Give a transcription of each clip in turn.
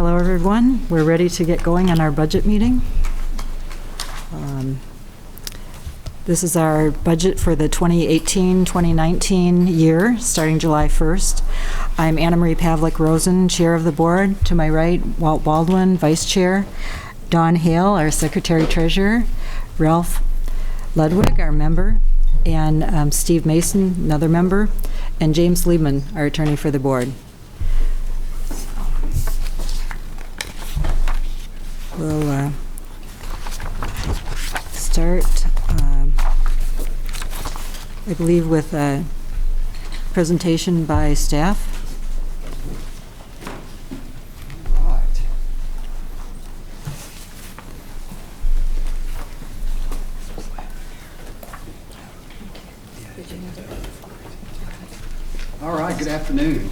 Hello, everyone. We're ready to get going on our budget meeting. This is our budget for the 2018-2019 year, starting July 1st. I'm Anna Marie Pavlik-Rosen, Chair of the Board. To my right, Walt Baldwin, Vice Chair. Dawn Hale, our Secretary-Treasurer. Ralph Ludwig, our member. And Steve Mason, another member. And James Liebman, our Attorney for the Board. We'll start, I believe, with a presentation by staff. All right, good afternoon.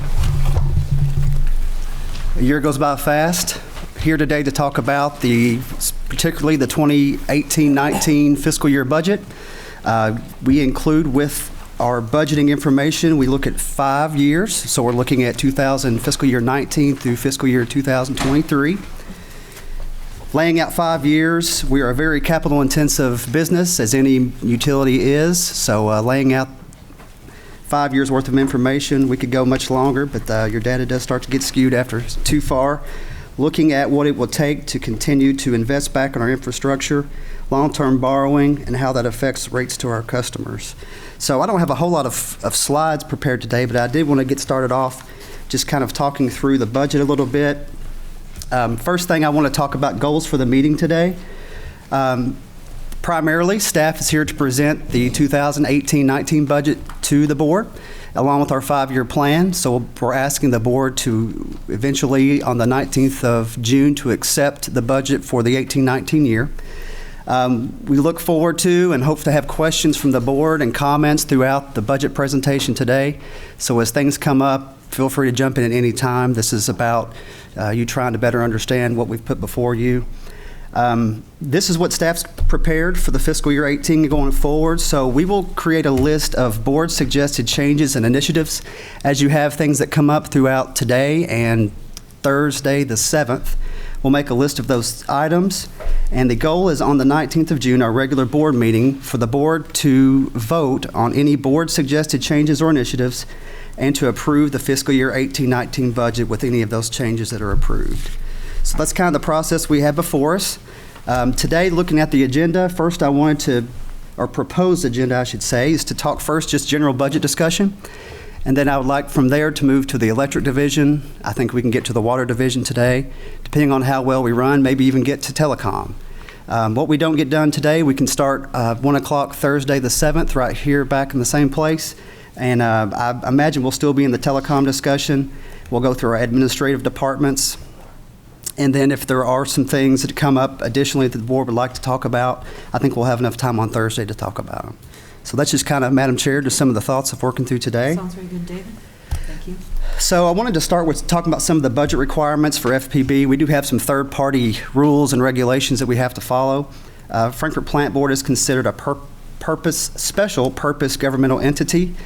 A year goes by fast. Here today to talk about particularly the 2018-19 fiscal year budget. We include with our budgeting information, we look at 5 years. So we're looking at fiscal year 19 through fiscal year 2023. Laying out 5 years, we are a very capital intensive business, as any utility is. So laying out 5 years worth of information, we could go much longer, but your data does start to get skewed after too far. Looking at what it will take to continue to invest back in our infrastructure, long-term borrowing, and how that affects rates to our customers. So I don't have a whole lot of slides prepared today, but I did want to get started off just kind of talking through the budget a little bit. First thing I want to talk about goals for the meeting today. Primarily, staff is here to present the 2018-19 budget to the board, along with our 5-year plan. So we're asking the board to eventually, on the 19th of June, to accept the budget for the 18-19 year. We look forward to and hope to have questions from the board and comments throughout the budget presentation today. So as things come up, feel free to jump in at any time. This is about you trying to better understand what we've put before you. This is what staff's prepared for the fiscal year 18 going forward. So we will create a list of board suggested changes and initiatives as you have things that come up throughout today and Thursday the 7th. We'll make a list of those items, and the goal is on the 19th of June, our regular board meeting, for the board to vote on any board suggested changes or initiatives and to approve the fiscal year 18-19 budget with any of those changes that are approved. So that's kind of the process we have before us. Today, looking at the agenda, first I wanted to, or proposed agenda I should say, is to talk first just general budget discussion. And then I would like from there to move to the electric division. I think we can get to the water division today, depending on how well we run, maybe even get to telecom. What we don't get done today, we can start 1 o'clock Thursday the 7th right here back in the same place. And I imagine we'll still be in the telecom discussion. We'll go through our administrative departments. And then if there are some things that come up additionally that the board would like to talk about, I think we'll have enough time on Thursday to talk about them. So that's just kind of, Madam Chair, just some of the thoughts of working through today. Sounds very good, David. Thank you. So I wanted to start with talking about some of the budget requirements for FPB. We do have some third-party rules and regulations that we have to follow. Frankfort Plant Board is considered a special purpose governmental entity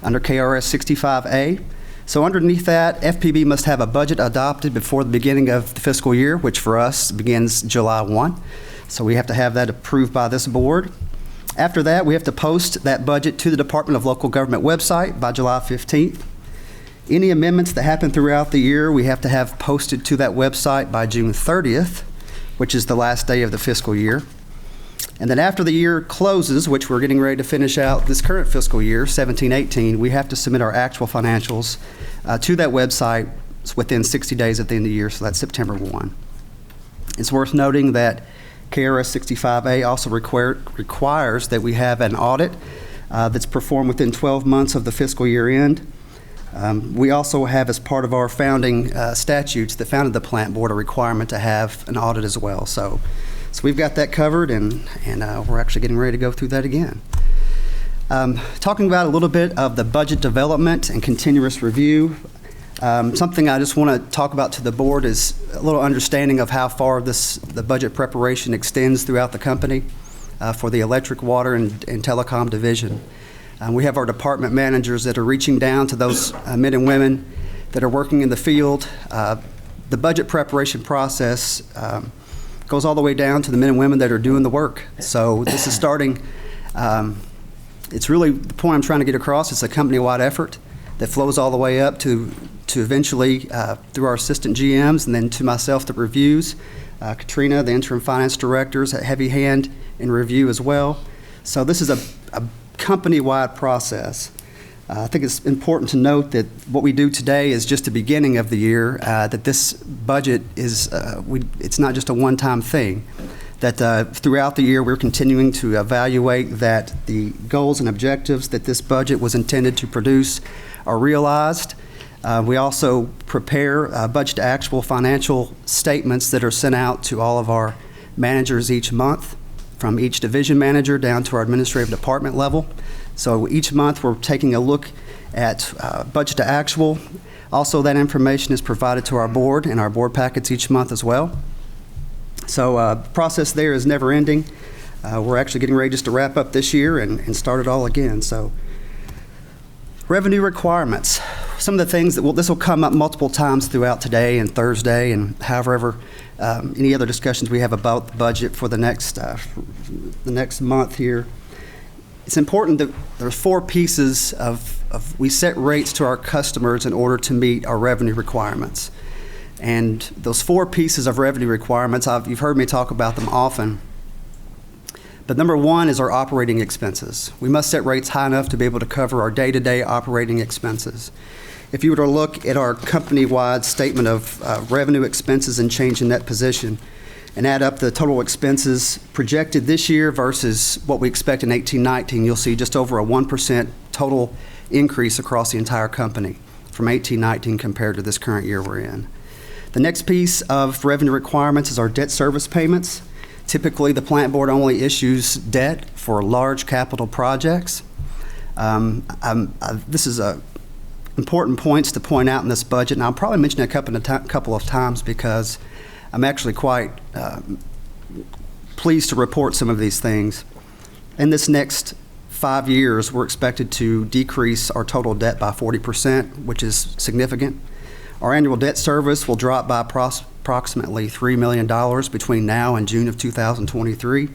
under KRS 65A. So underneath that, FPB must have a budget adopted before the beginning of the fiscal year, which for us begins July 1. So we have to have that approved by this board. After that, we have to post that budget to the Department of Local Government website by July 15th. Any amendments that happen throughout the year, we have to have posted to that website by June 30th, which is the last day of the fiscal year. And then after the year closes, which we're getting ready to finish out this current fiscal year, 17-18, we have to submit our actual financials to that website within 60 days at the end of the year, so that's September 1. It's worth noting that KRS 65A also requires that we have an audit that's performed within 12 months of the fiscal year end. We also have, as part of our founding statutes that founded the plant board, a requirement to have an audit as well. So we've got that covered, and we're actually getting ready to go through that again. Talking about a little bit of the budget development and continuous review. Something I just want to talk about to the board is a little understanding of how far the budget preparation extends throughout the company for the electric, water, and telecom division. We have our department managers that are reaching down to those men and women that are working in the field, the budget preparation process goes all the way down to the men and women that are doing the work. So this is starting, it's really, the point I'm trying to get across, it's a company-wide effort that flows all the way up to eventually through our assistant GMs and then to myself that reviews. Katrina, the interim finance director, is a heavy hand in review as well. So this is a company-wide process. I think it's important to note that what we do today is just the beginning of the year, that this budget is, it's not just a one-time thing, that throughout the year we're continuing to evaluate that the goals and objectives that this budget was intended to produce are realized. We also prepare budget to actual financial statements that are sent out to all of our managers each month, from each division manager down to our administrative department level. So each month we're taking a look at budget to actual. Also, that information is provided to our board in our board packets each month as well. So the process there is never ending. We're actually getting ready just to wrap up this year and start it all again. So revenue requirements. Some of the things that this will come up multiple times throughout today and Thursday and however any other discussions we have about the budget for the next month here. It's important that there's four pieces of we set rates to our customers in order to meet our revenue requirements. And those four pieces of revenue requirements, you've heard me talk about them often. But number one is our operating expenses. We must set rates high enough to be able to cover our day-to-day operating expenses. If you were to look at our company-wide statement of revenue expenses and change in net position and add up the total expenses projected this year versus what we expect in 18-19, you'll see just over a 1% total increase across the entire company from 18-19 compared to this current year we're in. The next piece of revenue requirements is our debt service payments. Typically, the plant board only issues debt for large capital projects. This is important points to point out in this budget, and I'll probably mention it a couple of times because I'm actually quite pleased to report some of these things. In this next 5 years, we're expected to decrease our total debt by 40%, which is significant. Our annual debt service will drop by approximately $3 million between now and June of 2023. And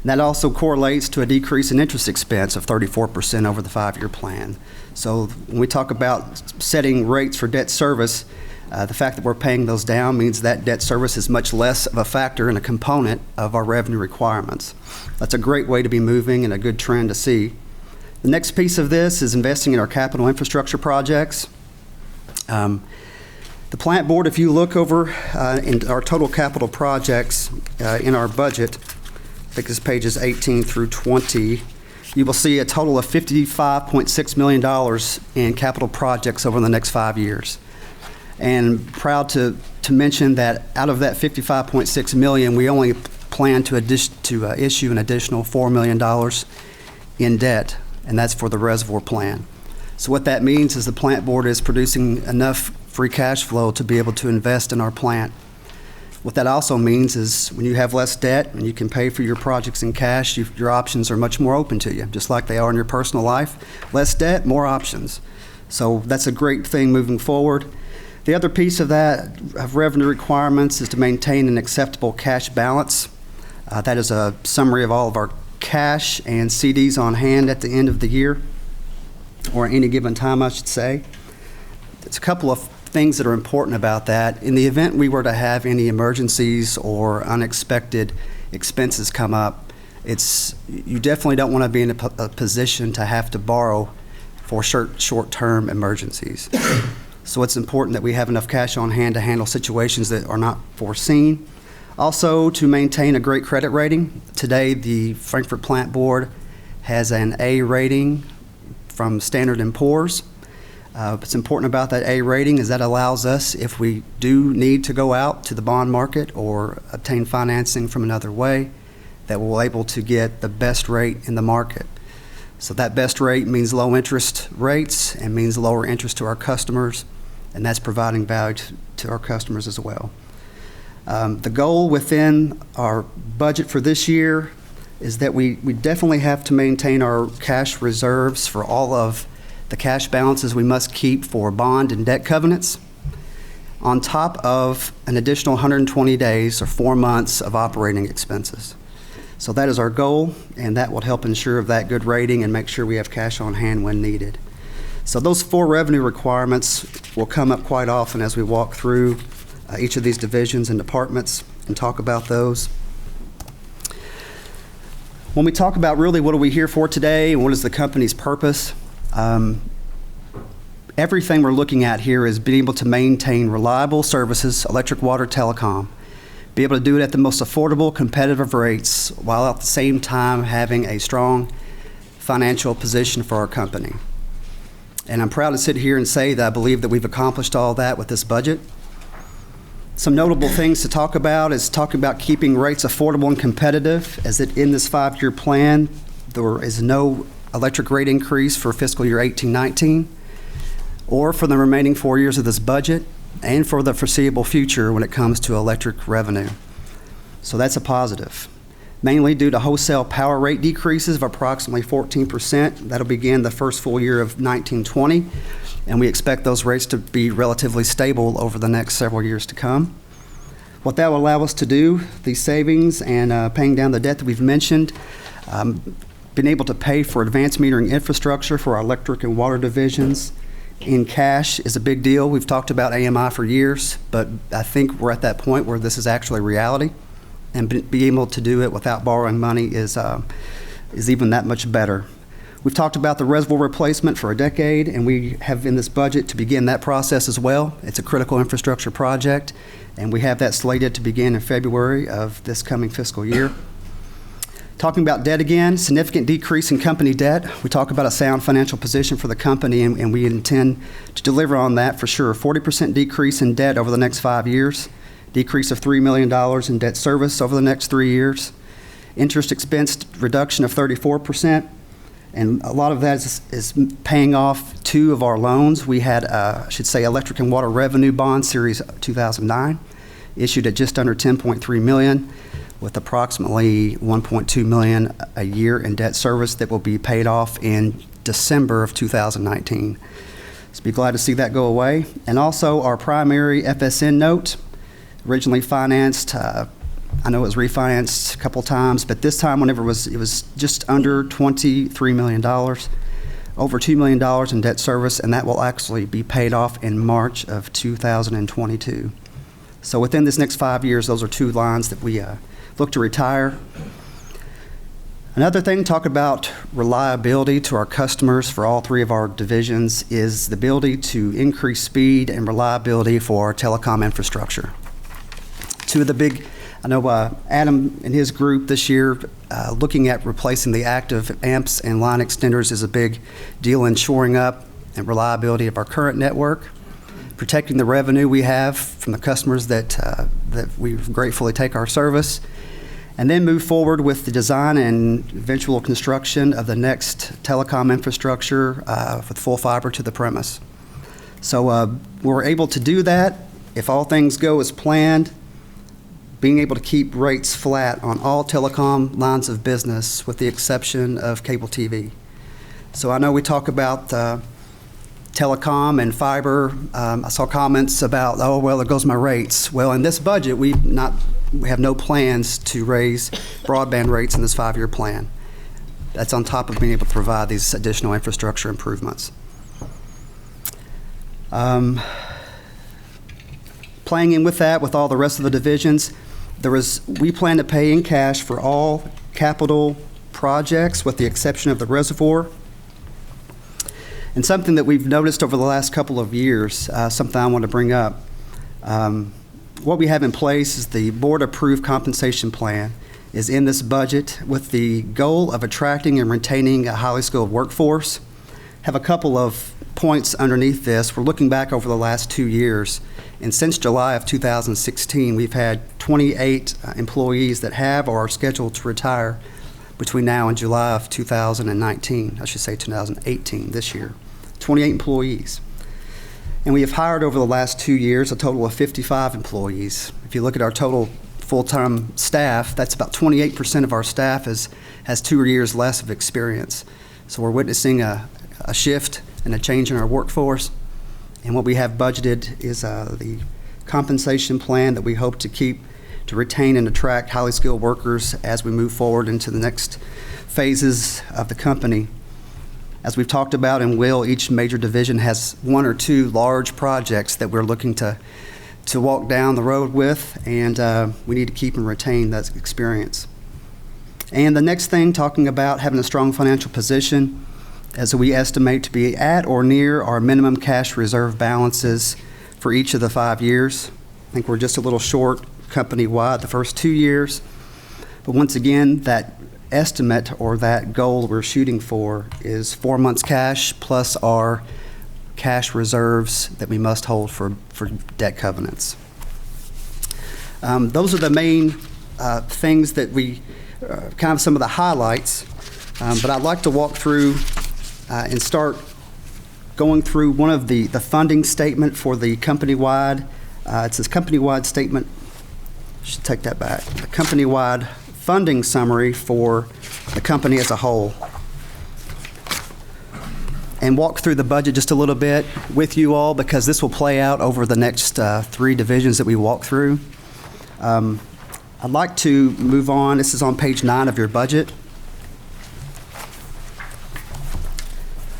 that also correlates to a decrease in interest expense of 34% over the 5-year plan. So when we talk about setting rates for debt service, the fact that we're paying those down means that debt service is much less of a factor and a component of our revenue requirements. That's a great way to be moving and a good trend to see. The next piece of this is investing in our capital infrastructure projects. The plant board, if you look over in our total capital projects in our budget, I think it's pages 18 through 20, you will see a total of $55.6 million in capital projects over the next 5 years. And proud to mention that out of that $55.6 million, we only plan to issue an additional $4 million in debt, and that's for the reservoir plan. So what that means is the plant board is producing enough free cash flow to be able to invest in our plant. What that also means is when you have less debt and you can pay for your projects in cash, your options are much more open to you, just like they are in your personal life. Less debt, more options. So that's a great thing moving forward. The other piece of that, of revenue requirements, is to maintain an acceptable cash balance. That is a summary of all of our cash and CDs on hand at the end of the year, or at any given time, I should say. There's a couple of things that are important about that. In the event we were to have any emergencies or unexpected expenses come up, you definitely don't want to be in a position to have to borrow for short-term emergencies. So it's important that we have enough cash on hand to handle situations that are not foreseen. Also, to maintain a great credit rating. Today, the Frankfort Plant Board has an A rating from Standard & Poor's. What's important about that A rating is that allows us, if we do need to go out to the bond market or obtain financing from another way, that we're able to get the best rate in the market. So that best rate means low interest rates and means lower interest to our customers, and that's providing value to our customers as well. The goal within our budget for this year is that we definitely have to maintain our cash reserves for all of the cash balances we must keep for bond and debt covenants. on top of an additional 120 days or 4 months of operating expenses. So that is our goal, and that will help ensure that good rating and make sure we have cash on hand when needed. So those 4 revenue requirements will come up quite often as we walk through each of these divisions and departments and talk about those. When we talk about really what are we here for today and what is the company's purpose, everything we're looking at here is being able to maintain reliable services, electric, water, telecom, be able to do it at the most affordable, competitive rates, while at the same time having a strong financial position for our company. And I'm proud to sit here and say that I believe that we've accomplished all that with this budget. Some notable things to talk about is talking about keeping rates affordable and competitive, as that in this 5-year plan, there is no electric rate increase for fiscal year 18-19, or for the remaining 4 years of this budget, and for the foreseeable future when it comes to electric revenue. So that's a positive. Mainly due to wholesale power rate decreases of approximately 14%. That'll begin the first full year of 19-20, and we expect those rates to be relatively stable over the next several years to come. What that will allow us to do, these savings and paying down the debt that we've mentioned, being able to pay for advanced metering infrastructure for our electric and water divisions in cash is a big deal. We've talked about AMI for years, but I think we're at that point where this is actually reality, and being able to do it without borrowing money is even that much better. We've talked about the reservoir replacement for a decade, and we have in this budget to begin that process as well. It's a critical infrastructure project, and we have that slated to begin in February of this coming fiscal year. Talking about debt again, significant decrease in company debt. We talk about a sound financial position for the company, and we intend to deliver on that for sure. 40% decrease in debt over the next 5 years, decrease of $3 million in debt service over the next 3 years, interest expense reduction of 34%, and a lot of that is paying off 2 of our loans. We had, I should say, Electric and Water Revenue Bond Series 2009, issued at just under $10.3 million, with approximately $1.2 million a year in debt service that will be paid off in December of 2019. So be glad to see that go away. And also our primary FSN note, originally financed, I know it was refinanced a couple times, but this time whenever it was just under $23 million, over $2 million in debt service, and that will actually be paid off in March of 2022. So within this next 5 years, those are 2 lines that we look to retire. Another thing, talk about reliability to our customers for all 3 of our divisions, is the ability to increase speed and reliability for our telecom infrastructure. 2 of the big, I know Adam and his group this year, looking at replacing the active amps and line extenders is a big deal in shoring up and reliability of our current network, protecting the revenue we have from the customers that we gratefully take our service, and then move forward with the design and eventual construction of the next telecom infrastructure with full fiber to the premise. So we're able to do that if all things go as planned, being able to keep rates flat on all telecom lines of business with the exception of cable TV. So I know we talk about telecom and fiber. I saw comments about, oh, well, there goes my rates. Well, in this budget, we have no plans to raise broadband rates in this 5-year plan. That's on top of being able to provide these additional infrastructure improvements. Playing in with that, with all the rest of the divisions, we plan to pay in cash for all capital projects with the exception of the reservoir. And something that we've noticed over the last couple of years, something I want to bring up, what we have in place is the board-approved compensation plan is in this budget with the goal of attracting and retaining a highly skilled workforce. Have a couple of points underneath this. We're looking back over the last 2 years, and since July of 2016, we've had 28 employees that have or are scheduled to retire between now and July of 2019, I should say 2018, this year. 28 employees. And we have hired over the last 2 years a total of 55 employees. If you look at our total full-time staff, that's about 28% of our staff has 2 years less of experience. So we're witnessing a shift and a change in our workforce. And what we have budgeted is the compensation plan that we hope to retain and attract highly skilled workers as we move forward into the next phases of the company. As we've talked about and will, each major division has one or two large projects that we're looking to walk down the road with, and we need to keep and retain that experience. And the next thing, talking about having a strong financial position, as we estimate to be at or near our minimum cash reserve balances for each of the 5 years. I think we're just a little short company-wide the first 2 years. But once again, that estimate or that goal we're shooting for is 4 months cash plus our cash reserves that we must hold for debt covenants. Those are the main things that we, kind of some of the highlights, but I'd like to walk through and start going through one of the funding statement for the company-wide. It's this company-wide statement. Should take that back. The company-wide funding summary for the company as a whole. And walk through the budget just a little bit with you all, because this will play out over the next 3 divisions that we walk through. I'd like to move on. This is on page 9 of your budget.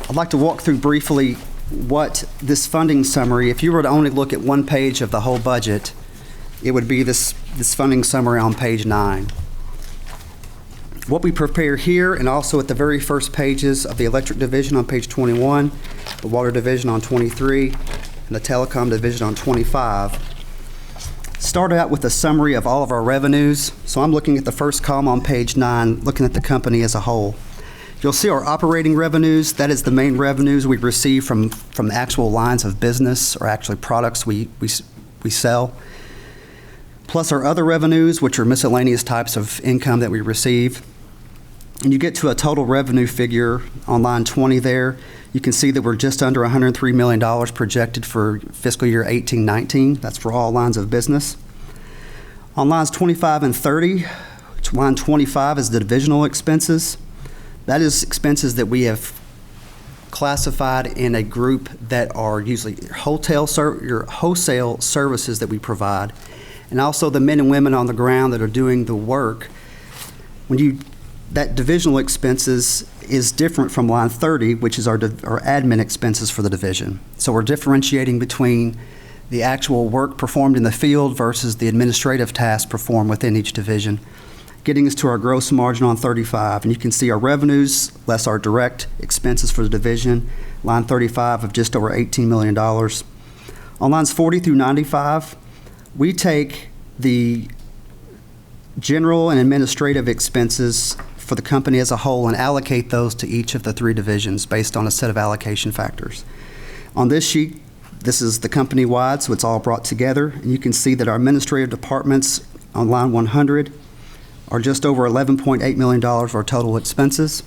I'd like to walk through briefly what this funding summary, if you were to only look at one page of the whole budget, it would be this funding summary on page 9. What we prepare here, and also at the very first pages of the electric division on page 21, the water division on 23, and the telecom division on 25, start out with a summary of all of our revenues. So I'm looking at the first column on page 9, looking at the company as a whole. You'll see our operating revenues. That is the main revenues we receive from the actual lines of business, or actually products we sell, plus our other revenues, which are miscellaneous types of income that we receive. And you get to a total revenue figure on line 20 there. You can see that we're just under $103 million projected for fiscal year 18-19. That's for all lines of business. On lines 25 and 30, line 25 is the divisional expenses. That is expenses that we have classified in a group that are usually your wholesale services that we provide, and also the men and women on the ground that are doing the work. That divisional expenses is different from line 30, which is our admin expenses for the division. So we're differentiating between the actual work performed in the field versus the administrative tasks performed within each division, getting us to our gross margin on 35. And you can see our revenues less our direct expenses for the division, line 35 of just over $18 million. On lines 40 through 95, we take the general and administrative expenses for the company as a whole and allocate those to each of the 3 divisions based on a set of allocation factors. On this sheet, this is the company-wide, so it's all brought together. And you can see that our administrative departments on line 100 are just over $11.8 million of our total expenses.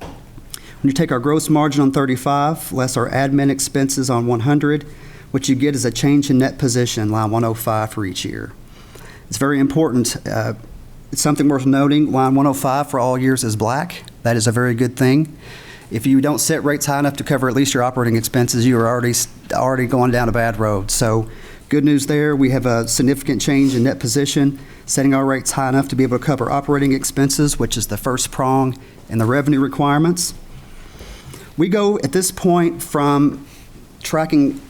When you take our gross margin on 35, less our admin expenses on 100, what you get is a change in net position, line 105 for each year. It's very important. It's something worth noting. Line 105 for all years is black. That is a very good thing. If you don't set rates high enough to cover at least your operating expenses, you are already going down a bad road. So good news there. We have a significant change in net position, setting our rates high enough to be able to cover operating expenses, which is the first prong in the revenue requirements. We go at this point from tracking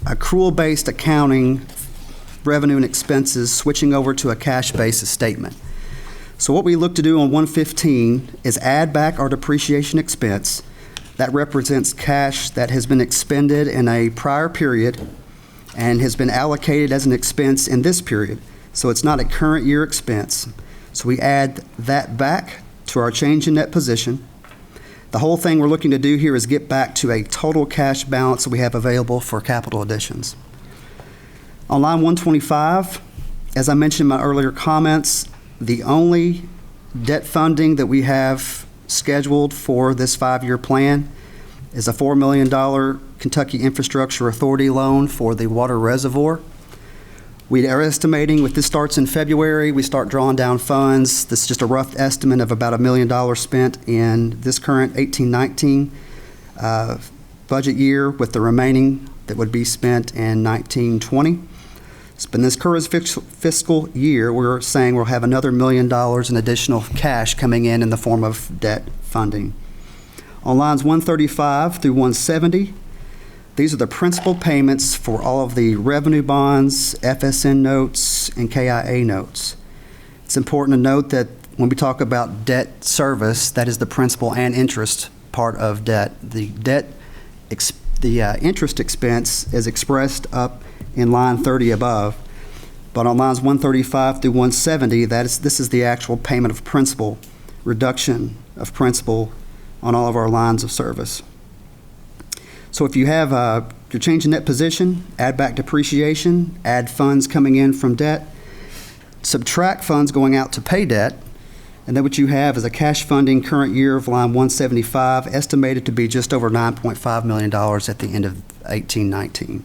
accrual-based accounting, revenue and expenses, switching over to a cash basis statement. So what we look to do on 115 is add back our depreciation expense. That represents cash that has been expended in a prior period and has been allocated as an expense in this period. So it's not a current year expense. So we add that back to our change in net position. The whole thing we're looking to do here is get back to a total cash balance that we have available for capital additions. On line 125, as I mentioned in my earlier comments, the only debt funding that we have scheduled for this 5-year plan is a $4 million Kentucky Infrastructure Authority loan for the water reservoir. We are estimating, with this starts in February, we start drawing down funds. This is just a rough estimate of about $1 million spent in this current 18-19 budget year, with the remaining that would be spent in 19-20. But in this current fiscal year, we're saying we'll have another $1 million in additional cash coming in the form of debt funding. On lines 135 through 170, these are the principal payments for all of the revenue bonds, FSN notes, and KIA notes. It's important to note that when we talk about debt service, that is the principal and interest part of debt. The interest expense is expressed up in line 30 above, but on lines 135 through 170, this is the actual payment of principal, reduction of principal on all of our lines of service. So if you have your change in net position, add back depreciation, add funds coming in from debt, subtract funds going out to pay debt, and then what you have is a cash funding current year of line 175, estimated to be just over $9.5 million at the end of 18-19.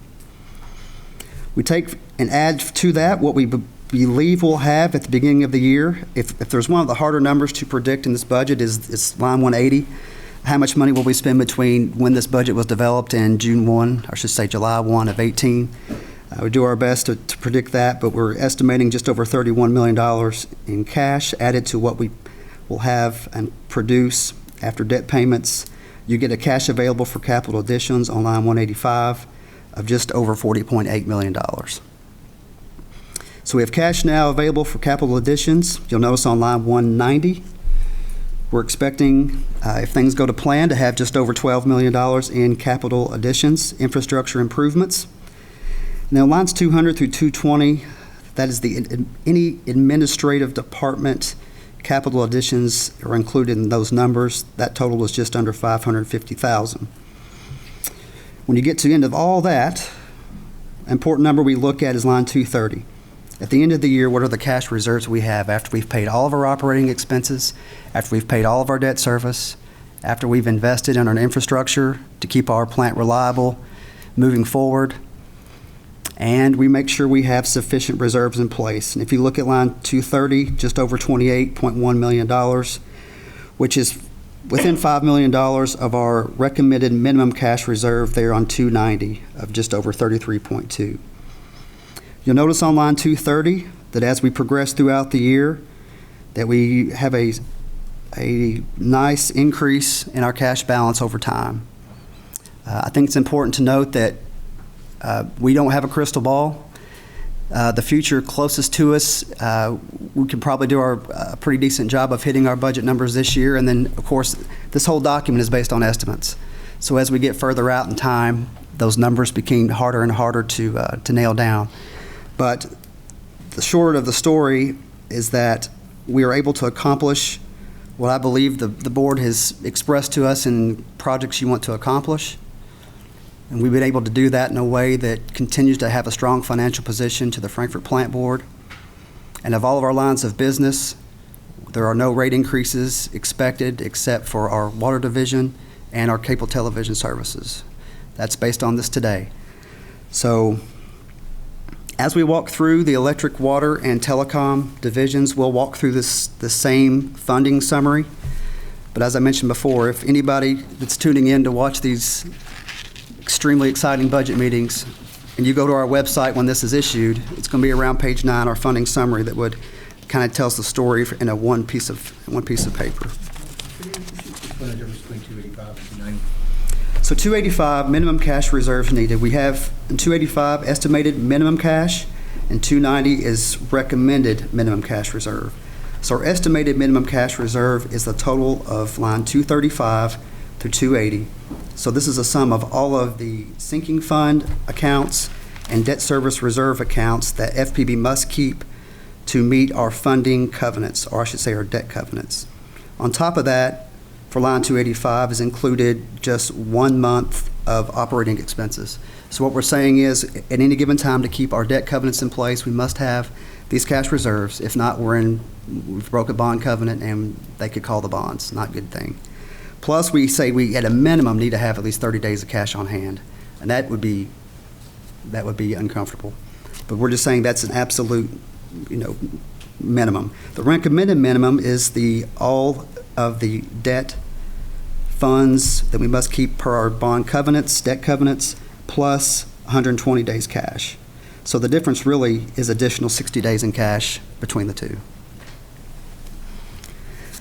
We take and add to that what we believe we'll have at the beginning of the year. If there's one of the harder numbers to predict in this budget is line 180. How much money will we spend between when this budget was developed and June 1, or I should say July 1 of 18? We do our best to predict that, but we're estimating just over $31 million in cash added to what we will have and produce after debt payments. You get a cash available for capital additions on line 185 of just over $40.8 million. So we have cash now available for capital additions. You'll notice on line 190, we're expecting, if things go to plan, to have just over $12 million in capital additions, infrastructure improvements. Now, lines 200 through 220, that is any administrative department capital additions are included in those numbers. That total is just under $550,000. When you get to the end of all that, an important number we look at is line 230. At the end of the year, what are the cash reserves we have after we've paid all of our operating expenses, after we've paid all of our debt service, after we've invested in our infrastructure to keep our plant reliable moving forward, and we make sure we have sufficient reserves in place. And if you look at line 230, just over $28.1 million, which is within $5 million of our recommended minimum cash reserve there on 290 of just over 33.2. You'll notice on line 230 that as we progress throughout the year, that we have a nice increase in our cash balance over time. I think it's important to note that we don't have a crystal ball. The future closest to us, we can probably do a pretty decent job of hitting our budget numbers this year. And then, of course, this whole document is based on estimates. So as we get further out in time, those numbers became harder and harder to nail down. But the short of the story is that we are able to accomplish what I believe the board has expressed to us in projects you want to accomplish. And we've been able to do that in a way that continues to have a strong financial position to the Frankfort Plant Board. And of all of our lines of business, there are no rate increases expected except for our water division and our cable television services. That's based on this today. So as we walk through the electric, water, and telecom divisions, we'll walk through the same funding summary. But as I mentioned before, if anybody that's tuning in to watch these extremely exciting budget meetings, and you go to our website when this is issued, it's going to be around page 9, our funding summary that would kind of tells the story in one piece of paper. Explain the difference between 285 and 290. So 285 minimum cash reserves needed. We have in 285 estimated minimum cash, and 290 is recommended minimum cash reserve. So our estimated minimum cash reserve is the total of line 235 through 280. So this is a sum of all of the sinking fund accounts and debt service reserve accounts that FPB must keep to meet our funding covenants, or I should say our debt covenants. On top of that, for line 285 is included just 1 month of operating expenses. So what we're saying is at any given time to keep our debt covenants in place, we must have these cash reserves. If not, we've broke a bond covenant and they could call the bonds. Not a good thing. Plus, we say we at a minimum need to have at least 30 days of cash on hand, and that would be uncomfortable. But we're just saying that's an absolute, minimum. The recommended minimum is all of the debt funds that we must keep per our bond covenants, debt covenants, plus 120 days cash. So the difference really is additional 60 days in cash between the two.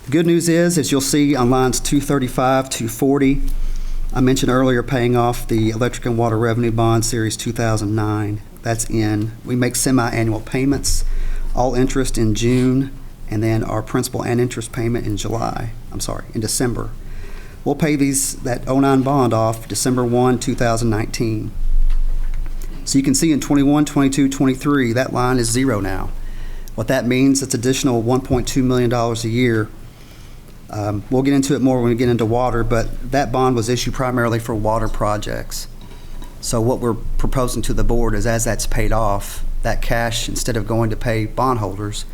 The good news is, as you'll see on lines 235, 240, I mentioned earlier paying off the electric and water revenue bond series 2009. That's in. We make semi-annual payments, all interest in June, and then our principal and interest payment in December. We'll pay that 09 bond off December 1, 2019. So you can see in 21, 22, 23, that line is zero now. What that means, it's additional $1.2 million a year. We'll get into it more when we get into water, but that bond was issued primarily for water projects. So what we're proposing to the board is, as that's paid off, that cash, instead of going to pay bondholders,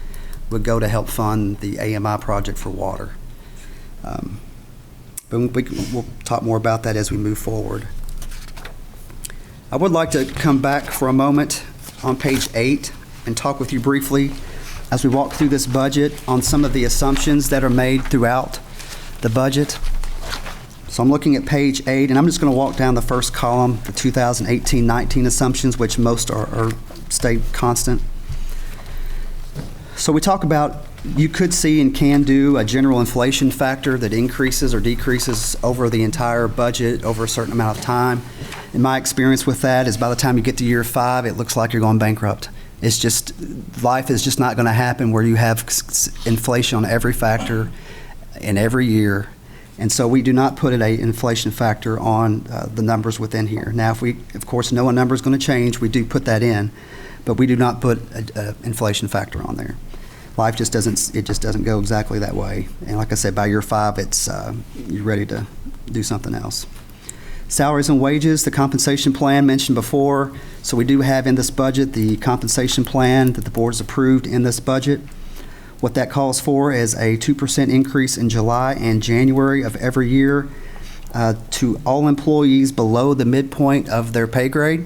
would go to help fund the AMI project for water. But we'll talk more about that as we move forward. I would like to come back for a moment on page 8 and talk with you briefly as we walk through this budget on some of the assumptions that are made throughout the budget. So I'm looking at page 8, and I'm just going to walk down the first column, the 2018-19 assumptions, which most are stay constant. So we talk about, you could see and can do a general inflation factor that increases or decreases over the entire budget over a certain amount of time. In my experience with that is, by the time you get to year 5, it looks like you're going bankrupt. It's just, life is just not going to happen where you have inflation on every factor in every year. And so we do not put an inflation factor on the numbers within here. Now, if we, of course, know a number is going to change, we do put that in, but we do not put an inflation factor on there. Life just doesn't go exactly that way. And like I said, by year 5, it's you're ready to do something else. Salaries and wages, the compensation plan mentioned before. So we do have in this budget the compensation plan that the board has approved in this budget. What that calls for is a 2% increase in July and January of every year to all employees below the midpoint of their pay grade.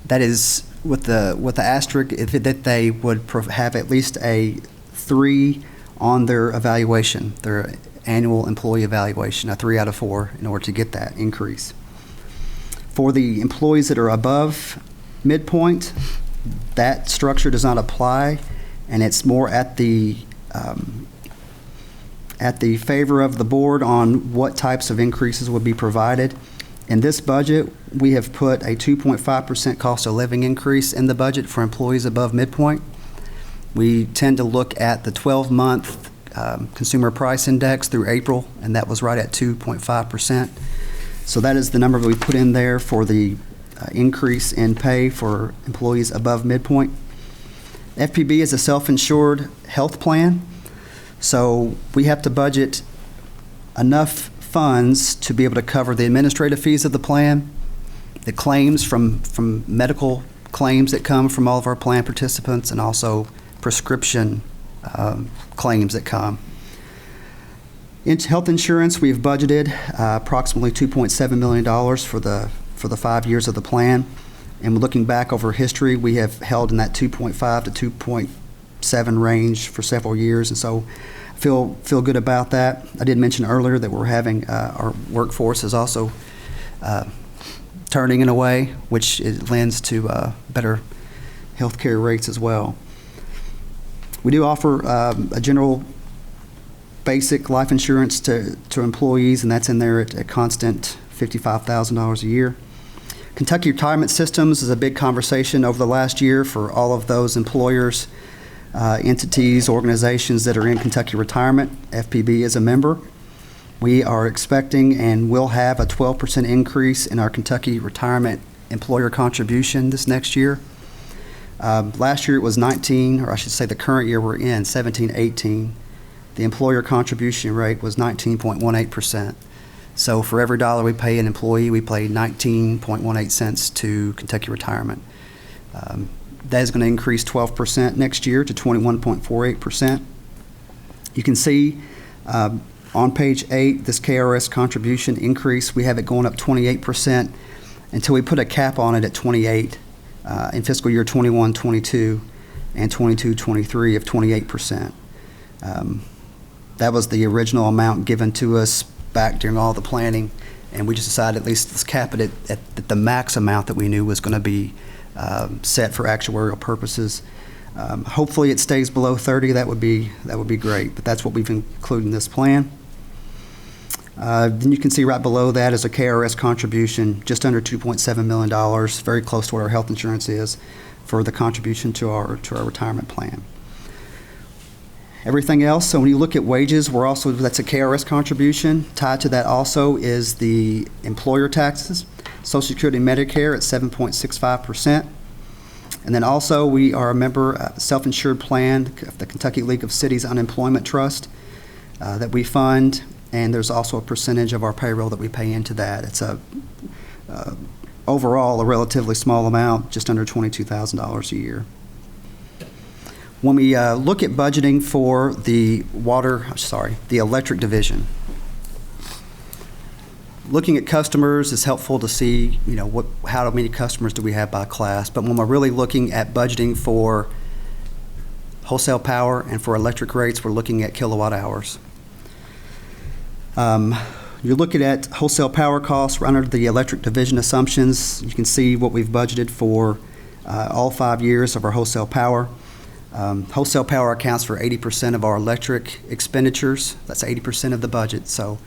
That is with the asterisk that they would have at least a 3 on their evaluation, their annual employee evaluation, a 3 out of 4 in order to get that increase. For the employees that are above midpoint, that structure does not apply, and it's more at the favor of the board on what types of increases would be provided. In this budget, we have put a 2.5% cost of living increase in the budget for employees above midpoint. We tend to look at the 12-month consumer price index through April, and that was right at 2.5%. So that is the number that we put in there for the increase in pay for employees above midpoint. FPB is a self-insured health plan, so we have to budget enough funds to be able to cover the administrative fees of the plan, the claims from medical claims that come from all of our plan participants, and also prescription claims that come. In health insurance, we've budgeted approximately $2.7 million for the 5 years of the plan. And looking back over history, we have held in that 2.5 to 2.7 range for several years, and so I feel good about that. I did mention earlier that we're having our workforce is also turning in a way which it lends to better health care rates as well. We do offer a general basic life insurance to employees, and that's in there at a constant $55,000 a year. Kentucky Retirement Systems is a big conversation over the last year for all of those employers, entities, organizations that are in Kentucky Retirement. FPB is a member. We are expecting and will have a 12% increase in our Kentucky Retirement employer contribution this next year. Last year it was 19, or I should say the current year we're in, 17-18. The employer contribution rate was 19.18%. So for every dollar we pay an employee, we pay 19.18 cents to Kentucky Retirement. That is going to increase 12% next year to 21.48%. You can see on page 8, this KRS contribution increase, we have it going up 28% until we put a cap on it at 28 in fiscal year 21-22 and 22-23 of 28%. That was the original amount given to us back during all the planning, and we just decided at least let's cap it at the max amount that we knew was going to be set for actuarial purposes. Hopefully it stays below 30. That would be great, but that's what we've included in this plan. Then you can see right below that is a KRS contribution, just under $2.7 million, very close to what our health insurance is for the contribution to our retirement plan. Everything else, so when you look at wages, that's a KRS contribution. Tied to that also is the employer taxes, Social Security and Medicare at 7.65%. And then also we are a member, self-insured plan of the Kentucky League of Cities Unemployment Trust that we fund. And there's also a percentage of our payroll that we pay into that. It's overall a relatively small amount, just under $22,000 a year. When we look at budgeting for the electric division, looking at customers is helpful to see, how many customers do we have by class. But when we're really looking at budgeting for wholesale power and for electric rates, we're looking at kilowatt hours. You're looking at wholesale power costs. We're under the electric division assumptions. You can see what we've budgeted for all 5 years of our wholesale power. Wholesale power accounts for 80% of our electric expenditures. That's 80% of the budget, so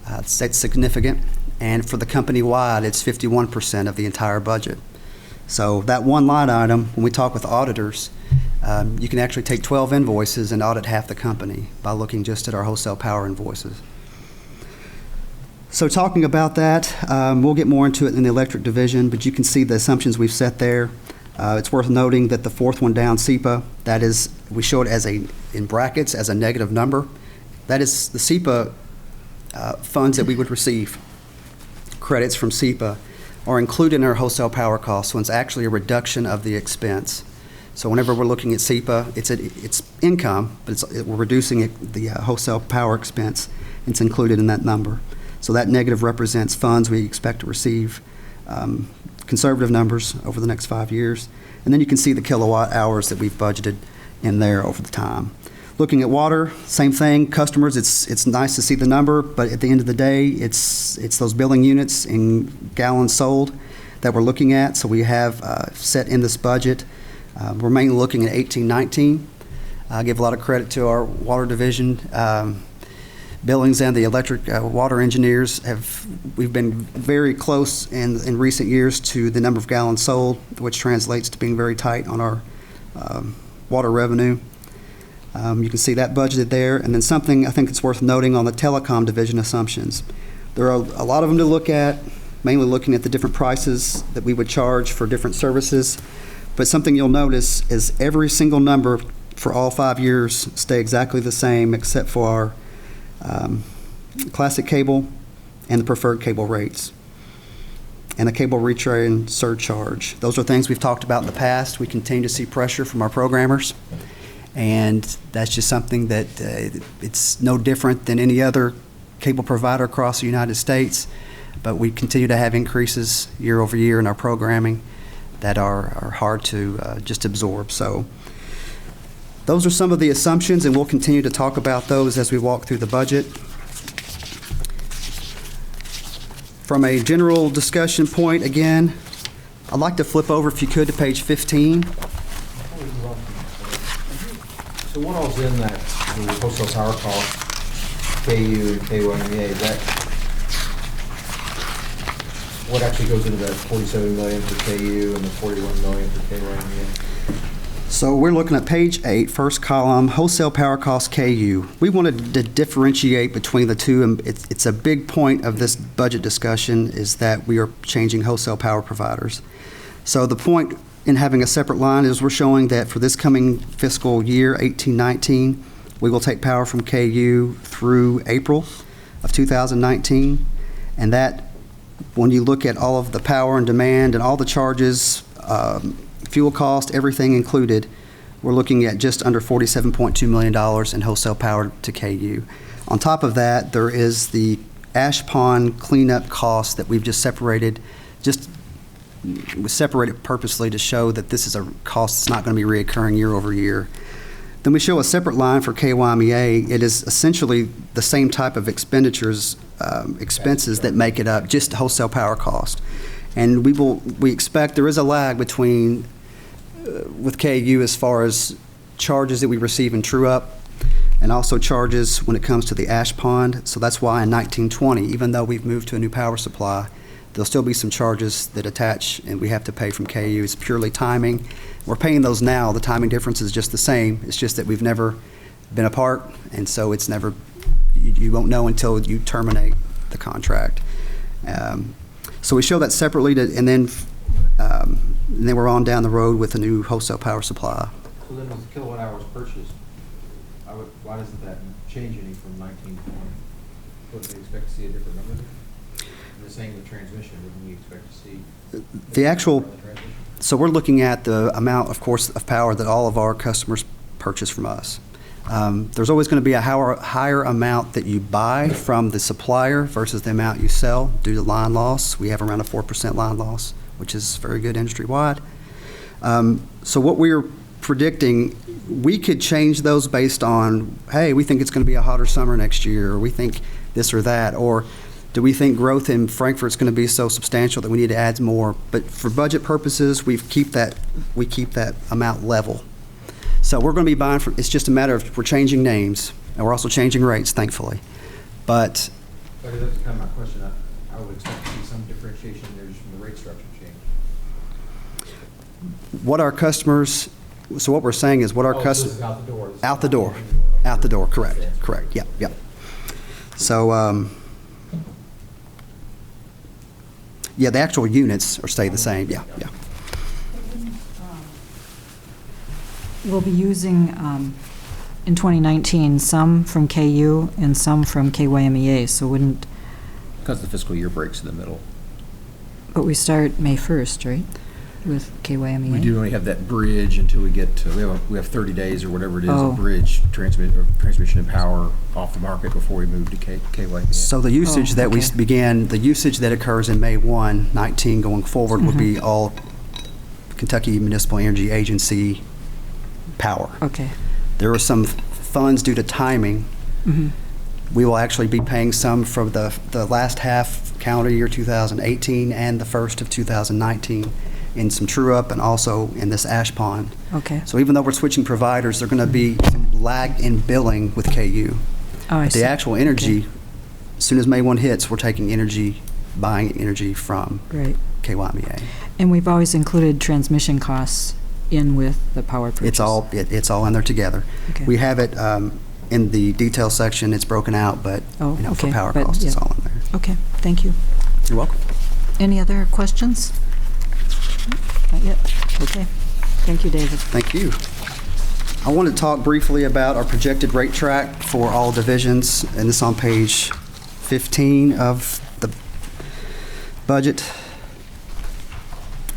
that's significant. And for the company-wide, it's 51% of the entire budget. So that one line item, when we talk with auditors, you can actually take 12 invoices and audit half the company by looking just at our wholesale power invoices. So talking about that, we'll get more into it in the electric division, but you can see the assumptions we've set there. It's worth noting that the fourth one down, SEPA, that is, we show it as in brackets as a negative number. That is the SEPA funds that we would receive, credits from SEPA, are included in our wholesale power costs, so it's actually a reduction of the expense. So whenever we're looking at SEPA, it's income, but we're reducing the wholesale power expense. It's included in that number. So that negative represents funds we expect to receive, conservative numbers over the next 5 years. And then you can see the kilowatt hours that we've budgeted in there over the time. Looking at water, same thing. Customers, it's nice to see the number, but at the end of the day, it's those billing units in gallons sold that we're looking at. So we have set in this budget. We're mainly looking at 18-19. I give a lot of credit to our water division. Billings and the electric water engineers we've been very close in recent years to the number of gallons sold, which translates to being very tight on our water revenue. You can see that budgeted there. And then something I think it's worth noting on the telecom division assumptions. There are a lot of them to look at, mainly looking at the different prices that we would charge for different services. But something you'll notice is every single number for all 5 years stay exactly the same except for our classic cable and the preferred cable rates and the cable retrade surcharge. Those are things we've talked about in the past. We continue to see pressure from our programmers, and that's just something that it's no different than any other cable provider across the United States, but we continue to have increases year over year in our programming that are hard to just absorb. So those are some of the assumptions, and we'll continue to talk about those as we walk through the budget. From a general discussion point, again, I'd like to flip over, if you could, to page 15. So what all's in that, the wholesale power cost, KU and KYMEA, is that, what actually goes into that $47 million for KU and the $41 million for KYMEA? So we're looking at page 8, first column, wholesale power cost KU. We wanted to differentiate between the two, and it's a big point of this budget discussion is that we are changing wholesale power providers. So the point in having a separate line is we're showing that for this coming fiscal year, 18-19, we will take power from KU through April of 2019, and that when you look at all of the power and demand and all the charges, fuel cost, everything included, we're looking at just under $47.2 million in wholesale power to KU. On top of that, there is the ash pond cleanup cost that we've just separated, separated purposely to show that this is a cost that's not going to be reoccurring year over year. Then we show a separate line for KYMEA. It is essentially the same type of expenses that make it up, just wholesale power cost. And we expect there is a lag between, with KU as far as charges that we receive in true-up and also charges when it comes to the ash pond. So that's why in 1920, even though we've moved to a new power supply, there'll still be some charges that attach and we have to pay from KU. It's purely timing. We're paying those now. The timing difference is just the same. It's just that we've never been apart, and so it's never, you won't know until you terminate the contract. So we show that separately, and then we're on down the road with a new wholesale power supply. So then with kilowatt hours purchased, why doesn't that change any from 1920? Wouldn't we expect to see a different number there? And the same with transmission, wouldn't we expect to see? The actual, transmission? so we're looking at the amount, of course, of power that all of our customers purchase from us. There's always going to be a higher amount that you buy from the supplier versus the amount you sell due to line loss. We have around a 4% line loss, which is very good industry-wide. So what we're predicting, we could change those based on, hey, we think it's going to be a hotter summer next year, or we think this or that, or do we think growth in Frankfort is going to be so substantial that we need to add more? But for budget purposes, we keep that amount level. So we're going to be buying from, it's just a matter of, we're changing names, and we're also changing rates, thankfully. But That's kind of my question. I would expect to see some differentiation there just from the rate structure change. what our customers, so what we're saying is what our This is customers, out the door. out the door, out the door, correct, yep. So, yeah, the actual units are stay the same, yeah. We'll be using, in 2019, some from KU and some from KYMEA, so wouldn't, Because the fiscal year breaks in the middle. but we start May 1st, right, with KYMEA? We do only have that bridge until we get to, we have 30 days or whatever it is, Oh. a bridge transmission and power off the market before we move to KYMEA. So the usage that we okay. began, the usage that occurs in May 1, 19 going forward would be all Kentucky Municipal Energy Agency power. Okay. There are some funds due to timing. Mhm. We will actually be paying some from the last half calendar year 2018 and the first of 2019 in some true-up and also in this ash pond. Okay. So even though we're switching providers, there's going to be some lag in billing with KU. Oh, I But see. the actual energy, Okay. as soon as May 1 hits, we're taking energy, buying energy from Right. KYMEA. And we've always included transmission costs in with the power purchase. It's all in there together. Okay. We have it in the detail section, it's broken out, but Oh, for okay, power but, costs, it's yeah. all in there. Okay, thank you. You're welcome. Any other questions? Not yet? Okay. Thank you, David. Thank you. I want to talk briefly about our projected rate track for all divisions, and this is on page 15 of the budget.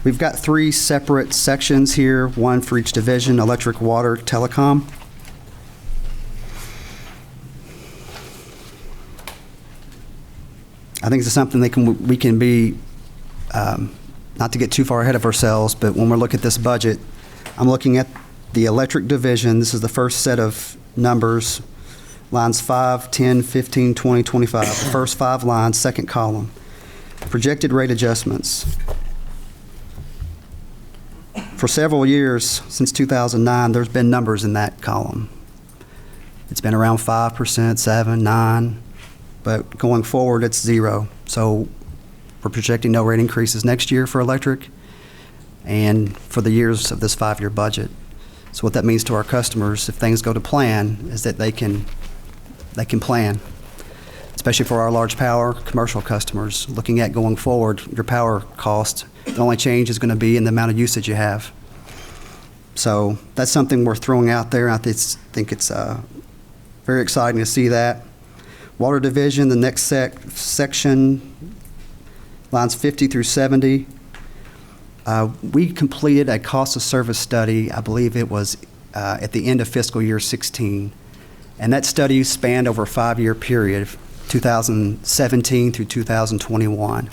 We've got 3 separate sections here, one for each division: electric, water, telecom. I think it's something we can be, not to get too far ahead of ourselves, but when we look at this budget, I'm looking at the electric division. This is the first set of numbers, lines 5, 10, 15, 20, 25. The first 5 lines, second column. Projected rate adjustments. For several years, since 2009, there's been numbers in that column. It's been around 5%, 7, 9, but going forward, it's 0. So we're projecting no rate increases next year for electric and for the years of this 5-year budget. So what that means to our customers, if things go to plan, is that they can plan, especially for our large power commercial customers. Looking at going forward, your power cost, the only change is going to be in the amount of usage you have. So that's something we're throwing out there. I think it's very exciting to see that. Water division, the next section, lines 50 through 70. We completed a cost of service study, I believe it was at the end of fiscal year 16. And that study spanned over a 5-year period, 2017 through 2021.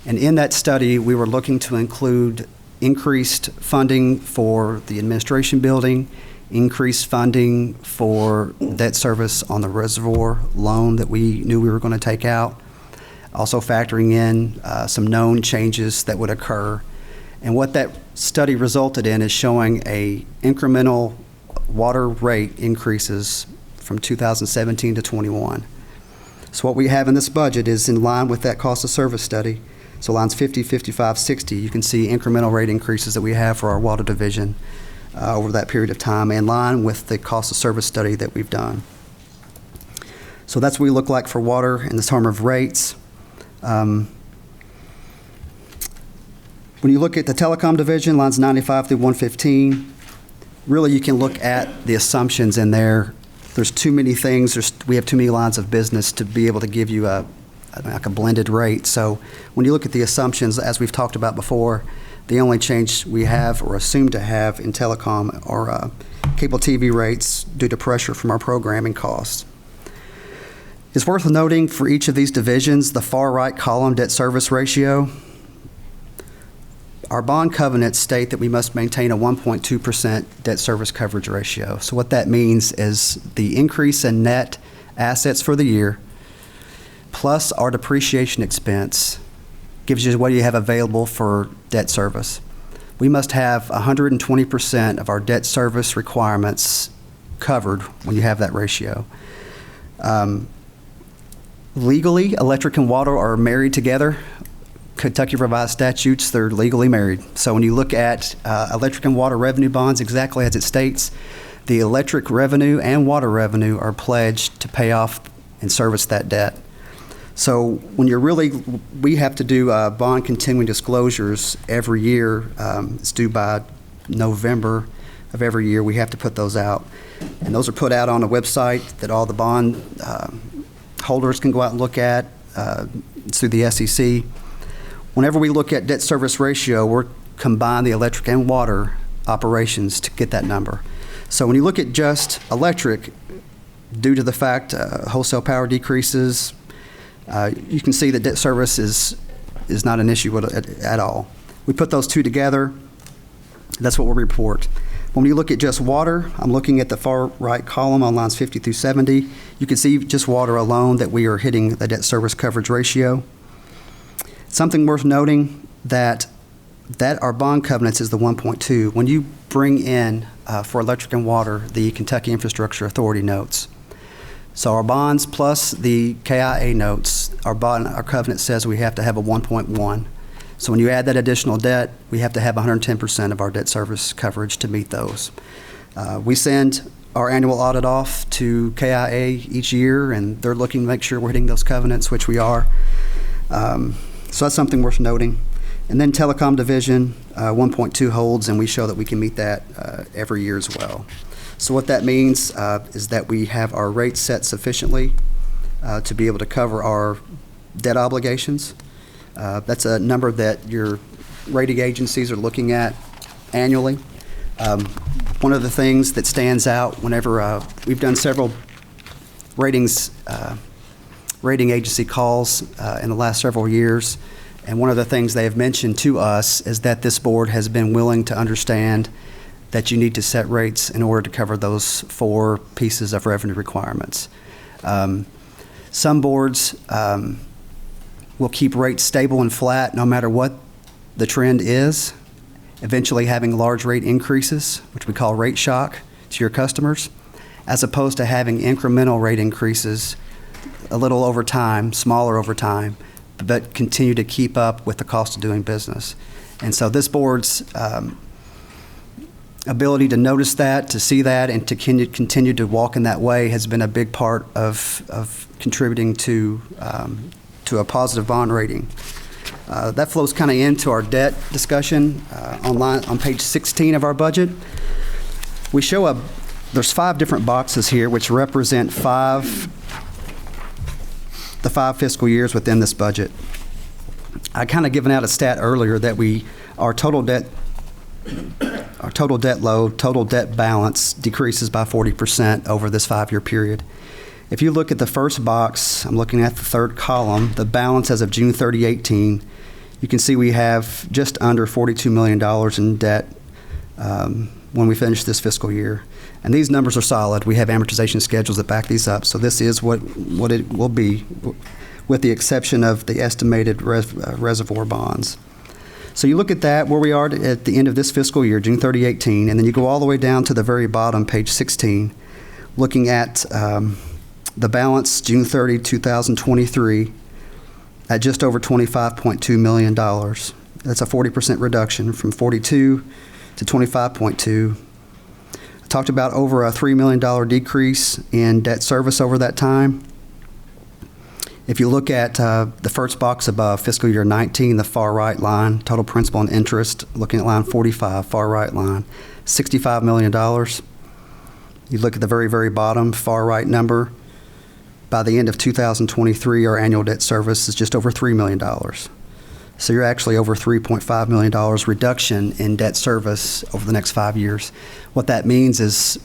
And in that study, we were looking to include increased funding for the administration building, increased funding for debt service on the reservoir loan that we knew we were going to take out, also factoring in some known changes that would occur. And what that study resulted in is showing a incremental water rate increases from 2017 to 21. So what we have in this budget is in line with that cost of service study. So lines 50, 55, 60, you can see incremental rate increases that we have for our water division over that period of time, in line with the cost of service study that we've done. So that's what we look like for water in the term of rates. When you look at the telecom division, lines 95 through 115, really you can look at the assumptions in there. There's too many things. We have too many lines of business to be able to give you like a blended rate. So when you look at the assumptions, as we've talked about before, the only change we have or assume to have in telecom are cable TV rates due to pressure from our programming costs. It's worth noting for each of these divisions, the far right column, debt service ratio. Our bond covenants state that we must maintain a 1.2% debt service coverage ratio. So what that means is the increase in net assets for the year plus our depreciation expense gives you what you have available for debt service. We must have 120% of our debt service requirements covered when you have that ratio. Legally, electric and water are married together. Kentucky Revised Statutes, they're legally married. So when you look at electric and water revenue bonds, exactly as it states, the electric revenue and water revenue are pledged to pay off and service that debt. So when we have to do bond continuing disclosures every year. It's due by November of every year. We have to put those out. And those are put out on a website that all the bond holders can go out and look at through the SEC. Whenever we look at debt service ratio, we're combine the electric and water operations to get that number. So when you look at just electric, due to the fact wholesale power decreases, you can see that debt service is not an issue at all. We put those two together, that's what we'll report. When you look at just water, I'm looking at the far right column on lines 50 through 70. You can see just water alone that we are hitting the debt service coverage ratio. Something worth noting that our bond covenants is the 1.2. When you bring in for electric and water the Kentucky Infrastructure Authority notes, so our bonds plus the KIA notes, our covenant says we have to have a 1.1. So when you add that additional debt, we have to have 110% of our debt service coverage to meet those. We send our annual audit off to KIA each year, and they're looking to make sure we're hitting those covenants, which we are. So that's something worth noting. And then telecom division, 1.2 holds, and we show that we can meet that every year as well. So what that means is that we have our rates set sufficiently to be able to cover our debt obligations. That's a number that your rating agencies are looking at annually. One of the things that stands out whenever we've done several rating agency calls in the last several years, and one of the things they have mentioned to us is that this board has been willing to understand that you need to set rates in order to cover those four pieces of revenue requirements. Some boards will keep rates stable and flat no matter what the trend is, eventually having large rate increases, which we call rate shock to your customers, as opposed to having incremental rate increases a little over time, smaller over time, but continue to keep up with the cost of doing business. And so this board's ability to notice that, to see that, and to continue to walk in that way has been a big part of contributing to a positive bond rating. That flows kind of into our debt discussion on page 16 of our budget. We show there's 5 different boxes here which represent the 5 fiscal years within this budget. I kind of given out a stat earlier that our total debt load, total debt balance decreases by 40% over this 5-year period. If you look at the first box, I'm looking at the third column, the balance as of June 30, 2018, you can see we have just under $42 million in debt when we finish this fiscal year. And these numbers are solid. We have amortization schedules that back these up, so this is what it will be. with the exception of the estimated reservoir bonds. So you look at that, where we are at the end of this fiscal year, June 30, 18, and then you go all the way down to the very bottom, page 16, looking at the balance June 30, 2023, at just over $25.2 million. That's a 40% reduction from 42 to 25.2. I talked about over a $3 million decrease in debt service over that time. If you look at the first box above, fiscal year 19, the far right line, total principal and interest, looking at line 45, far right line, $65 million. You look at the very, very bottom, far right number. By the end of 2023, our annual debt service is just over $3 million. So you're actually over $3.5 million reduction in debt service over the next 5 years. What that means is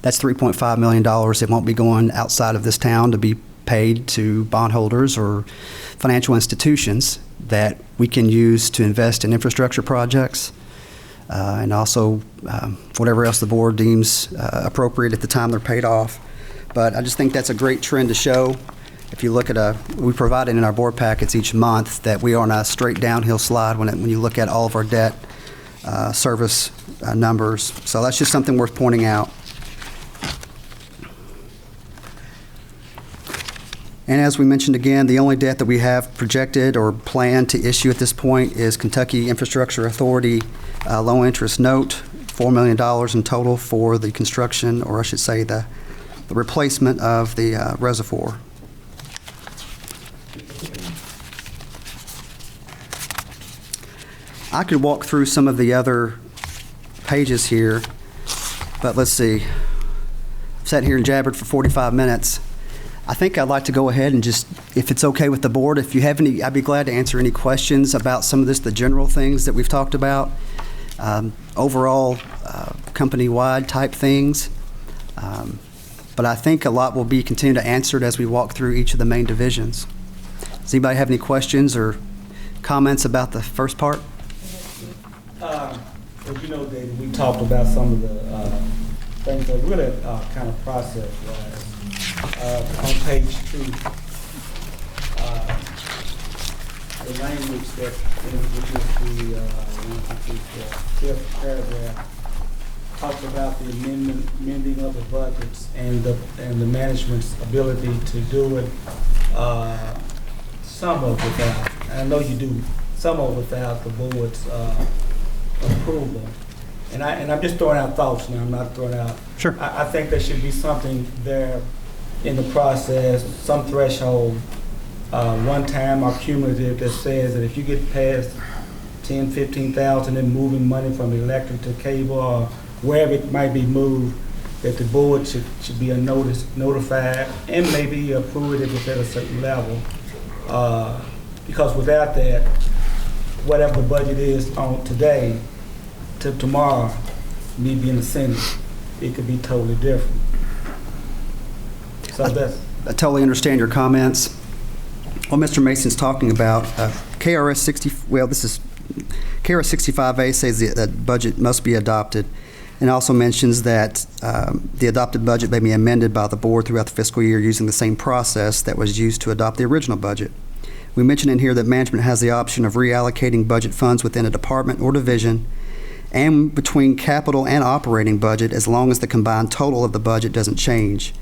that's $3.5 million that won't be going outside of this town to be paid to bondholders or financial institutions that we can use to invest in infrastructure projects and also whatever else the board deems appropriate at the time they're paid off. But I just think that's a great trend to show. If you look at we provide it in our board packets each month that we are on a straight downhill slide when you look at all of our debt service numbers. So that's just something worth pointing out. And as we mentioned again, the only debt that we have projected or planned to issue at this point is Kentucky Infrastructure Authority low interest note, $4 million in total for the construction, or I should say the replacement of the reservoir. I could walk through some of the other pages here, but let's see. I've sat here and jabbered for 45 minutes. I think I'd like to go ahead and just, if it's okay with the board, if you have any, I'd be glad to answer any questions about some of this, the general things that we've talked about, overall company-wide type things. But I think a lot will be continued to answered as we walk through each of the main divisions. Does anybody have any questions or comments about the first part? As you know, David, we talked about some of the things that really kind of process-wise. On page 2, the language that, which is the fifth paragraph, talks about the amending of the budgets and the management's ability to do it some of without. I know you do some of without the board's approval. And I'm just throwing out thoughts now. I'm not throwing out. Sure. I think there should be something there in the process, some threshold, one time or cumulative, that says that if you get past 10, 15,000 and moving money from electric to cable or wherever it might be moved, that the board should be notified and maybe approve it if it's at a certain level. Because without that, whatever the budget is on today to tomorrow, me being the Senate, it could be totally different. So I totally understand your comments. What Mr. Mason's talking about, KRS 65A says that budget must be adopted, and also mentions that the adopted budget may be amended by the board throughout the fiscal year using the same process that was used to adopt the original budget. We mention in here that management has the option of reallocating budget funds within a department or division and between capital and operating budget as long as the combined total of the budget doesn't change.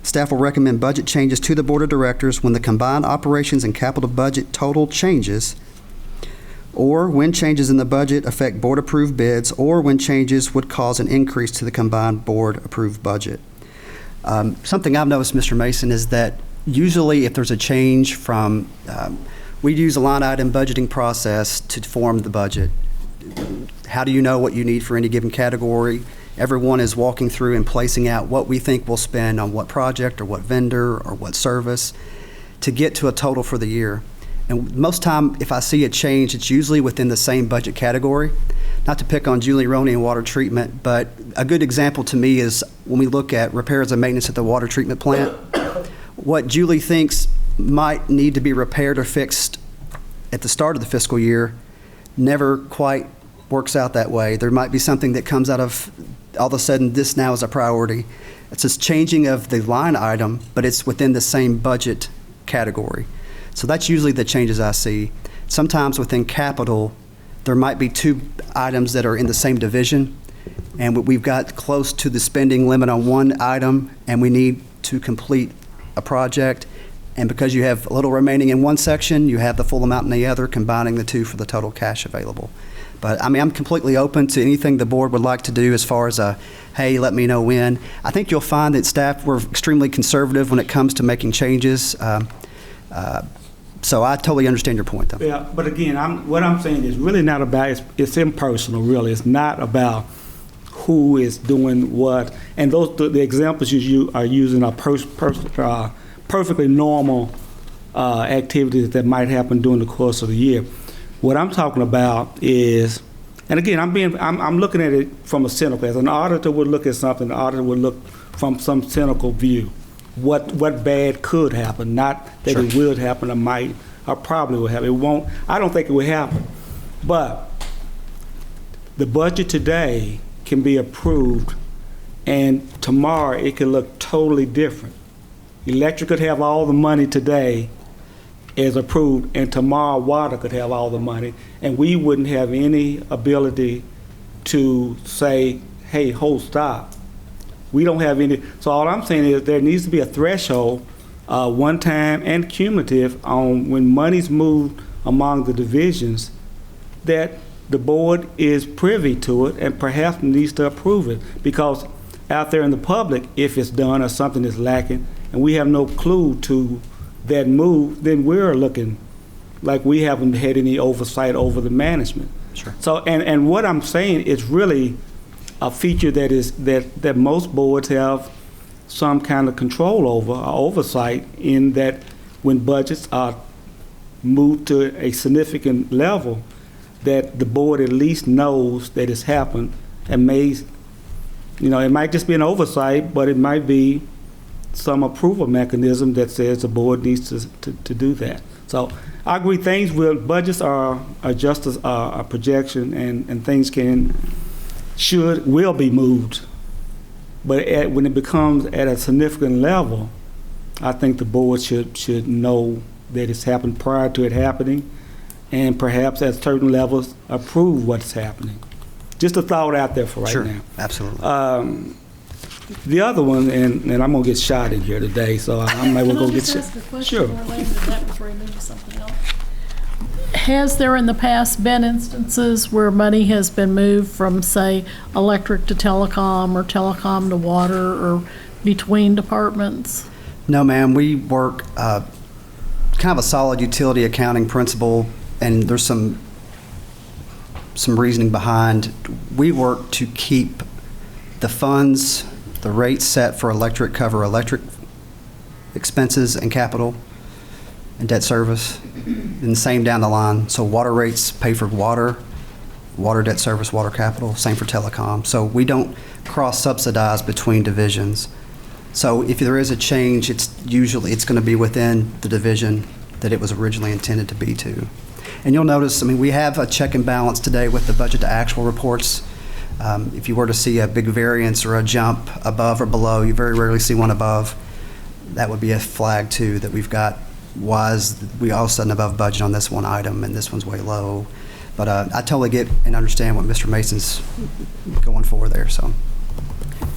Staff will recommend budget changes to the Board of Directors when the combined operations and capital budget total changes, or when changes in the budget affect board-approved bids, or when changes would cause an increase to the combined board-approved budget. Something I've noticed, Mr. Mason, is that usually if there's a change from, we use a line item budgeting process to form the budget. How do you know what you need for any given category? Everyone is walking through and placing out what we think we'll spend on what project or what vendor or what service to get to a total for the year. And most time, if I see a change, it's usually within the same budget category. Not to pick on Julie Roney and water treatment, but a good example to me is when we look at repairs and maintenance at the water treatment plant. What Julie thinks might need to be repaired or fixed at the start of the fiscal year never quite works out that way. There might be something that comes out of all of a sudden this now is a priority. It's just changing of the line item, but it's within the same budget category. So that's usually the changes I see. Sometimes within capital, there might be two items that are in the same division, and we've got close to the spending limit on one item, and we need to complete a project. And because you have a little remaining in one section, you have the full amount in the other, combining the two for the total cash available. But I mean, I'm completely open to anything the board would like to do as far as hey, let me know when. I think you'll find that staff were extremely conservative when it comes to making changes. So I totally understand your point, though. Yeah, but again, what I'm saying is really not about, it's impersonal, really. It's not about who is doing what. And the examples you are using are perfectly normal activities that might happen during the course of the year. What I'm talking about is, and again, I'm looking at it from a cynical. As an auditor would look at something, the auditor would look from some cynical view. What bad could happen, not that Sure. it would happen or might or probably will happen. It won't. I don't think it will happen. But the budget today can be approved, and tomorrow it can look totally different. Electric could have all the money today as approved, and tomorrow water could have all the money, and we wouldn't have any ability to say, hey, hold, stop. We don't have any. So all I'm saying is there needs to be a threshold, one time and cumulative, on when money's moved among the divisions, that the board is privy to it and perhaps needs to approve it. Because out there in the public, if it's done or something is lacking, and we have no clue to that move, then we're looking like we haven't had any oversight over the management. Sure. So, and what I'm saying is really a feature that most boards have some kind of control over, or oversight, in that when budgets are moved to a significant level, that the board at least knows that it's happened, and may, it might just be an oversight, but it might be some approval mechanism that says the board needs to do that. So I agree, budgets are just a projection, and things will be moved. But when it becomes at a significant level, I think the board should know that it's happened prior to it happening, and perhaps at certain levels approve what's happening. Just a thought out there for right Sure. now. Absolutely. The other one, and I'm gonna get shot in here today, so I might well go get shot. Can I just ask a question Sure. related to that before you move to something else? Has there in the past been instances where money has been moved from, say, electric to telecom or telecom to water, or between departments? No, ma'am. We work kind of a solid utility accounting principle, and there's some reasoning behind. We work to keep the funds, the rates set for electric cover electric expenses and capital and debt service, and same down the line. So water rates pay for water debt service, water capital, same for telecom. So we don't cross-subsidize between divisions. So if there is a change, it's going to be within the division that it was originally intended to be to. And you'll notice, we have a check and balance today with the budget to actual reports. If you were to see a big variance or a jump above or below, you very rarely see one above. That would be a flag too, that we've got, why is we all of a sudden above budget on this one item and this one's way low. But I totally get and understand what Mr. Mason's going for there. So,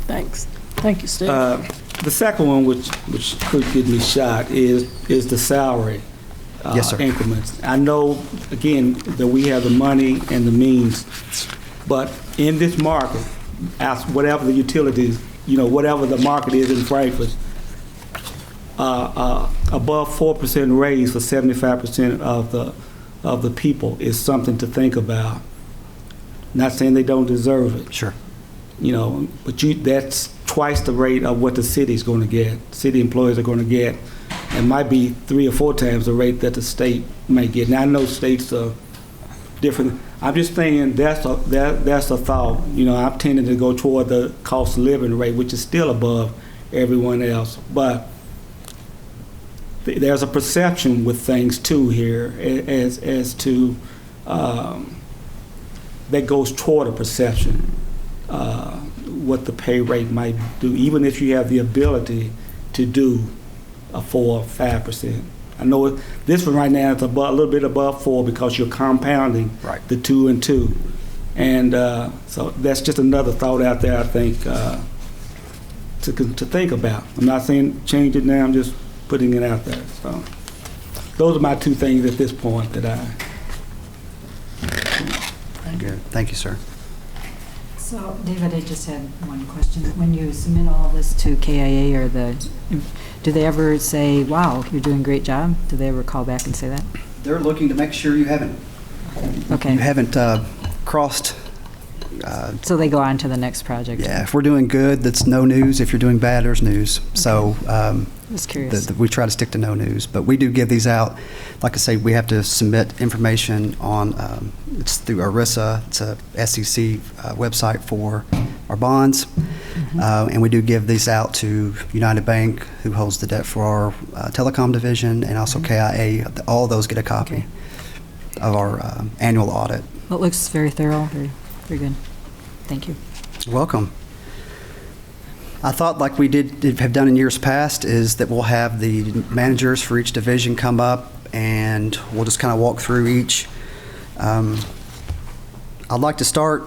Thanks. Thank you, Steve. The second one, which could get me shot, is the salary Yes, sir. increments. I know, again, that we have the money and the means, but in this market, whatever the utilities, whatever the market is in Frankfort, above 4% raise for 75% of the people is something to think about. Not saying they don't deserve it. sure. But that's twice the rate of what the city's going to get. City employees are going to get. It might be 3 or 4 times the rate that the state may get. Now I know states are different. I'm just saying that's a thought. I'm tending to go toward the cost of living rate, which is still above everyone else. But there's a perception with things too here, as to that goes toward a perception. What the pay rate might do, even if you have the ability to do a 4 or 5%. I know this one right now is a little bit above 4 because you're compounding Right. the 2 and 2. And so that's just another thought out there, I think, to think about. I'm not saying change it now, I'm just putting it out there. So those are my 2 things at this point that I... Very good. Thank you, sir. So, David, I just had one question. When you submit all this to KIA or do they ever say, wow, you're doing a great job? Do they ever call back and say that? They're looking to make sure you haven't Okay. crossed. So they go on to the next project? Yeah, if we're doing good, that's no news. If you're doing bad, there's news. So Just curious. we try to stick to no news. But we do give these out. Like I say, we have to submit information on, it's through ERISA. It's a SEC website for our bonds. And we do give these out to United Bank, who holds the debt for our telecom division, and also KIA. All of those get a copy of our annual audit. Well, it looks very thorough, very good. Thank you. You're welcome. I thought, like we have done in years past, is that we'll have the managers for each division come up and we'll just kind of walk through each. I'd like to start,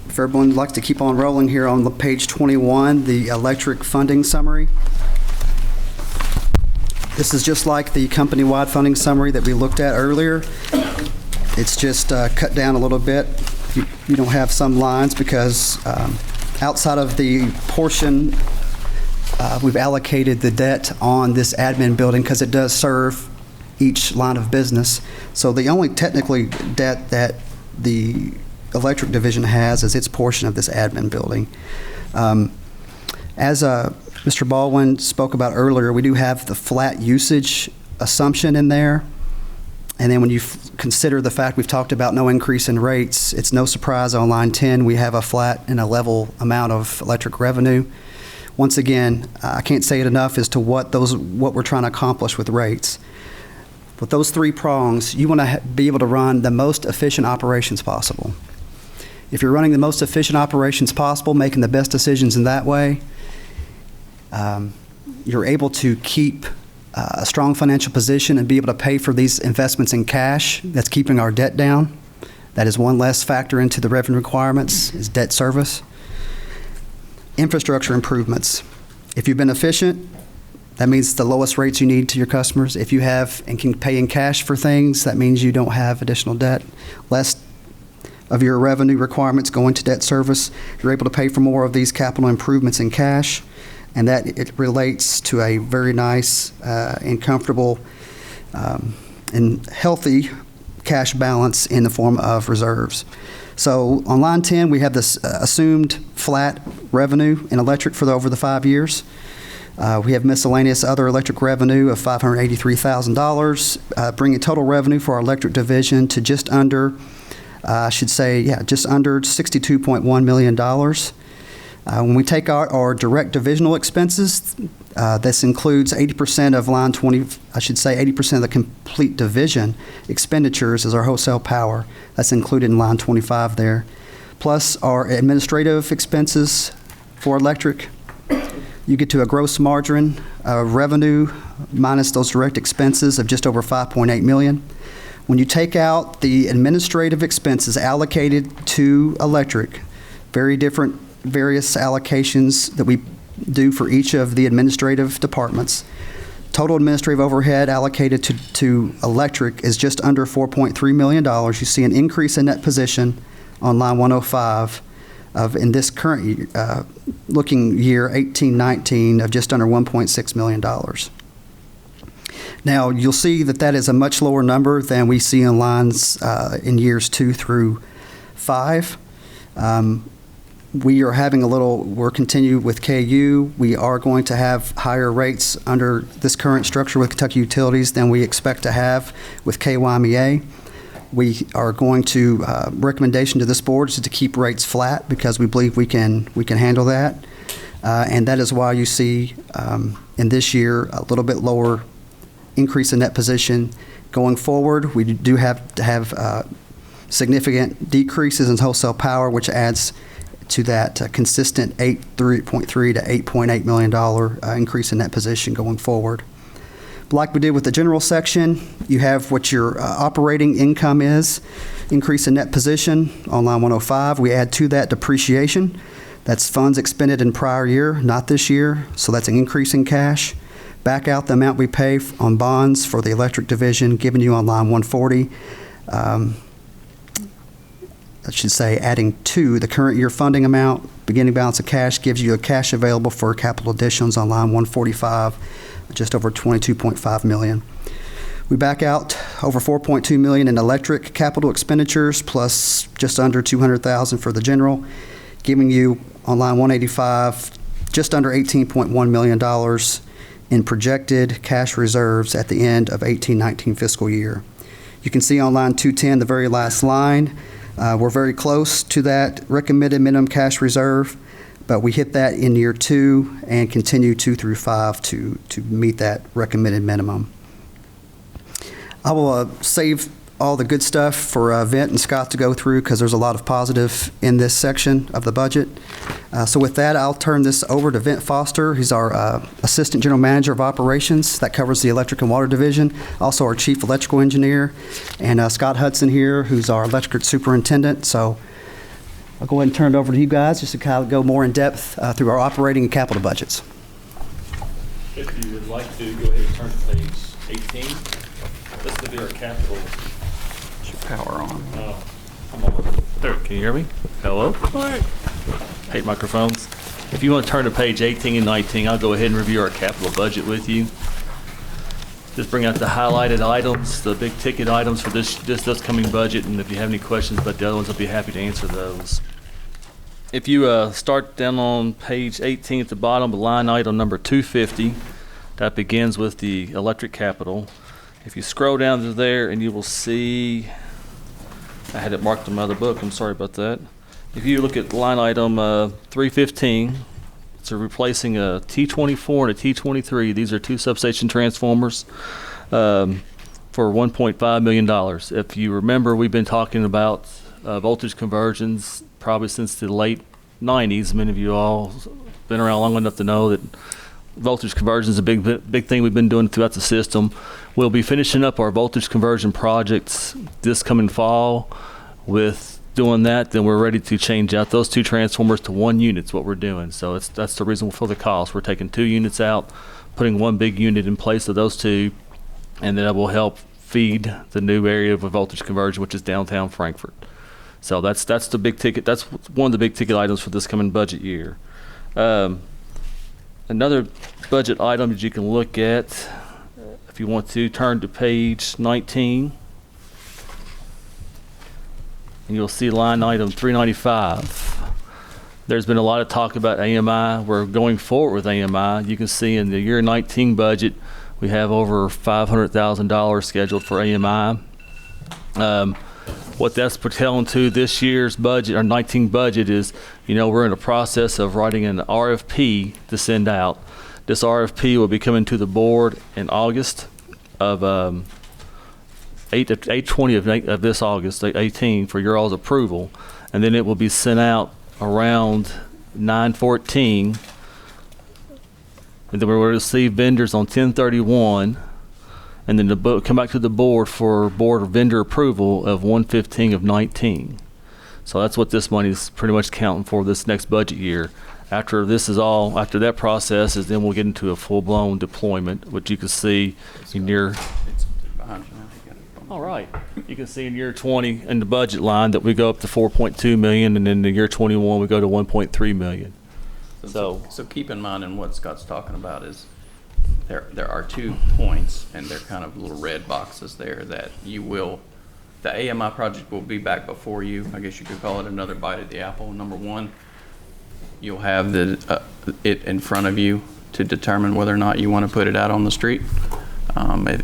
if everyone likes to keep on rolling here on page 21, the electric funding summary. This is just like the company-wide funding summary that we looked at earlier. It's just cut down a little bit. You don't have some lines because outside of the portion, we've allocated the debt on this admin building because it does serve each line of business. So the only technically debt that the electric division has is its portion of this admin building. As Mr. Baldwin spoke about earlier, we do have the flat usage assumption in there. And then when you consider the fact we've talked about no increase in rates, it's no surprise on line 10 we have a flat and a level amount of electric revenue. Once again, I can't say it enough as to what we're trying to accomplish with rates. With those 3 prongs, you want to be able to run the most efficient operations possible. If you're running the most efficient operations possible, making the best decisions in that way, you're able to keep a strong financial position and be able to pay for these investments in cash. That's keeping our debt down. That is one less factor into the revenue requirements, is debt service. Infrastructure improvements. If you've been efficient, that means the lowest rates you need to your customers. If you have and can pay in cash for things, that means you don't have additional debt. Less of your revenue requirements go into debt service. You're able to pay for more of these capital improvements in cash. And that it relates to a very nice and comfortable and healthy cash balance in the form of reserves. So on line 10, we have this assumed flat revenue in electric for over the 5 years. We have miscellaneous other electric revenue of $583,000, bringing total revenue for our electric division to just under, just under $62.1 million. When we take out our direct divisional expenses, this includes 80% of line 20, 80% of the complete division expenditures is our wholesale power. That's included in line 25 there. Plus our administrative expenses for electric. You get to a gross margin revenue minus those direct expenses of just over $5.8 million. When you take out the administrative expenses allocated to electric, various allocations that we do for each of the administrative departments. Total administrative overhead allocated to electric is just under $4.3 million. You see an increase in that position on line 105 in this current looking year, 18-19, of just under $1.6 million. Now, you'll see that is a much lower number than we see in lines in years 2 through 5. We're continuing with KU. We are going to have higher rates under this current structure with Kentucky Utilities than we expect to have with KYMEA. We are going to, recommendation to this board is to keep rates flat because we believe we can handle that. And that is why you see in this year a little bit lower increase in that position. Going forward, we do have to have significant decreases in wholesale power, which adds to that consistent 8.3 to $8.8 million increase in that position going forward. But like we did with the general section, you have what your operating income is, increase in net position on line 105. We add to that depreciation. That's funds expended in prior year, not this year, so that's an increase in cash. Back out the amount we pay on bonds for the electric division, giving you on line 140. I should say adding to the current year funding amount, beginning balance of cash gives you a cash available for capital additions on line 145, just over $22.5 million. We back out over $4.2 million in electric capital expenditures, plus just under $200,000 for the general, giving you on line 185 just under $18.1 million in projected cash reserves at the end of 18-19 fiscal year. You can see on line 210, the very last line, we're very close to that recommended minimum cash reserve, but we hit that in year 2 and continue 2 through 5 to meet that recommended minimum. I will save all the good stuff for Vint and Scott to go through because there's a lot of positive in this section of the budget. So with that, I'll turn this over to Vint Foster. He's our Assistant General Manager of Operations. That covers the Electric and Water Division. Also our Chief Electrical Engineer. And Scott Hudson here, who's our Electric Superintendent. So I'll go ahead and turn it over to you guys just to kind of go more in depth through our operating and capital budgets. If you would like to, go ahead and turn to page 18. This will be our capital. Power on. I'm over there. Can you hear me? Hello? All right. Hate microphones. If you want to turn to page 18 and 19, I'll go ahead and review our capital budget with you. Just bring out the highlighted items, the big ticket items for this upcoming budget, and if you have any questions about the other ones, I'll be happy to answer those. If you start down on page 18 at the bottom, line item number 250, that begins with the electric capital. If you scroll down to there, and you will see, I had it marked in my other book, I'm sorry about that. If you look at line item 315, it's replacing a T24 and a T23. These are 2 substation transformers for $1.5 million. If you remember, we've been talking about voltage conversions probably since the late 90s. Many of you all been around long enough to know that voltage conversion is a big thing we've been doing throughout the system. We'll be finishing up our voltage conversion projects this coming fall. With doing that, then we're ready to change out those 2 transformers to 1 unit. Is what we're doing. So that's the reason for the cost. We're taking 2 units out, putting 1 big unit in place of those 2, and then that will help feed the new area of voltage conversion, which is downtown Frankfort. So that's the big ticket. That's one of the big ticket items for this coming budget year. Another budget item that you can look at, if you want to, turn to page 19. And you'll see line item 395. There's been a lot of talk about AMI. We're going forward with AMI. You can see in the year 19 budget, we have over $500,000 scheduled for AMI. What that's pertaining to this year's budget, our 19 budget, is, we're in a process of writing an RFP to send out. This RFP will be coming to the board in August of 8/20 of this August, 18, for your all's approval, and then it will be sent out around 9/14, and then we'll receive vendors on 10/31, and then come back to the board for board vendor approval of 1/15 of 19. So that's what this money is pretty much counting for this next budget year. After that process is then we'll get into a full-blown deployment, which you can see in your. All right. You can see in year 20 in the budget line that we go up to 4.2 million, and in the year 21 we go to 1.3 million. So keep in mind, and what Scott's talking about is there are 2 points, and they're kind of little red boxes there that the AMI project will be back before you. I guess you could call it another bite at the apple. Number 1, you'll have it in front of you to determine whether or not you want to put it out on the street.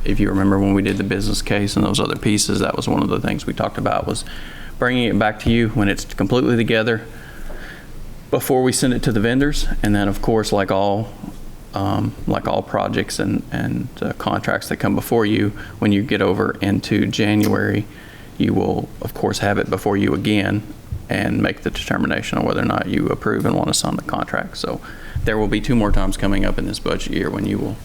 If you remember when we did the business case and those other pieces, that was one of the things we talked about, was bringing it back to you when it's completely together before we send it to the vendors. And then, of course, like all projects and contracts that come before you, when you get over into January, you will, of course, have it before you again and make the determination on whether or not you approve and want to sign the contract. So there will be 2 more times coming up in this budget year when you will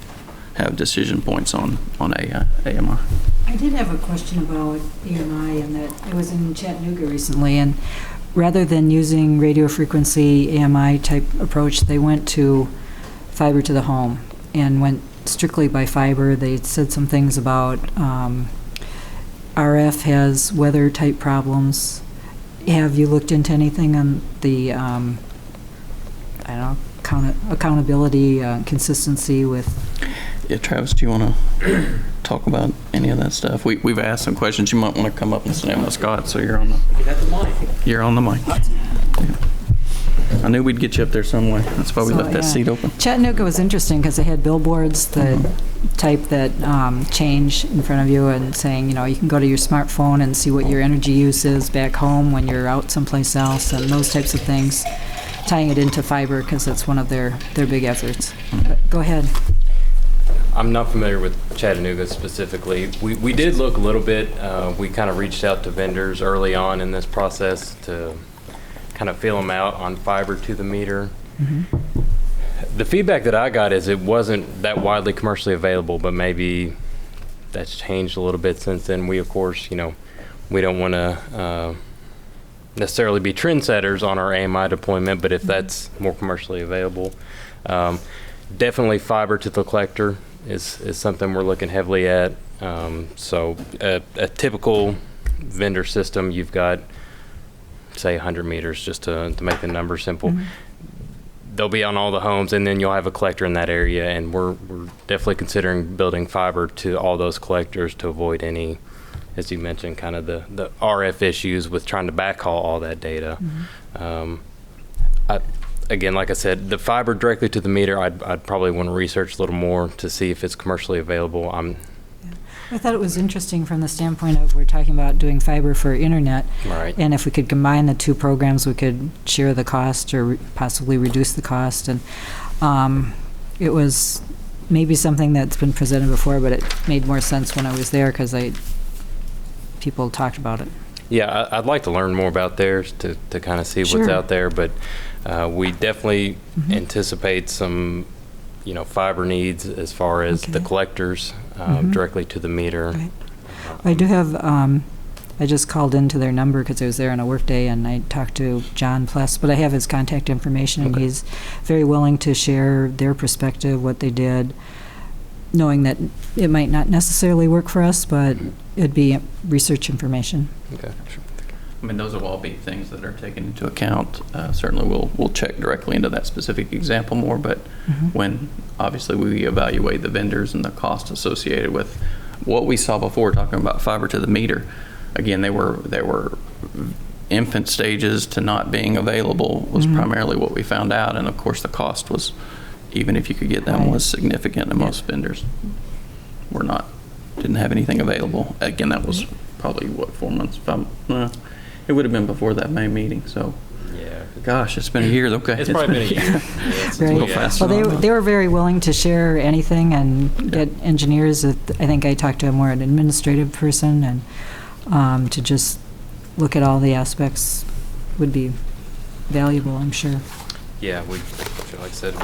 have decision points on AMI. I did have a question about AMI, and that I was in Chattanooga recently, and rather than using radio frequency AMI type approach, they went to fiber to the home and went strictly by fiber. They said some things about RF has weather type problems. Have you looked into anything on the, I don't know, accountability, consistency with? Yeah, Travis, do you want to talk about any of that stuff? We've asked some questions. You might want to come up and stand with Scott, so you're on the mic. I knew we'd get you up there some way. That's why we left that seat open. Chattanooga was interesting because they had billboards, the type that change in front of you and saying, you can go to your smartphone and see what your energy use is back home when you're out someplace else, and those types of things, tying it into fiber because it's one of their big efforts. But go ahead. I'm not familiar with Chattanooga specifically. We did look a little bit. We kind of reached out to vendors early on in this process to kind of feel them out on fiber to the meter. Mm-hmm. The feedback that I got is it wasn't that widely commercially available, but maybe that's changed a little bit since then. We, of course, we don't want to necessarily be trendsetters on our AMI deployment, but if that's more commercially available, definitely fiber to the collector is something we're looking heavily at. So a typical vendor system, you've got, say, 100 meters, just to make the number simple. Mm-hmm. They'll be on all the homes, and then you'll have a collector in that area, and we're definitely considering building fiber to all those collectors to avoid any, as you mentioned, kind of the RF issues with trying to backhaul all that data. Mm-hmm. Again, like I said, the fiber directly to the meter, I'd probably want to research a little more to see if it's commercially available. I thought it was interesting from the standpoint of we're talking about doing fiber for internet. Right. And if we could combine the two programs, we could share the cost or possibly reduce the cost. And it was maybe something that's been presented before, but it made more sense when I was there because people talked about it. Yeah, I'd like to learn more about theirs to kind of see what's out there, but we definitely anticipate some fiber needs as far as the collectors directly to the meter. Right. I do have, I just called into their number because I was there on a work day, and I talked to John Pless, but I have his contact information, and he's very willing to share their perspective, what they did, knowing that it might not necessarily work for us, but it'd be research information. Okay, sure. I mean, those will all be things that are taken into account. Certainly, we'll check directly into that specific example more, but when obviously we evaluate the vendors and the cost associated with what we saw before, talking about fiber to the meter, again, they were infant stages to not being available was primarily what we found out, and of course the cost was, even if you could get them, was significant, and most vendors didn't have anything available. Again, that was probably 4 months. It would have been before that May meeting, so. Yeah. Gosh, it's been a year. Okay. It's probably been a year. Yeah, it's a little faster. Well, they were very willing to share anything and get engineers. I think I talked to a more an administrative person, and to just look at all the aspects would be valuable, I'm sure. Yeah, like I said,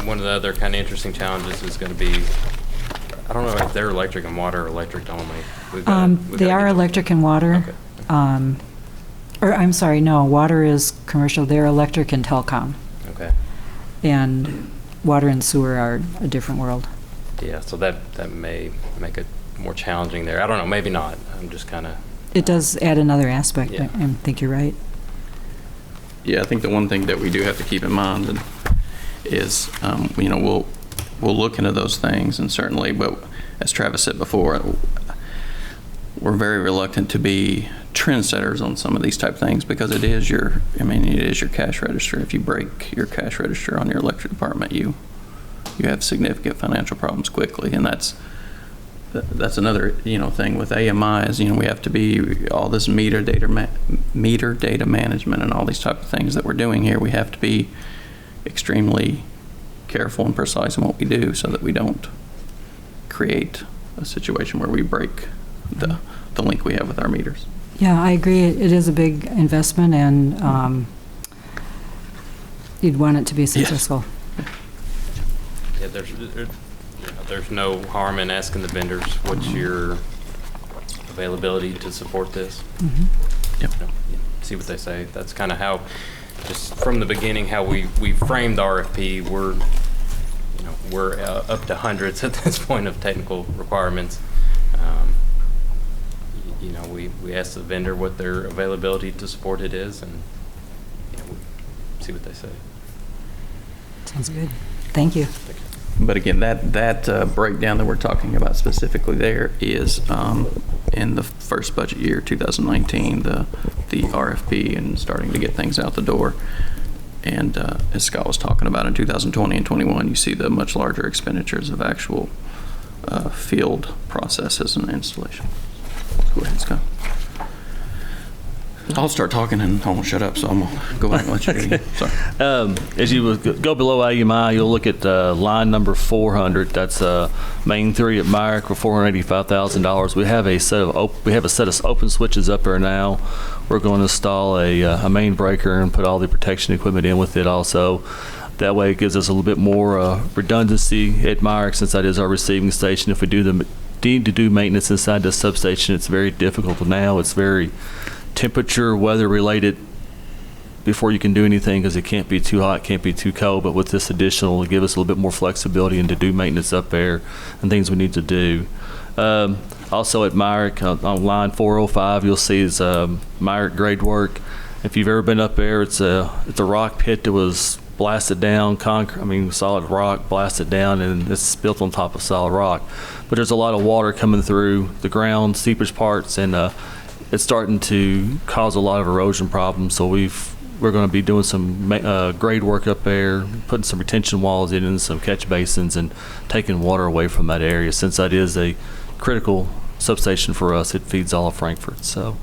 one of the other kind of interesting challenges is going to be, I don't know if they're electric and water or electric only. They are electric and water. Okay. Or I'm sorry, no, water is commercial. They're electric and telecom. Okay. And water and sewer are a different world. Yeah, so that may make it more challenging there. I don't know, maybe not. I'm just kind of... It does add another aspect. Yeah. I think you're right. Yeah, I think the one thing that we do have to keep in mind is, we'll look into those things, and certainly, but as Travis said before, we're very reluctant to be trendsetters on some of these type things because it is your cash register. If you break your cash register on your electric department, you have significant financial problems quickly, and that's another thing with AMI is we have to be all this meter data management and all these type of things that we're doing here. We have to be extremely careful and precise in what we do so that we don't create a situation where we break the link we have with our meters. Yeah, I agree. It is a big investment, and you'd want it to be successful. Yeah, there's no harm in asking the vendors, what's your availability to support this? Yep. See what they say. That's kind of how, just from the beginning, how we framed the RFP. We're up to hundreds at this point of technical requirements. We ask the vendor what their availability to support it is, and we see what they say. Sounds good. Thank you. But again, that breakdown that we're talking about specifically there is in the first budget year, 2019, the RFP and starting to get things out the door. And as Scott was talking about, in 2020 and 21, you see the much larger expenditures of actual field processes and installation. Go ahead, Scott. I'll start talking and I won't shut up, so I'm going to go ahead and let you begin. Sorry. As you go below AMI, you'll look at line number 400. That's main 3 at Myrick for $485,000. We have a set of open switches up there now. We're going to install a main breaker and put all the protection equipment in with it also. That way it gives us a little bit more redundancy at Myrick, since that is our receiving station. If we need to do maintenance inside the substation, it's very difficult now. It's very temperature, weather related before you can do anything, because it can't be too hot, can't be too cold. But with this additional, it'll give us a little bit more flexibility and to do maintenance up there and things we need to do. Also at Myrick, on line 405, you'll see is Myrick grade work. If you've ever been up there, it's a rock pit that was blasted down, solid rock blasted down, and it's built on top of solid rock. But there's a lot of water coming through the ground, steepest parts, and it's starting to cause a lot of erosion problems. So we're going to be doing some grade work up there, putting some retention walls in and some catch basins, and taking water away from that area, since that is a critical substation for us. It feeds all of Frankfort. So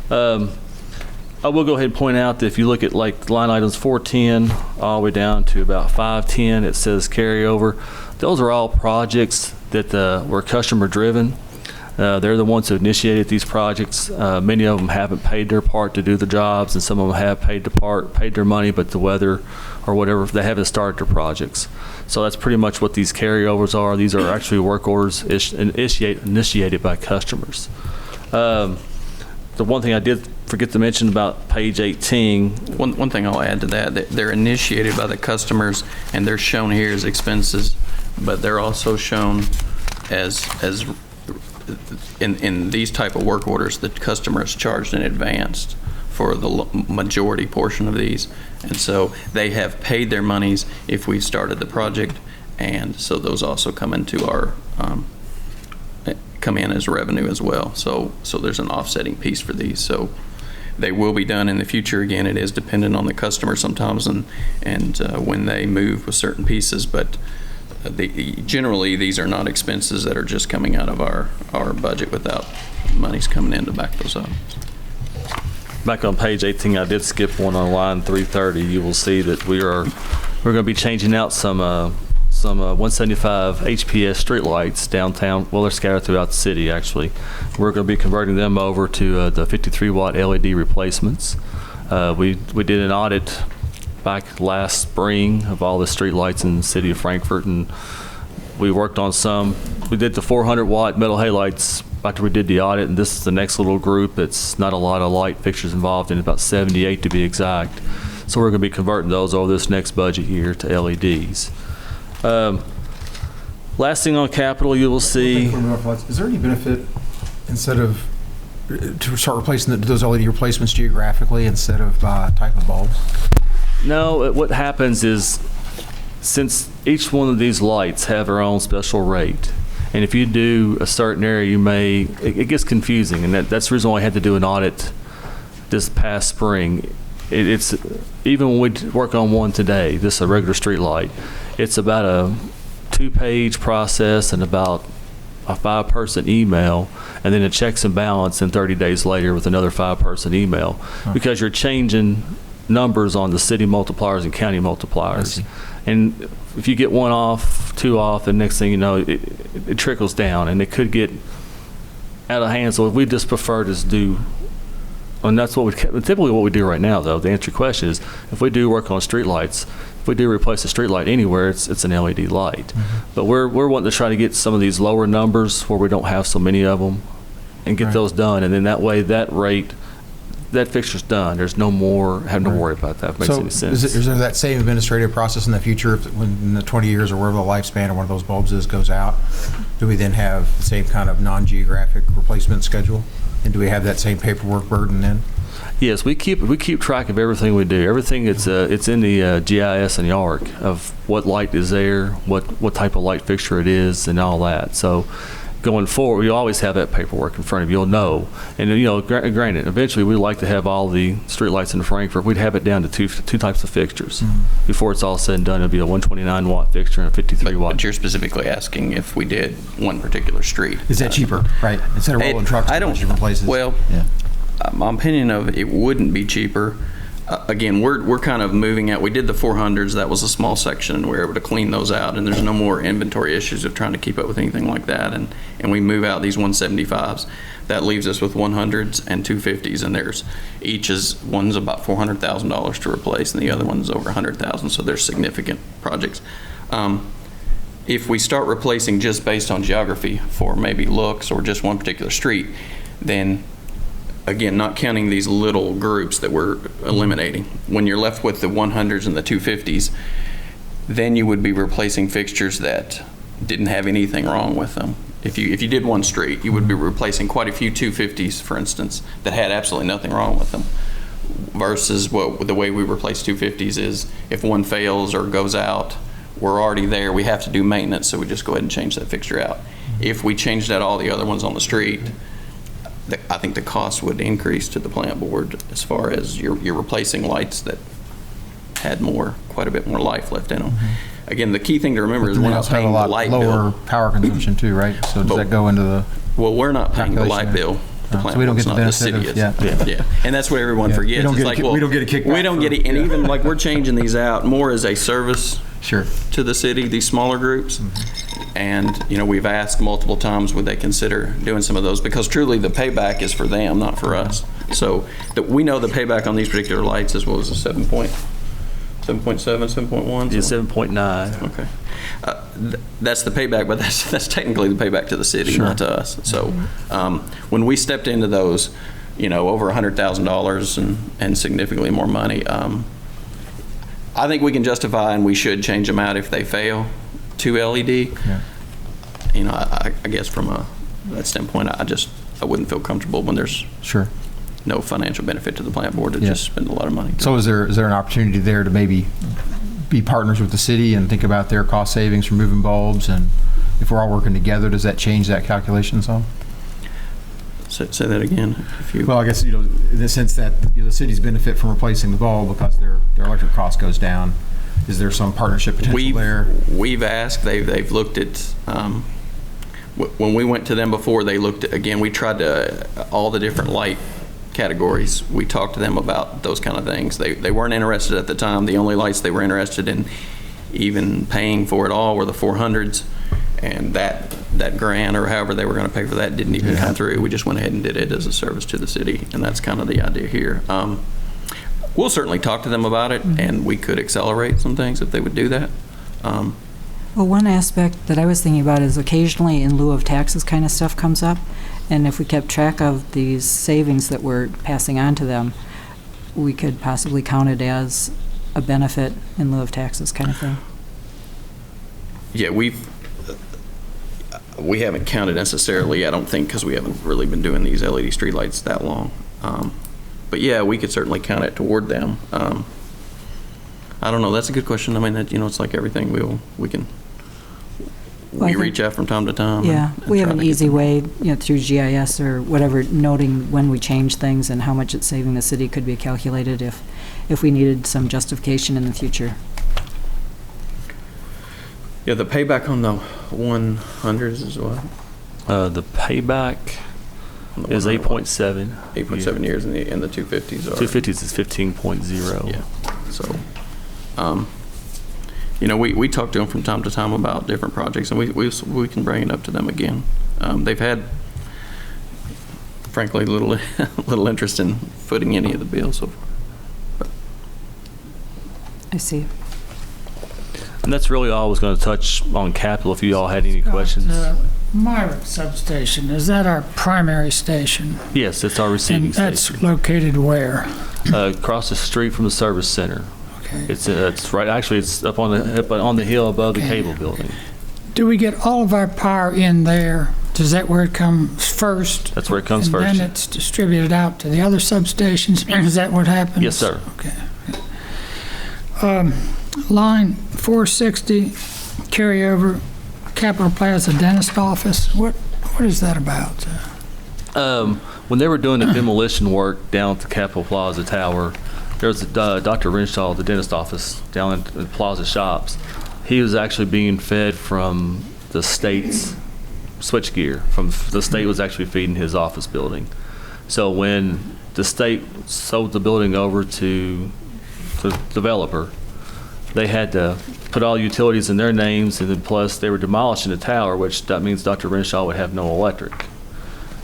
I will go ahead and point out that if you look at like line items 410 all the way down to about 510, it says carryover. Those are all projects that were customer driven. They're the ones who initiated these projects. Many of them haven't paid their part to do the jobs, and some of them have paid their money, but the weather or whatever, they haven't started their projects. So that's pretty much what these carryovers are. These are actually work orders initiated by customers. The one thing I did forget to mention about page 18. One thing I'll add to that they're initiated by the customers, and they're shown here as expenses, but they're also shown as in these type of work orders, the customer is charged in advance for the majority portion of these. And so they have paid their monies if we've started the project, and so those also come into our come in as revenue as well. So there's an offsetting piece for these. So they will be done in the future. Again, it is dependent on the customer sometimes and when they move with certain pieces, but generally these are not expenses that are just coming out of our budget without monies coming in to back those up. Back on page 18, I did skip one on line 330. You will see that we're going to be changing out some 175 HPS streetlights downtown. Well, they're scattered throughout the city, actually. We're going to be converting them over to the 53-watt LED replacements. We did an audit back last spring of all the streetlights in the city of Frankfort, and we worked on some. We did the 400-watt metal halides after we did the audit, and this is the next little group. It's not a lot of light fixtures involved, in about 78 to be exact. So we're going to be converting those over this next budget year to LEDs. Last thing on capital, you will see. Is there any benefit to start replacing those LED replacements geographically instead of by type of bulbs? No, what happens is, since each one of these lights have their own special rate, and if you do a certain area, it gets confusing, and that's the reason why I had to do an audit this past spring. It's even when we work on one today, this is a regular street light, it's about a 2-page process and about a 5-person email, and then a checks and balance, and 30 days later with another 5-person email, because you're changing numbers on the city multipliers and county multipliers. And if you get one off, 2 off, the next thing you know, it trickles down, and it could get out of hand. So we just prefer to do And that's what typically what we do right now, though, to answer your question is, if we do work on streetlights, if we do replace a streetlight anywhere, it's an LED light. But we're wanting to try to get some of these lower numbers where we don't have so many of them and get those done. And then that way, that fixture's done. There's no more having to worry about that. If it makes any sense. Is there that same administrative process in the future, when in the 20 years or wherever the lifespan of one of those bulbs goes out? Do we then have the same kind of non-geographic replacement schedule? And do we have that same paperwork burden then? Yes, we keep track of everything we do. Everything it's in the GIS and the ARC of what light is there, what type of light fixture it is, and all that. So going forward, you always have that paperwork in front of you. You'll know. And granted, eventually we'd like to have all the streetlights in Frankfort. We'd have it down to two types of fixtures. Before it's all said and done, it'll be a 129 watt fixture and a 53 watt. But you're specifically asking if we did one particular street. Is that cheaper, right? Instead of rolling trucks to different places? Well, my opinion of it wouldn't be cheaper. Again, we're kind of moving out. We did the 400s. That was a small section, and we were able to clean those out, and there's no more inventory issues of trying to keep up with anything like that. And we move out these 175s. That leaves us with 100s and 250s, and one's about $400,000 to replace, and the other one's over $100,000. So they're significant projects. If we start replacing just based on geography for maybe looks or just one particular street, then again, not counting these little groups that we're eliminating, when you're left with the 100s and the 250s, then you would be replacing fixtures that didn't have anything wrong with them. If you did one street, you would be replacing quite a few 250s, for instance, that had absolutely nothing wrong with them. Versus the way we replace 250s is if one fails or goes out, we're already there. We have to do maintenance, so we just go ahead and change that fixture out. If we changed out all the other ones on the street, I think the cost would increase to the plant board as far as you're replacing lights that had quite a bit more life left in them. Again, the key thing to remember is we're not paying the light bill. Lower power consumption too, right? So does that go into the? Well, we're not paying the light bill. The plant so we don't get board's the not, the city benefit of, is. Yeah. And that's what everyone forgets. We don't get a kickback. We don't get it, and even like we're changing these out more as a service to the city, these smaller groups. And, we've asked multiple times, would they consider doing some of those? Because truly the payback is for them, not for us. So we know the payback on these particular lights is, what was it, 7.7, 7.1? Yeah, 7.9. Okay. That's the payback, but that's technically the payback to the city, not to us. So when we stepped into those, over $100,000 and significantly more money, I think we can justify and we should change them out if they fail to LED. I guess from that standpoint, I wouldn't feel comfortable when there's no financial benefit to the plant board to just spend a lot of money. So is there an opportunity there to maybe be partners with the city and think about their cost savings from moving bulbs? And if we're all working together, does that change that calculation some? Say that again. Well, I guess, in the sense that the cities benefit from replacing the bulb because their electric cost goes down. Is there some partnership potential there? We've asked. They've looked at. When we went to them before, they looked at, again, we tried all the different light categories. We talked to them about those kind of things. They weren't interested at the time. The only lights they were interested in even paying for it all were the 400s. And that grant or however they were going to pay for that didn't even come through. We just went ahead and did it as a service to the city. And that's kind of the idea here. We'll certainly talk to them about it, and we could accelerate some things if they would do that. Well, one aspect that I was thinking about is occasionally in lieu of taxes kind of stuff comes up, and if we kept track of these savings that we're passing on to them, we could possibly count it as a benefit in lieu of taxes kind of thing. Yeah, we haven't counted necessarily, I don't think, because we haven't really been doing these LED streetlights that long. But yeah, we could certainly count it toward them. I don't know. That's a good question. I mean, it's like everything. We reach out from time to time. Yeah, we have an easy way, through GIS or whatever, noting when we change things and how much it's saving the city could be calculated if we needed some justification in the future. Yeah, the payback on the 100s is what? The payback is 8.7. 8.7 years, and the 250s are. 250s is 15.0. Yeah. So, we talk to them from time to time about different projects, and we can bring it up to them again. They've had frankly, little interest in footing any of the bills so far. I see. And that's really all I was going to touch on capital, if you all had any questions. Myrick Substation, is that our primary station? Yes, it's our receiving And that's station. located where? Across the street from the service center. Okay. It's right, actually, it's up on the hill above the Okay. cable building. Do we get all of our power in there? Is that where it comes first? That's where it comes And first. then it's distributed out to the other substations? Is that what happens? Yes, sir. Okay. Line 460, carryover, Capitol Plaza Dentist Office. What is that about? When they were doing the demolition work down at the Capitol Plaza Tower, there was Dr. Renshaw, the dentist office down in the Plaza Shops. He was actually being fed from the state's switchgear. From the state was actually feeding his office building. So when the state sold the building over to the developer, they had to put all utilities in their names, and then plus they were demolishing the tower, which that means Dr. Renshaw would have no electric.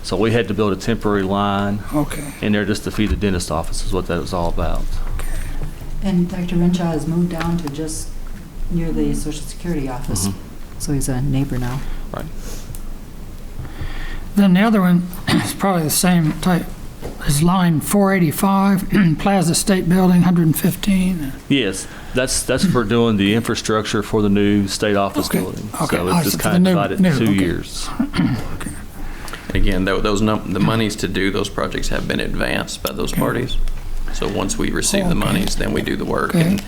So we had to build a temporary line Okay. in there just to feed the dentist office, is what that was all about. And Dr. Renshaw has moved down to just near the Social Security office. So he's a neighbor now. Right. Then the other one is probably the same type as line 485, Plaza State Building, 115. Yes, that's for doing the infrastructure for the new state office Okay, building. okay. So Oh, it's just so kind the of new- divided in new, 2 okay. years. Again, the monies to do those projects have been advanced by those parties. So once we receive the monies, then we do the work. Okay. And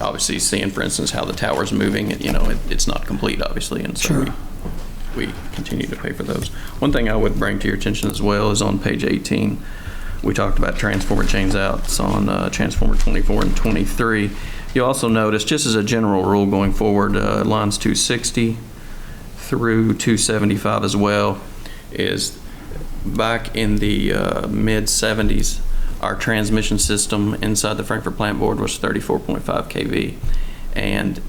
obviously, seeing, for instance, how the tower's moving, it's not complete, obviously, and so Sure. we continue to pay for those. One thing I would bring to your attention as well is on page 18, we talked about transformer change outs on transformer 24 and 23. You'll also notice, just as a general rule going forward, lines 260 through 275 as well, is back in the mid-70s, our transmission system inside the Frankfort Plant Board was 34.5 kV. And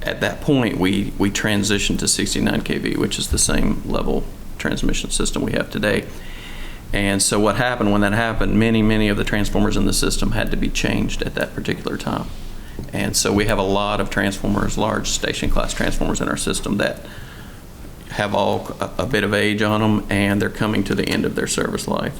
at that point, we transitioned to 69 kV, which is the same level transmission system we have today. And so what happened when that happened, many of the transformers in the system had to be changed at that particular time. And so we have a lot of transformers, large station class transformers in our system that have all a bit of age on them, and they're coming to the end of their service life.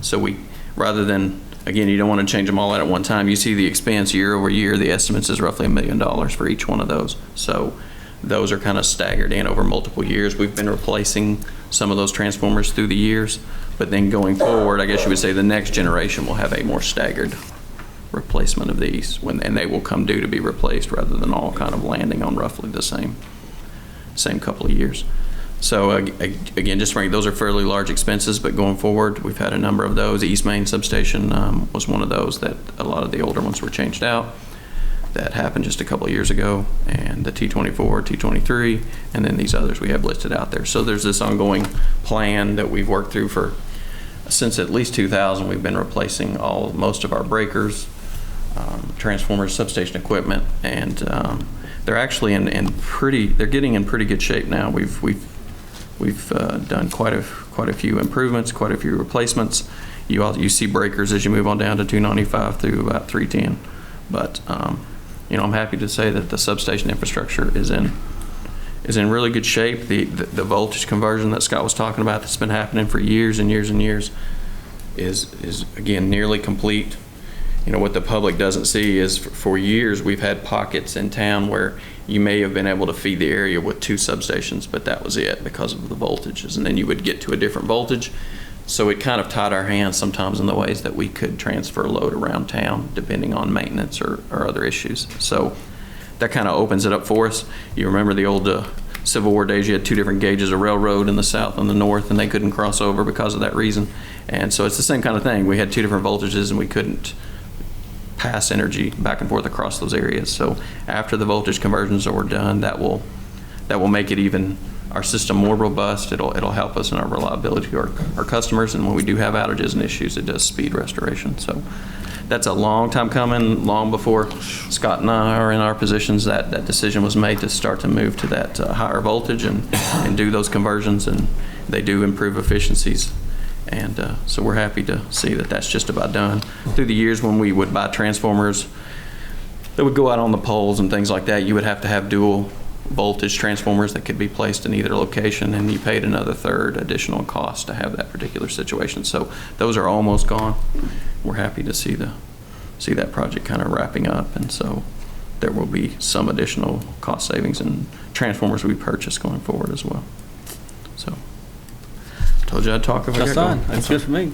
So we, rather than, again, you don't want to change them all out at one time. You see the expense year over year, the estimates is roughly $1 million for each one of those. So those are kind of staggered in over multiple years. We've been replacing some of those transformers through the years, but then going forward, I guess you would say the next generation will have a more staggered replacement of these, and they will come due to be replaced rather than all kind of landing on roughly the same couple of years. So again, just right, those are fairly large expenses, but going forward, we've had a number of those. East Main Substation was one of those that a lot of the older ones were changed out. That happened just a couple of years ago, and the T24, T23, and then these others we have listed out there. So there's this ongoing plan that we've worked through since at least 2000. We've been replacing most of our breakers, transformers, substation equipment, and they're actually they're getting in pretty good shape now. We've done quite a few improvements, quite a few replacements. You see breakers as you move on down to 295 through about 310, but I'm happy to say that the substation infrastructure is in really good shape. The voltage conversion that Scott was talking about, that's been happening for years and years and years, is again nearly complete. What the public doesn't see is for years we've had pockets in town where you may have been able to feed the area with 2 substations, but that was it because of the voltages, and then you would get to a different voltage. So it kind of tied our hands sometimes in the ways that we could transfer load around town depending on maintenance or other issues. So that kind of opens it up for us. You remember the old Civil War days, you had 2 different gauges of railroad in the south and the north, and they couldn't cross over because of that reason. And so it's the same kind of thing. We had 2 different voltages and we couldn't pass energy back and forth across those areas. So after the voltage conversions are done, that will make it even our system more robust. It'll help us in our reliability to our customers, and when we do have outages and issues, it does speed restoration. So that's a long time coming, long before Scott and I are in our positions. That decision was made to start to move to that higher voltage and do those conversions, and they do improve efficiencies And so we're happy to see that that's just about done. Through the years when we would buy transformers that would go out on the poles and things like that, you would have to have dual voltage transformers that could be placed in either location, and you paid another third additional cost to have that particular situation. So those are almost gone. We're happy to see that project kind of wrapping up, and so there will be some additional cost savings and transformers we purchase going forward as well. So, told you I'd talk if I That's got going. fine. That's good for me.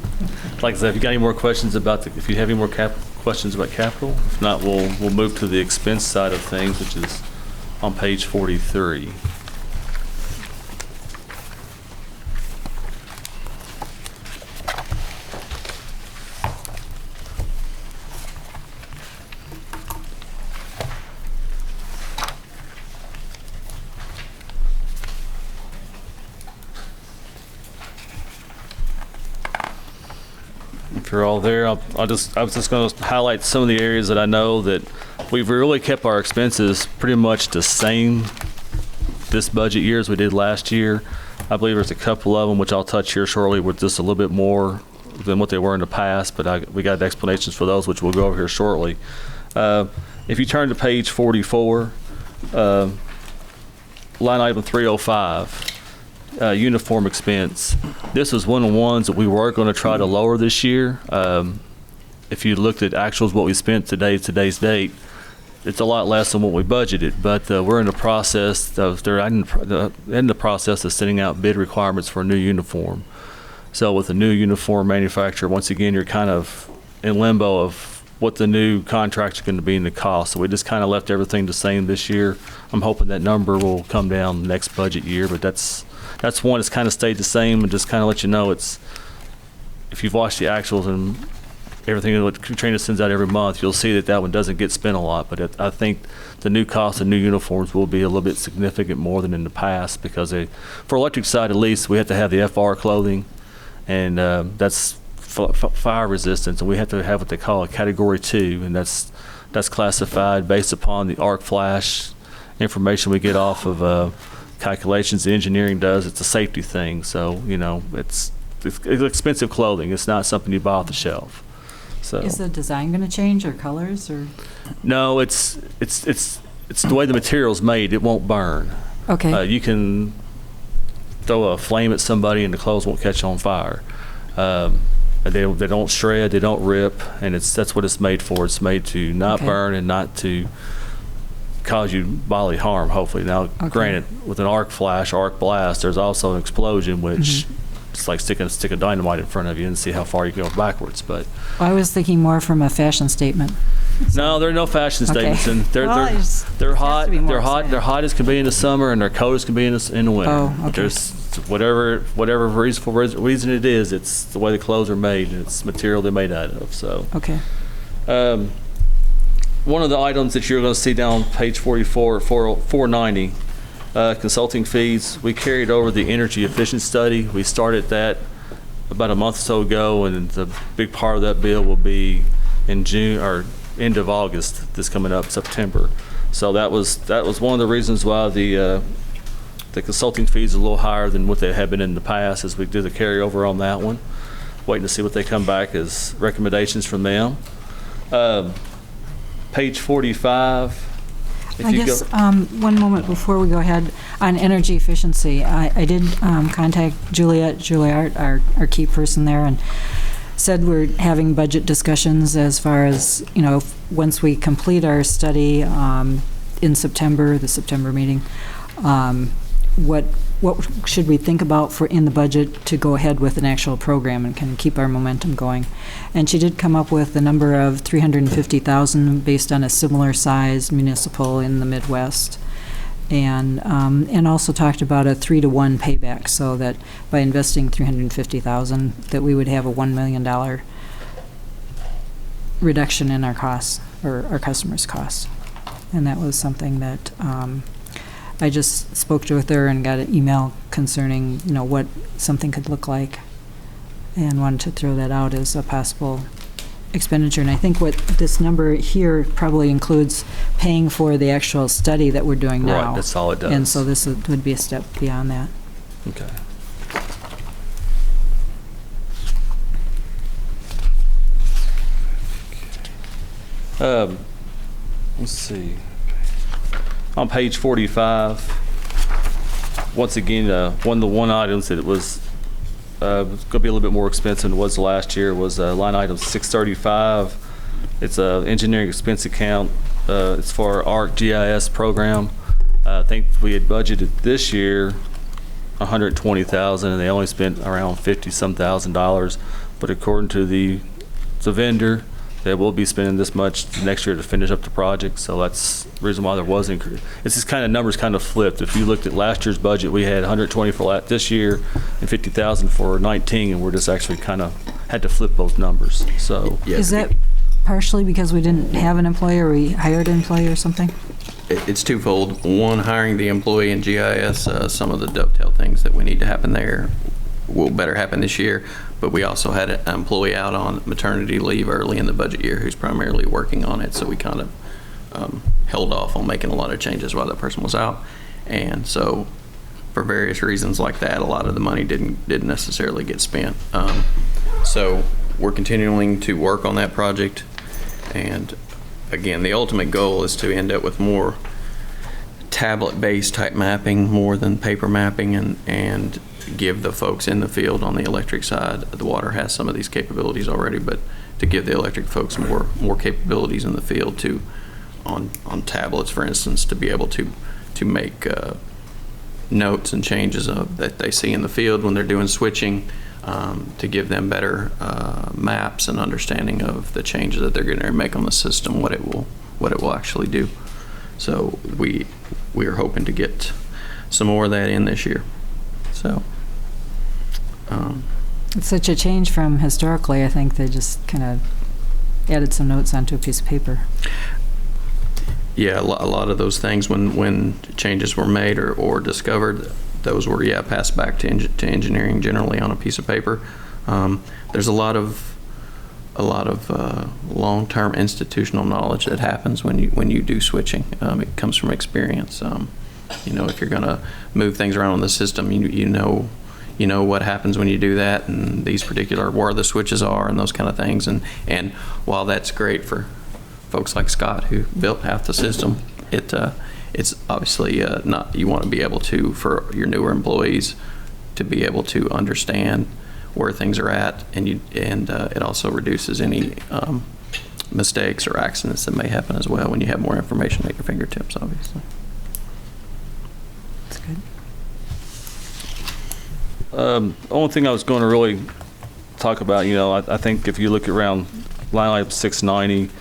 Like I said, if you got any more questions about if you have any more questions about capital, if not, we'll move to the expense side of things, which is on page 43. If you're all there, I was just going to highlight some of the areas that I know that we've really kept our expenses pretty much the same this budget year as we did last year. I believe there's a couple of them, which I'll touch here shortly, with just a little bit more than what they were in the past, but we got explanations for those, which we'll go over here shortly. If you turn to page 44, line item 305, uniform expense. This was one of the ones that we were going to try to lower this year. If you looked at actuals, what we spent today's date, it's a lot less than what we budgeted, but we're in the process of sending out bid requirements for a new uniform. So with a new uniform manufacturer, once again, you're kind of in limbo of what the new contract's going to be in the cost. So we just kind of left everything the same this year. I'm hoping that number will come down next budget year, but that's one that's kind of stayed the same, and just kind of let you know if you've watched the actuals and everything that Katrina sends out every month, you'll see that one doesn't get spent a lot. But I think the new cost of new uniforms will be a little bit significant more than in the past, because for electric side at least, we have to have the FR clothing, and that's fire resistance, and we have to have what they call a category 2, and that's classified based upon the arc flash information we get off of calculations the engineering does. It's a safety thing, so it's expensive clothing. It's not something you buy off the shelf. So Is the design going to change, or colors, or? no, it's the way the material's made. It won't burn. Okay. You can throw a flame at somebody and the clothes won't catch on fire. They don't shred, they don't rip, and that's what it's made for. It's made to not burn and not to cause you bodily harm, hopefully. Now, granted, with an arc flash, arc blast, there's also an explosion, which it's like stick a dynamite in front of you and see how far you go backwards. But I was thinking more from a fashion statement. no, there are no fashion statements, and they're hot. They're hot as can be in the summer, and they're cold as can be in the winter. Oh, okay. There's whatever reason it is, it's the way the clothes are made, and it's material they're made out of. So Okay. one of the items that you're going to see down page 44, 490, consulting fees. We carried over the energy efficiency study. We started that about a month or so ago, and the big part of that bill will be in June or end of August. This coming up September. So that was one of the reasons why the consulting fees are a little higher than what they have been in the past, as we did the carryover on that one. Waiting to see what they come back as recommendations from them. Page 45. I guess one moment before we go ahead, on energy efficiency, I did contact Juliet, our key person there, and said we're having budget discussions as far as, once we complete our study in September, the September meeting, what should we think about in the budget to go ahead with an actual program and kind of keep our momentum going. And she did come up with a number of $350,000 based on a similar size municipal in the Midwest, and also talked about a 3-to-1 payback, so that by investing $350,000 that we would have a $1 million reduction in our costs, or our customers' costs. And that was something that I just spoke with her and got an email concerning, what something could look like, and wanted to throw that out as a possible expenditure. And I think what this number here probably includes paying for the actual study that we're doing now. Right, that's all it does. And so this would be a step beyond that. Okay. Let's see. On page 45, once again, one of the items that it was going to be a little bit more expensive than it was last year was line item 635. It's a engineering expense account. It's for our GIS program. I think we had budgeted this year $120,000, and they only spent around $50-some thousand. But according to the vendor, they will be spending this much next year to finish up the project. So that's the reason why there was an increase. It's just kind of numbers kind of flipped. If you looked at last year's budget, we had 120 for this year and 50,000 for 19, and we're just actually kind of had to flip both numbers. So Is that partially because we didn't have an employee or we hired an employee or something? It's twofold. One, hiring the employee in GIS, some of the dovetail things that we need to happen there will better happen this year, but we also had an employee out on maternity leave early in the budget year who's primarily working on it, so we kind of held off on making a lot of changes while that person was out. And so for various reasons like that, a lot of the money didn't necessarily get spent. So we're continuing to work on that project, and again, the ultimate goal is to end up with more tablet-based type mapping more than paper mapping, and give the folks in the field on the electric side. The water has some of these capabilities already, but to give the electric folks more capabilities in the field to, on tablets, for instance, to be able to make notes and changes that they see in the field when they're doing switching, to give them better maps and understanding of the changes that they're going to make on the system, what it will actually do. So we are hoping to get some more of that in this year. So It's such a change from historically. I think they just kind of added some notes onto a piece of paper. yeah, a lot of those things when changes were made or discovered, those were passed back to engineering generally on a piece of paper. There's a lot of long-term institutional knowledge that happens when you do switching. It comes from experience. If you're going to move things around in the system, you know what happens when you do that, and these particular where the switches are and those kind of things. And while that's great for folks like Scott who built half the system, it's obviously not. You want to be able to, for your newer employees, to be able to understand where things are at, and it also reduces any mistakes or accidents that may happen as well when you have more information at your fingertips, obviously. That's good. Only thing I was going to really talk about, I think if you look around line item 690,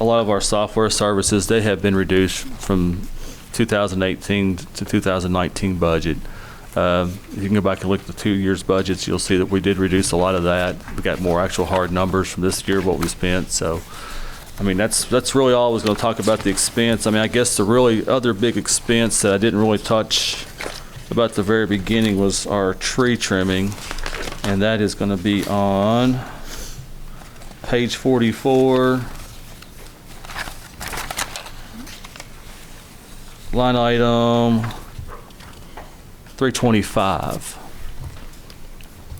a lot of our software services, they have been reduced from 2018 to 2019 budget. If you can go back and look at the 2 years budgets, you'll see that we did reduce a lot of that. We got more actual hard numbers from this year, what we spent. So, that's really all I was going to talk about, the expense. I guess the really other big expense that I didn't really touch about the very beginning was our tree trimming, and that is going to be on page 44, line item 325.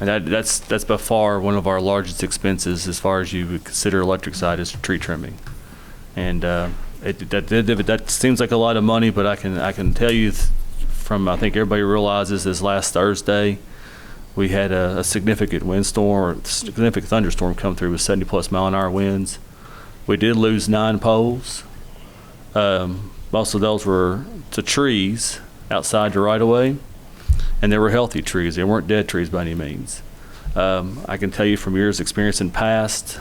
And that's by far one of our largest expenses as far as you would consider electric side is tree trimming. And that seems like a lot of money, but I can tell you from, I think everybody realizes, this last Thursday we had a significant windstorm or significant thunderstorm come through with 70+ mile-an-hour winds. We did lose 9 poles. Most of those were to trees outside the right-of-way, and they were healthy trees. They weren't dead trees by any means. I can tell you from years' experience in past,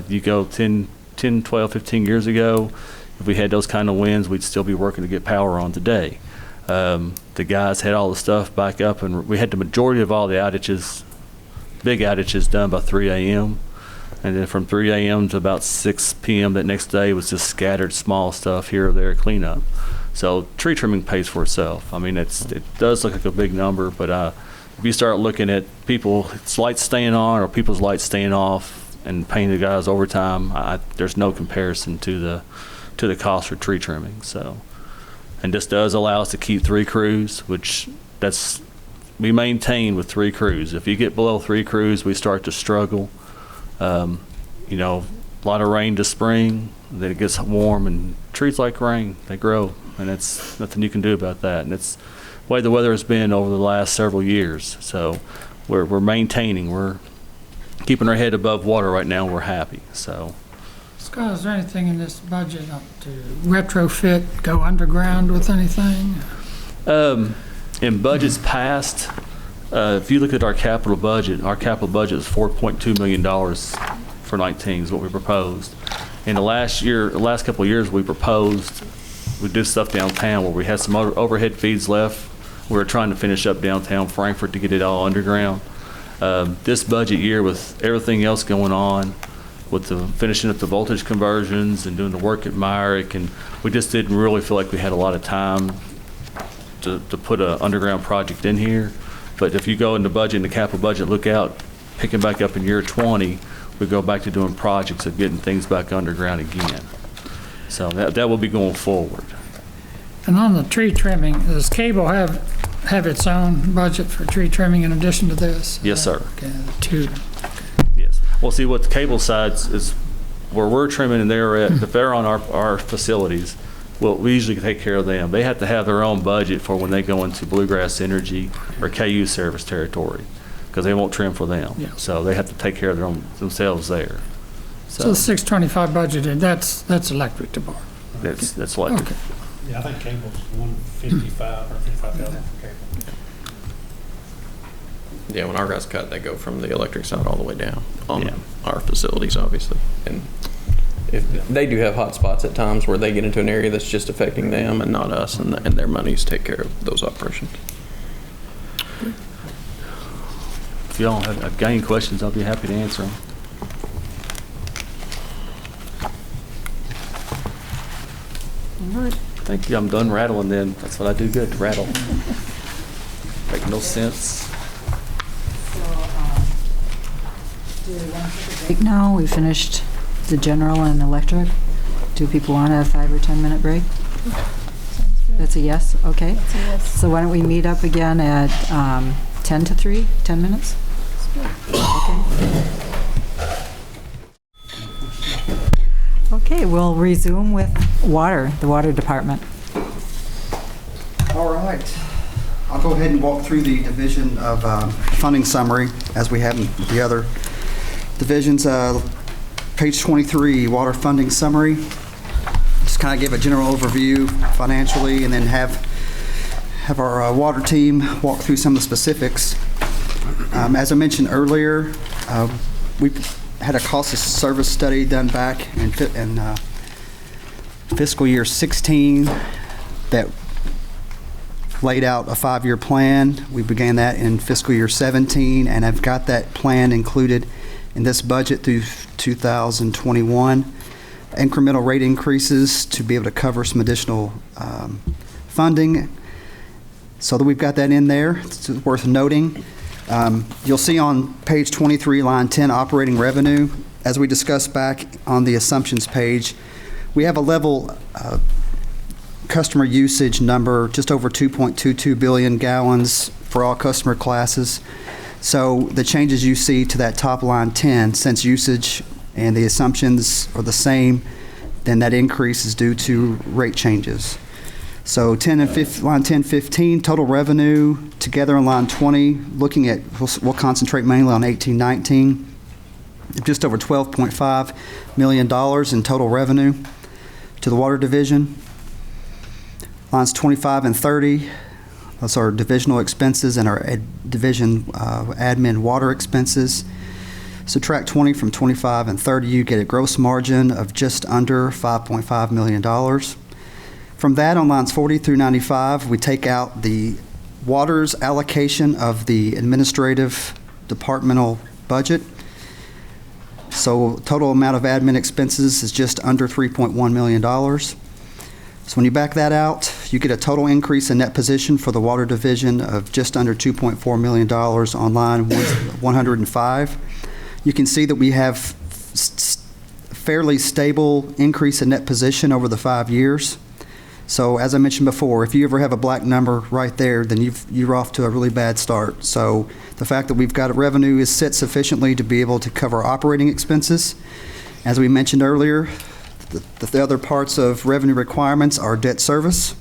you go 10, 12, 15 years ago, if we had those kind of winds, we'd still be working to get power on today. The guys had all the stuff back up, and we had the majority of all the outages, big outages, done by 3 a.m. And then from 3 a.m. to about 6 p.m. that next day was just scattered small stuff here or there cleanup. So tree trimming pays for itself. It does look like a big number, but if you start looking at people's lights staying on or people's lights staying off and paying the guys overtime, there's no comparison to the cost for tree trimming. So, and this does allow us to keep 3 crews, which we maintain with 3 crews. If you get below 3 crews, we start to struggle. a lot of rain this spring, then it gets warm, and trees like rain, they grow, and it's nothing you can do about that. And it's the way the weather has been over the last several years. So we're maintaining, we're keeping our head above water right now. We're happy. So. Scott, is there anything in this budget to retrofit, go underground with anything? In budgets past, if you look at our capital budget is $4.2 million for 19 is what we proposed. In the last couple of years, we did stuff downtown where we had some overhead feeds left. We were trying to finish up downtown Frankfort to get it all underground. This budget year, with everything else going on, with the finishing up the voltage conversions and doing the work at Myrick, and we just didn't really feel like we had a lot of time to put an underground project in here. But if you go in the budget, in the capital budget, look out, picking back up in year 20, we go back to doing projects of getting things back underground again. So that will be going forward. And on the tree trimming, does Cable have its own budget for tree trimming in addition to this? Yes, sir. Okay, two. Yes. Well, see, what the cable sides is where we're trimming, and if they're on our facilities, well, we usually take care of them. They have to have their own budget for when they go into Bluegrass Energy or KU service territory, because they won't trim for them. Yeah. So they have to take care of themselves there. So the 625 budgeted, that's electric department. That's electric. Okay. Yeah, I think cable's 155 or 55,000 for cable. Yeah, when our guys cut, they go from the electric side all the way down on Yeah. our facilities, obviously. And if they do have hot spots at times where they get into an area that's just affecting them and not us, and their monies take care of those operations. If y'all have got any questions, I'll be happy to answer them. All right. Thank you. I'm done rattling then. That's what I do good, to rattle. Make no sense. Do we want to take a break now? We finished the general and electric. Do people want a 5 or 10 minute break? That's a yes? Okay. That's a yes. So why don't we meet up again at 10 to 3, 10 minutes? Okay. Okay, we'll resume with water, the water department. All right. I'll go ahead and walk through the division of funding summary as we have in the other divisions. Page 23, water funding summary. Just kind of give a general overview financially, and then have our water team walk through some of the specifics. As I mentioned earlier, we had a cost of service study done back in fiscal year 16 that laid out a 5-year plan. We began that in fiscal year 17, and I've got that plan included in this budget through 2021. Incremental rate increases to be able to cover some additional funding. So that we've got that in there. It's worth noting. You'll see on page 23, line 10, operating revenue. As we discussed back on the assumptions page, we have a level customer usage number just over 2.22 billion gallons for all customer classes. So the changes you see to that top line 10, since usage and the assumptions are the same, then that increase is due to rate changes. So line 10, 15, total revenue together on line 20, looking at, we'll concentrate mainly on 18, 19, just over $12.5 million in total revenue to the water division. Lines 25 and 30, that's our divisional expenses and our division admin water expenses. Subtract 20 from 25 and 30, you get a gross margin of just under $5.5 million. From that, on lines 40 through 95, we take out the water's allocation of the administrative departmental budget. So total amount of admin expenses is just under $3.1 million. So when you back that out, you get a total increase in net position for the water division of just under $2.4 million on line 105. You can see that we have fairly stable increase in net position over the 5 years. So as I mentioned before, if you ever have a black number right there, then you're off to a really bad start. So the fact that we've got a revenue is set sufficiently to be able to cover operating expenses, As we mentioned earlier, the other parts of revenue requirements are debt service.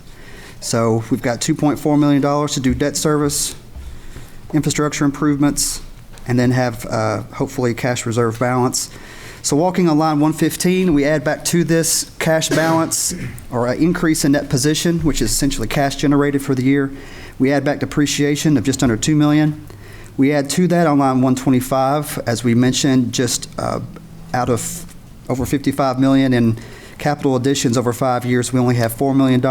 So we've got $2.4 million to do debt service, infrastructure improvements, and then have hopefully cash reserve balance. So walking on line 115, we add back to this cash balance or an increase in net position, which is essentially cash generated for the year. We add back depreciation of just under $2 million. We add to that on line 125, as we mentioned, just out of over $55 million in capital additions over 5 years, we only have $4 million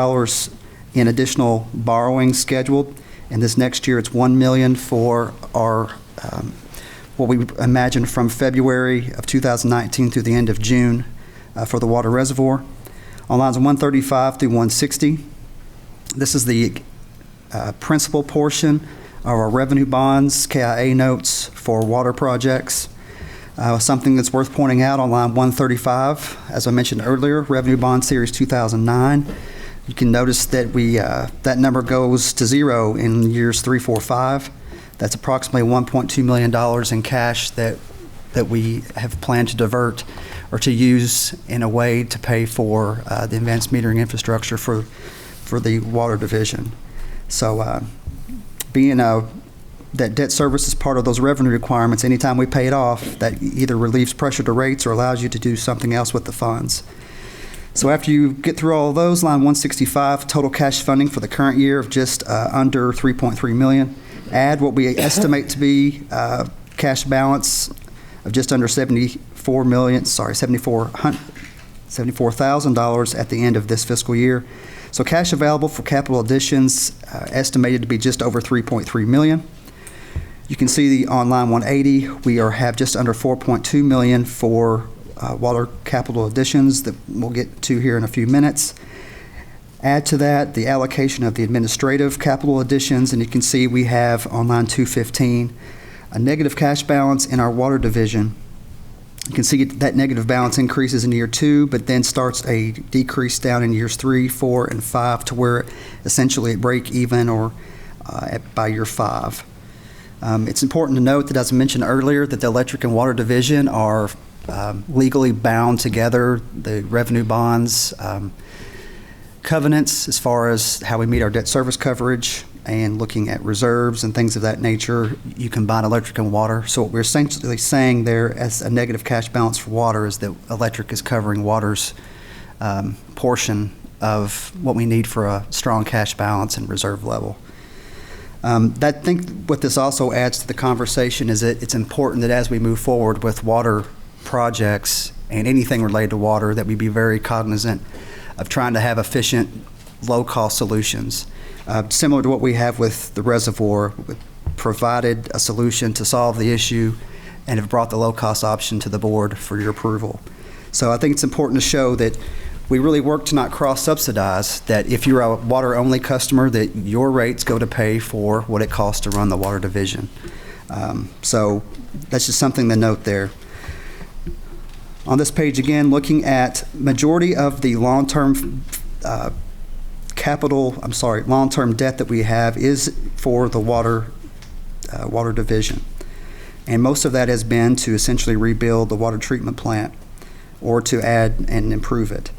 in additional borrowing scheduled. And this next year, it's $1 million for our what we imagine from February of 2019 through the end of June for the water reservoir. On lines 135 through 160, this is the principal portion of our revenue bonds, KIA notes for water projects. Something that's worth pointing out on line 135, as I mentioned earlier, Revenue Bond Series 2009. You can notice that that number goes to zero in years 3, 4, 5. That's approximately $1.2 million in cash that we have planned to divert or to use in a way to pay for the advanced metering infrastructure for the water division. So being that debt service is part of those revenue requirements, anytime we pay it off, that either relieves pressure to rates or allows you to do something else with the funds. So after you get through all of those, line 165, total cash funding for the current year of just under $3.3 million. Add what we estimate to be cash balance of just under $74,000 at the end of this fiscal year. So cash available for capital additions estimated to be just over $3.3 million. You can see on line 180, we have just under $4.2 million for water capital additions that we'll get to here in a few minutes. Add to that the allocation of the administrative capital additions, and you can see we have on line 215 a negative cash balance in our water division. You can see that negative balance increases in year 2, but then starts a decrease down in years 3, 4, and 5 to where essentially it break even or by year 5. It's important to note that, as I mentioned earlier, that the electric and water division are legally bound together. The revenue bonds covenants as far as how we meet our debt service coverage and looking at reserves and things of that nature, you combine electric and water. So what we're essentially saying there as a negative cash balance for water is that electric is covering water's portion of what we need for a strong cash balance and reserve level. I think what this also adds to the conversation is that it's important that as we move forward with water projects and anything related to water, that we be very cognizant of trying to have efficient, low-cost solutions. Similar to what we have with the reservoir, we provided a solution to solve the issue and have brought the low-cost option to the board for your approval. So I think it's important to show that we really work to not cross-subsidize, that if you're a water-only customer, that your rates go to pay for what it costs to run the water division. So that's just something to note there. On this page again, looking at majority of the long-term long-term debt that we have is for the water division. And most of that has been to essentially rebuild the water treatment plant or to add and improve it.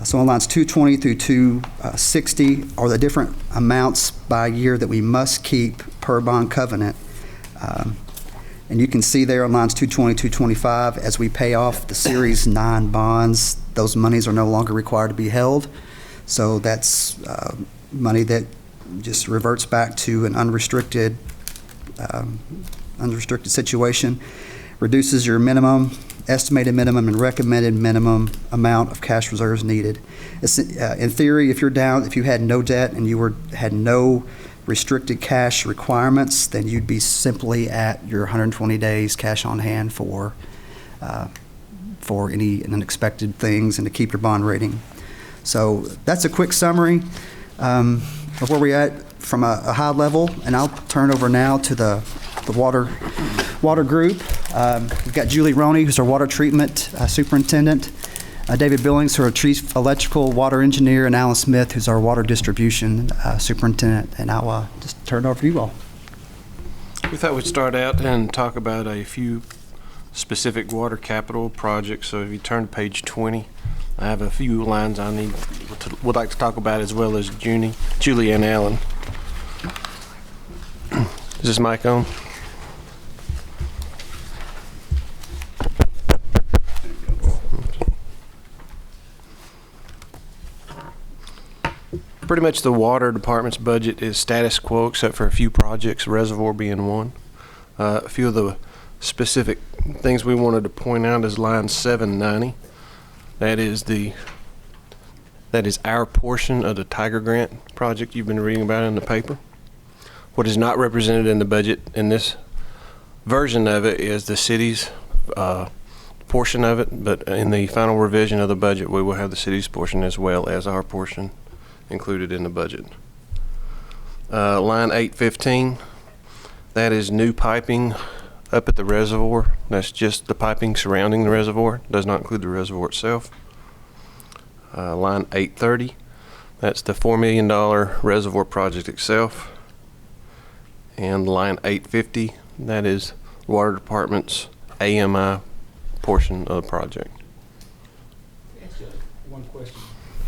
So on lines 220 through 260 are the different amounts by year that we must keep per bond covenant. And you can see there on lines 220, 225, as we pay off the Series 9 bonds, those monies are no longer required to be held. So that's money that just reverts back to an unrestricted situation, reduces your estimated minimum and recommended minimum amount of cash reserves needed. In theory, if you had no debt and you had no restricted cash requirements, then you'd be simply at your 120 days cash on hand for any unexpected things and to keep your bond rating. So that's a quick summary of where we're at from a high level, and I'll turn over now to the water group. We've got Julie Roney, who's our water treatment superintendent, David Billings, who's our chief electrical water engineer, and Alan Smith, who's our water distribution superintendent. And I'll just turn it over to you all. We thought we'd start out and talk about a few specific water capital projects. So if you turn to page 20, I have a few lines I would like to talk about, as well as Julie Ann Allen. Is this mic on? Pretty much the water department's budget is status quo except for a few projects, reservoir being one. A few of the specific things we wanted to point out is line 790. That is our portion of the Tiger Grant project you've been reading about in the paper. What is not represented in the budget in this version of it is the city's portion of it, but in the final revision of the budget, we will have the city's portion as well as our portion included in the budget. Line 815, that is new piping up at the reservoir. That's just the piping surrounding the reservoir, does not include the reservoir itself. Line 830, that's the $4 million reservoir project itself. And line 850, that is water department's AMI portion of the project. One question.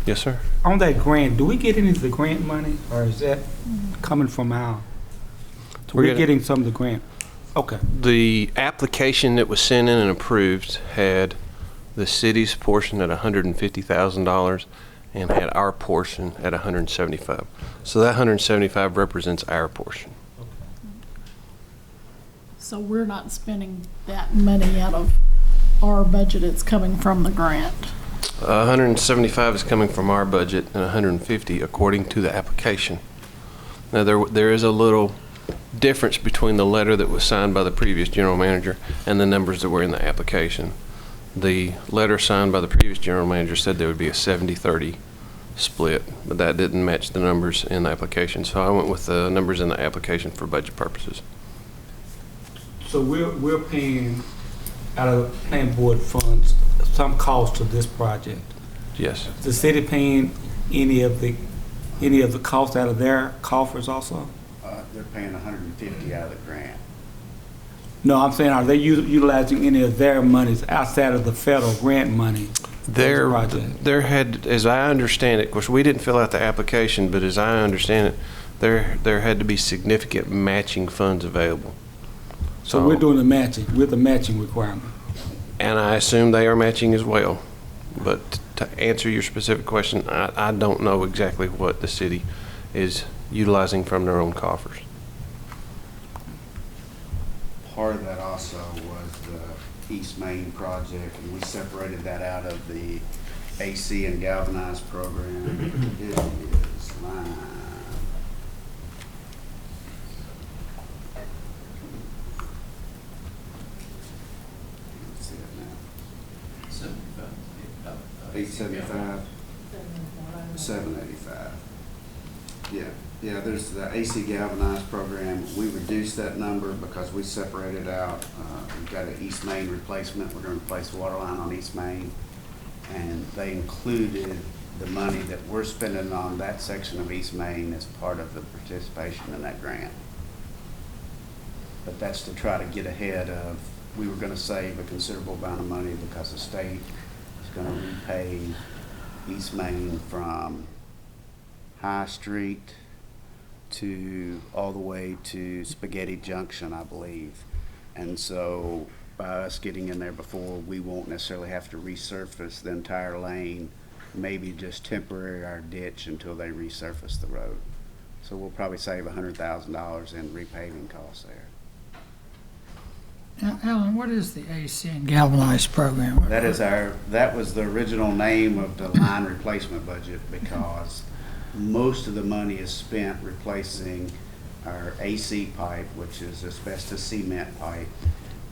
Yes, sir. On that grant, do we get any of the grant money, or is that coming from our? We're getting some of the grant. Okay. The application that was sent in and approved had the city's portion at $150,000 and had our portion at $175,000. So that $175,000 represents our portion. So we're not spending that money out of our budget, it's coming from the grant. 175 is coming from our budget and 150 according to the application. Now there is a little difference between the letter that was signed by the previous general manager and the numbers that were in the application. The letter signed by the previous general manager said there would be a 70-30 split, but that didn't match the numbers in the application. So I went with the numbers in the application for budget purposes. So we're paying out of the planning board funds some cost to this project. Yes. Is the city paying any of the cost out of their coffers also? They're paying $150 out of the grant. No, I'm saying, are they utilizing any of their monies outside of the federal grant money? There had, as I understand it, of course we didn't fill out the application, but as I understand it, there had to be significant matching funds available. So we're doing the matching, with the matching requirement. And I assume they are matching as well. But to answer your specific question, I don't know exactly what the city is utilizing from their own coffers. Part of that also was the East Main project, and we separated that out of the AC and galvanized program. It is line. Let's see it now. 875. 785. Yeah, there's the AC galvanized program. We reduced that number because we separated out. We've got an East Main replacement. We're going to replace the water line on East Main. And they included the money that we're spending on that section of East Main as part of the participation in that grant. But that's to try to get ahead of, we were going to save a considerable amount of money because the state is going to repay East Main from High Street to all the way to Spaghetti Junction, I believe. And so by us getting in there before, we won't necessarily have to resurface the entire lane, maybe just temporary our ditch until they resurface the road. So we'll probably save $100,000 in repaving costs there. Now, Alan, what is the AC and galvanized program? That was the original name of the line replacement budget because most of the money is spent replacing our AC pipe, which is asbestos cement pipe,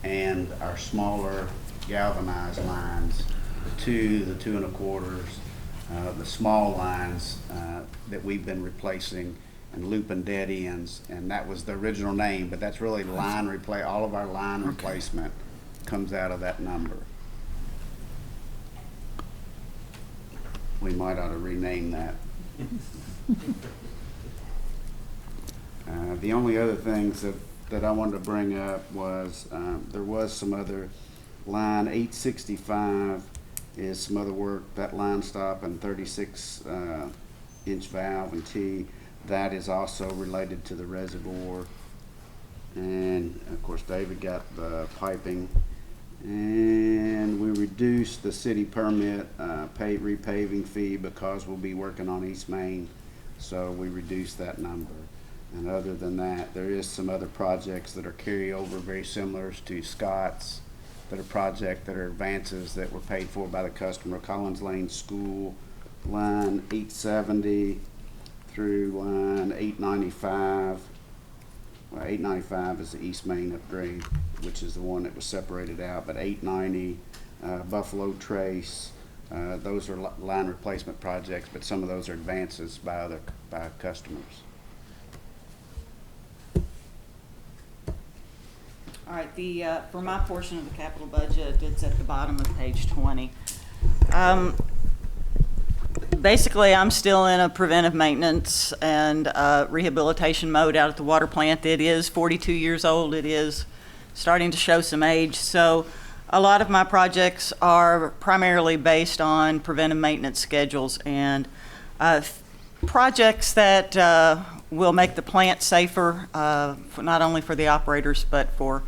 and our smaller galvanized lines, the 2 1/4, the small lines that we've been replacing and looping dead ends, and that was the original name, but that's really line replace. All of our line replacement comes out of that number. We might ought to rename that. The only other things that I wanted to bring up was there was some other Line 865 is some other work, that line stop and 36-inch valve and T. That is also related to the reservoir. And of course, David got the piping. And we reduced the city permit repaving fee because we'll be working on East Main. So we reduced that number. And other than that, there is some other projects that are carryover, very similar to Scott's, that are advances that were paid for by the customer. Collins Lane School, line 870 through line 895. Well, 895 is the East Main upgrade, which is the one that was separated out, but 890, Buffalo Trace, those are line replacement projects, but some of those are advances by customers. All right, for my portion of the capital budget, it's at the bottom of page 20. Basically, I'm still in a preventive maintenance and rehabilitation mode out at the water plant. It is 42 years old. It is starting to show some age. So a lot of my projects are primarily based on preventive maintenance schedules and projects that will make the plant safer, not only for the operators, but for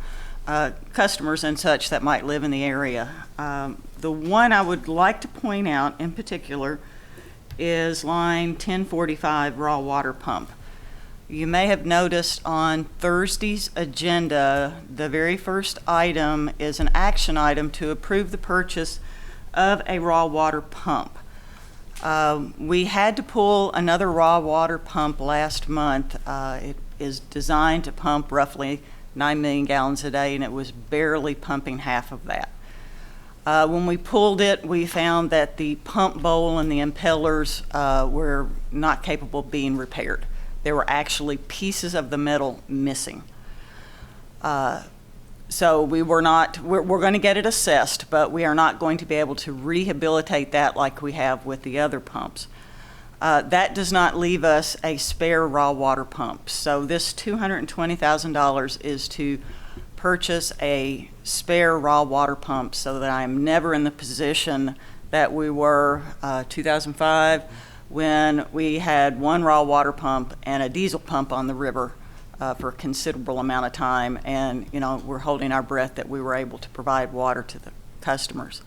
customers and such that might live in the area. The one I would like to point out in particular is line 1045 raw water pump. You may have noticed on Thursday's agenda, the very first item is an action item to approve the purchase of a raw water pump. We had to pull another raw water pump last month. It is designed to pump roughly 9 million gallons a day, and it was barely pumping half of that. When we pulled it, we found that the pump bowl and the impellers were not capable of being repaired. There were actually pieces of the metal missing. So we're going to get it assessed, but we are not going to be able to rehabilitate that like we have with the other pumps. That does not leave us a spare raw water pump. So this $220,000 is to purchase a spare raw water pump so that I am never in the position that we were 2005 when we had one raw water pump and a diesel pump on the river for a considerable amount of time, and we're holding our breath that we were able to provide water to the customers.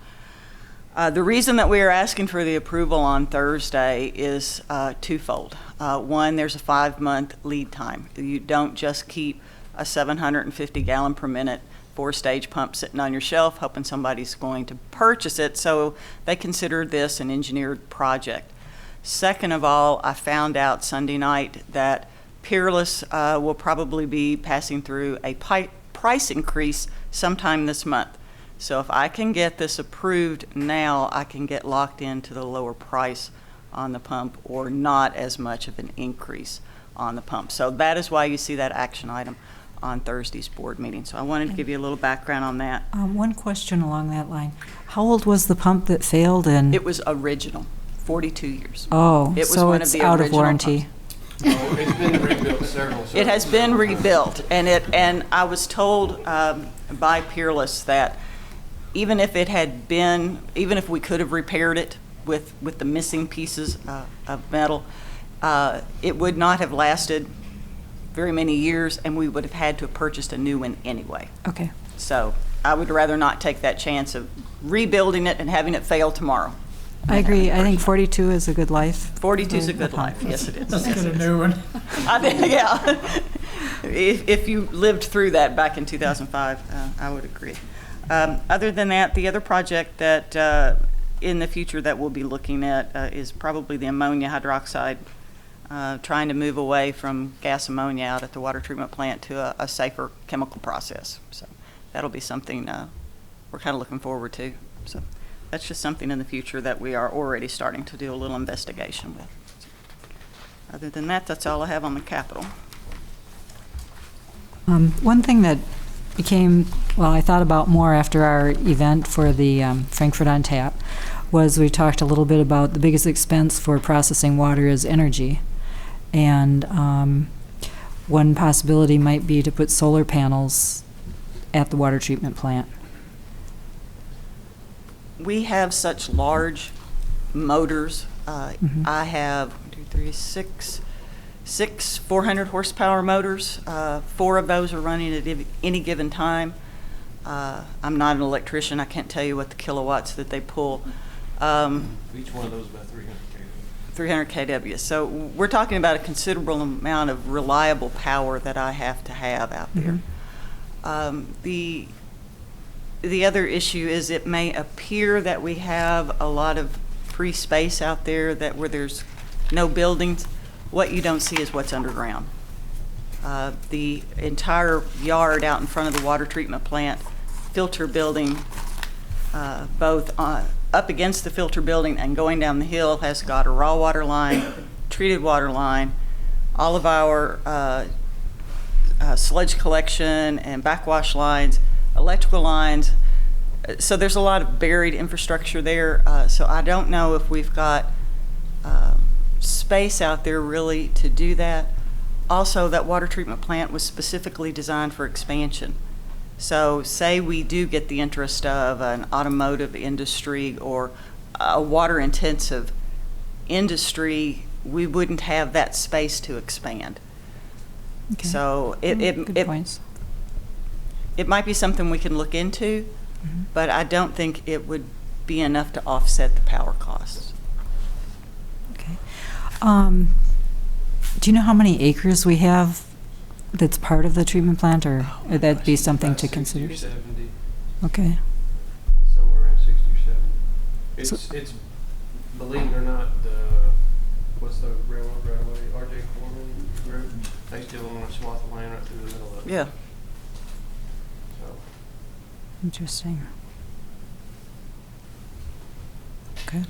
The reason that we are asking for the approval on Thursday is twofold. One, there's a 5-month lead time. You don't just keep a 750 gallon per minute 4-stage pump sitting on your shelf hoping somebody's going to purchase it, so they consider this an engineered project. Second of all, I found out Sunday night that Peerless will probably be passing through a price increase sometime this month. So if I can get this approved now, I can get locked into the lower price on the pump or not as much of an increase on the pump. So that is why you see that action item on Thursday's board meeting. So I wanted to give you a little background on that. One question along that line. How old was the pump that failed? And it was original, 42 years. Oh, it was so one it's of the out of original warranty. pumps. Oh, it's been rebuilt several. It has been rebuilt, and I was told by Peerless that even if we could have repaired it with the missing pieces of metal, it would not have lasted very many years, and we would have had to have purchased a new one anyway. Okay. So I would rather not take that chance of rebuilding it and having it fail tomorrow. I agree. I think 42 is a good life. 42 is a good life. Yes, it is. Let's Yes, get a it is. new one. I think, yeah. If you lived through that back in 2005, I would agree. Other than that, the other project that in the future that we'll be looking at is probably the ammonia hydroxide, trying to move away from gas ammonia out at the water treatment plant to a safer chemical process. So that'll be something we're kind of looking forward to. So that's just something in the future that we are already starting to do a little investigation with. Other than that, that's all I have on the capital. One thing that I thought about more after our event for the Frankfort on Tap was we talked a little bit about the biggest expense for processing water is energy. And one possibility might be to put solar panels at the water treatment plant. we have such large motors. Mhm. I have 1, 2, 3, 6 400 horsepower motors. 4 of those are running at any given time. I'm not an electrician. I can't tell you what the kilowatts that they pull. Each one of those about 300 kV. 300 kW. So we're talking about a considerable amount of reliable power that I have to have out there. The other issue is it may appear that we have a lot of free space out there where there's no buildings. What you don't see is what's underground. The entire yard out in front of the water treatment plant, filter building, both up against the filter building and going down the hill, has got a raw water line, treated water line, all of our sludge collection and backwash lines, electrical lines. So there's a lot of buried infrastructure there. So I don't know if we've got space out there really to do that. Also, that water treatment plant was specifically designed for expansion. So say we do get the interest of an automotive industry or a water-intensive industry, we wouldn't have that space to expand. Okay. So Good points. it might be something we can look into, but I don't think it would be enough to offset the power costs. Okay. Do you know how many acres we have that's part of the treatment plant, or would that be something to consider? 60 or 70, Okay. somewhere around 60 or 70. So- It's believe it or not, what's the railroad right away? RJ Corman Group. They still own a swath of land right through the middle of it. Yeah. So Interesting. Okay.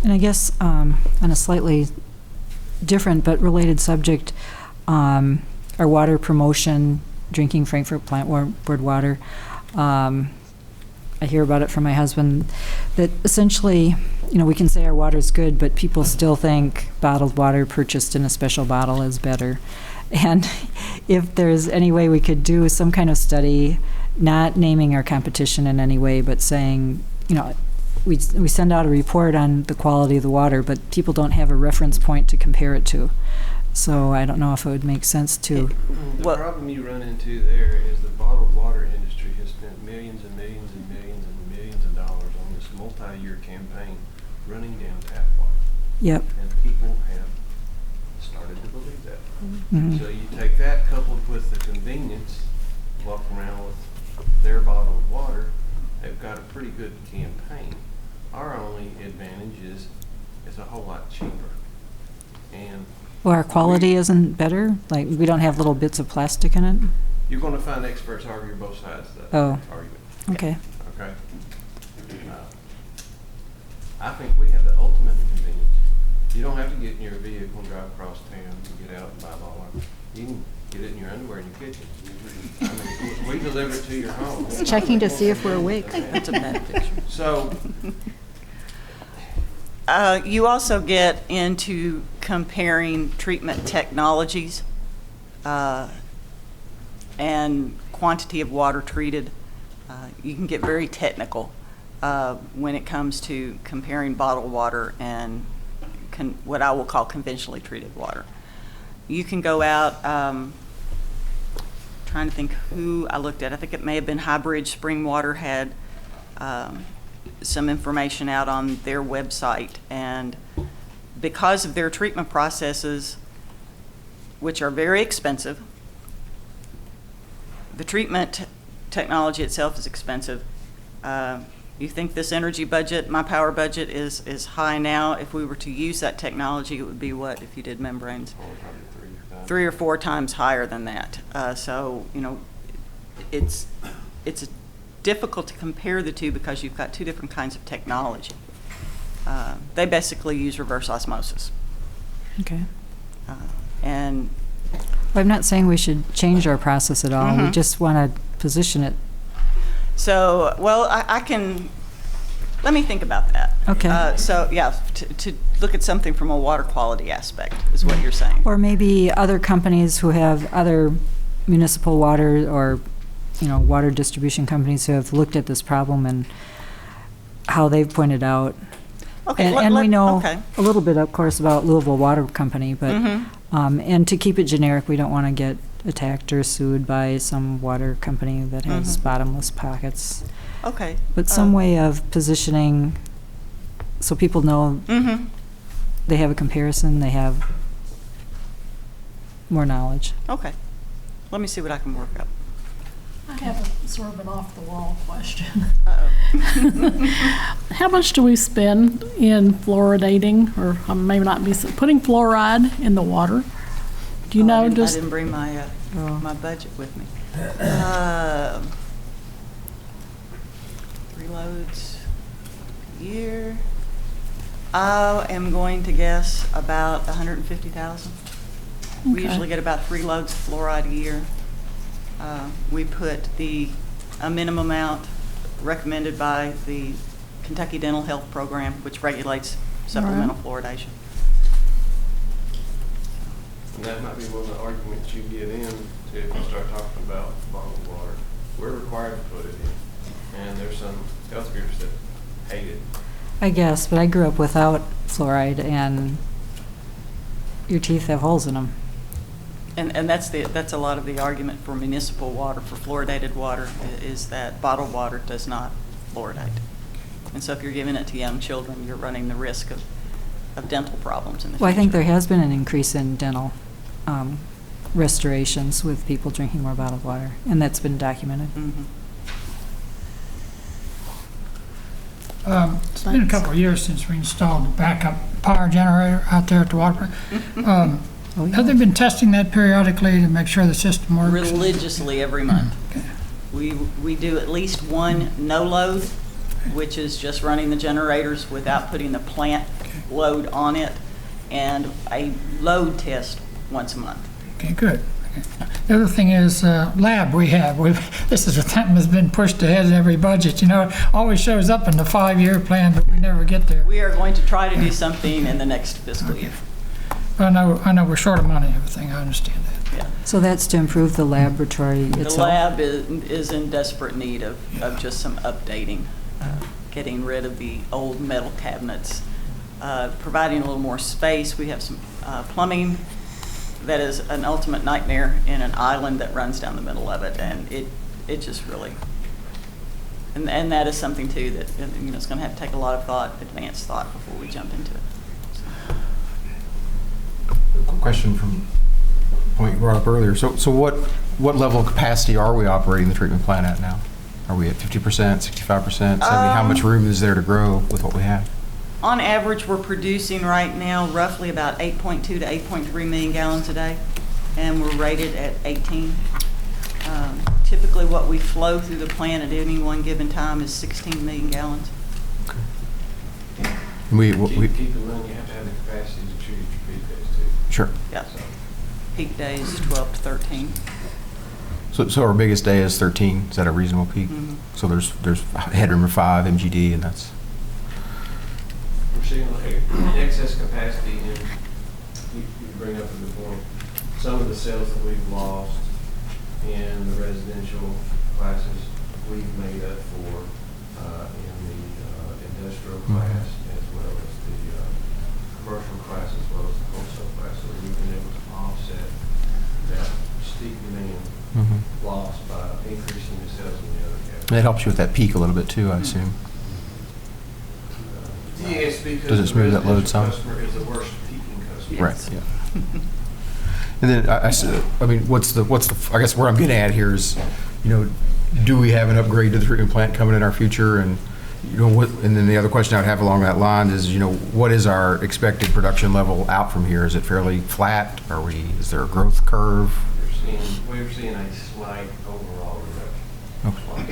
And I guess on a slightly different but related subject, our water promotion, drinking Frankfort plant board water. I hear about it from my husband that essentially, we can say our water's good, but people still think bottled water purchased in a special bottle is better. And if there's any way we could do some kind of study, not naming our competition in any way, but saying, we send out a report on the quality of the water, but people don't have a reference point to compare it to. So I don't know if it would make sense to. the problem you run into there is the bottled water industry has spent millions and millions and millions and millions of dollars on this multi-year campaign running down tap water. Yep. And people have started to believe that. Mhm. So you take that coupled with the convenience, walking around with their bottled water, they've got a pretty good campaign. Our only advantage is it's a whole lot cheaper. And Well, our quality isn't better? Like, we don't have little bits of plastic in it? you're going to find experts argue both sides of that Oh. argument. Okay. Okay? I think we have the ultimate convenience. You don't have to get in your vehicle and drive across town to get out and buy bottled water. You can get it in your underwear in your kitchen. I mean, we deliver it to your home. Checking to see if we're awake. That's a bad picture. So, You also get into comparing treatment technologies and quantity of water treated. You can get very technical when it comes to comparing bottled water and what I will call conventionally treated water. You can go out, trying to think who I looked at. I think it may have been High Bridge Spring Water had some information out on their website, and because of their treatment processes, which are very expensive, the treatment technology itself is expensive. You think this energy budget, my power budget, is high now. If we were to use that technology, it would be what, if you did membranes? 3 or 4 times higher than that. So, it's difficult to compare the two because you've got 2 different kinds of technology. They basically use reverse osmosis. Okay. And Well, I'm not saying we should change our process at all. We just want to position it. so, well, I can, let me think about that. Okay. So, yeah, to look at something from a water quality aspect is what you're saying. Or maybe other companies who have other municipal water or, water distribution companies who have looked at this problem and how they've pointed out. Okay, And we know okay. a little bit, of course, about Louisville Water Company, but, and to keep it generic, we don't want to get attacked or sued by some water company that has bottomless pockets. Okay. But some way of positioning, so people know they have a comparison, they have more knowledge. Okay. Let me see what I can work up. I have a sort of an off-the-wall question. Uh-oh. How much do we spend in fluoridating, or maybe not be, putting fluoride in the water? Do you know? I Just didn't bring my, my budget with me. 3 loads a year. I am going to guess about 150,000. We Okay. usually get about 3 loads of fluoride a year. We put a minimum amount recommended by the Kentucky Dental Health Program, which regulates supplemental fluoridation. And that might be one of the arguments you get in to if you start talking about bottled water. We're required to put it in, and there's some health groups that hate it. I guess, but I grew up without fluoride, and your teeth have holes in them. And that's a lot of the argument for municipal water, for fluoridated water, is that bottled water does not fluoridate. And so if you're giving it to young children, you're running the risk of dental problems in the future. Well, I think there has been an increase in dental restorations with people drinking more bottled water, and that's been documented. It's been a couple of years since we installed a backup power generator out there at the water plant. Have they been testing that periodically to make sure the system works? Religiously every month. We do at least one no load, which is just running the generators without putting the plant load on it, and a load test once a month. Okay, good. Okay. The other thing is lab we have. This is something that's been pushed ahead in every budget. You know, it always shows up in the 5-year plan, but we never get there. We are going to try to do something in the next fiscal year. I know we're short of money and everything. I understand that. Yeah. So that's to improve the laboratory itself? The lab is in desperate need of just some updating, getting rid of the old metal cabinets, providing a little more space. We have some plumbing that is an ultimate nightmare in an island that runs down the middle of it, and it just really, and that is something too that, you know, it's going to have to take a lot of thought, advanced thought, before we jump into it. Question from a point you brought up earlier. So what level of capacity are we operating the treatment plant at now? Are we at 50%, 65%, 70? How much room is there to grow with what we have? On average, we're producing right now roughly about 8.2 to 8.3 million gallons a day, and we're rated at 18. Typically, what we flow through the plant at any one given time is 16 million gallons. Okay. We Keep in mind, you have to have the capacity to treat your peak days too. Sure. Yeah. Peak days 12 to 13. So our biggest day is 13. Is that a reasonable peak? So there's headroom for 5 MGD, and that's. We're seeing like excess capacity, and you bring up a good point. Some of the sales that we've lost in the residential classes, we've made up for in the industrial class, as well as the commercial class, as well as the wholesale class. So we've been able to offset that steep demand loss by increasing the sales in the other categories. That helps you with that peak a little bit too, I assume. Yes, because Does it smooth that load some? the customer is the worst peaking customer. Right. Yeah. And then I mean, what's the? I guess where I'm getting at here is, you know, do we have an upgrade to the treatment plant coming in our future? And you know what? And then the other question I'd have along that line is, you know, what is our expected production level out from here? Is it fairly flat? Is there a growth curve? We're seeing a slight overall reduction. Okay. I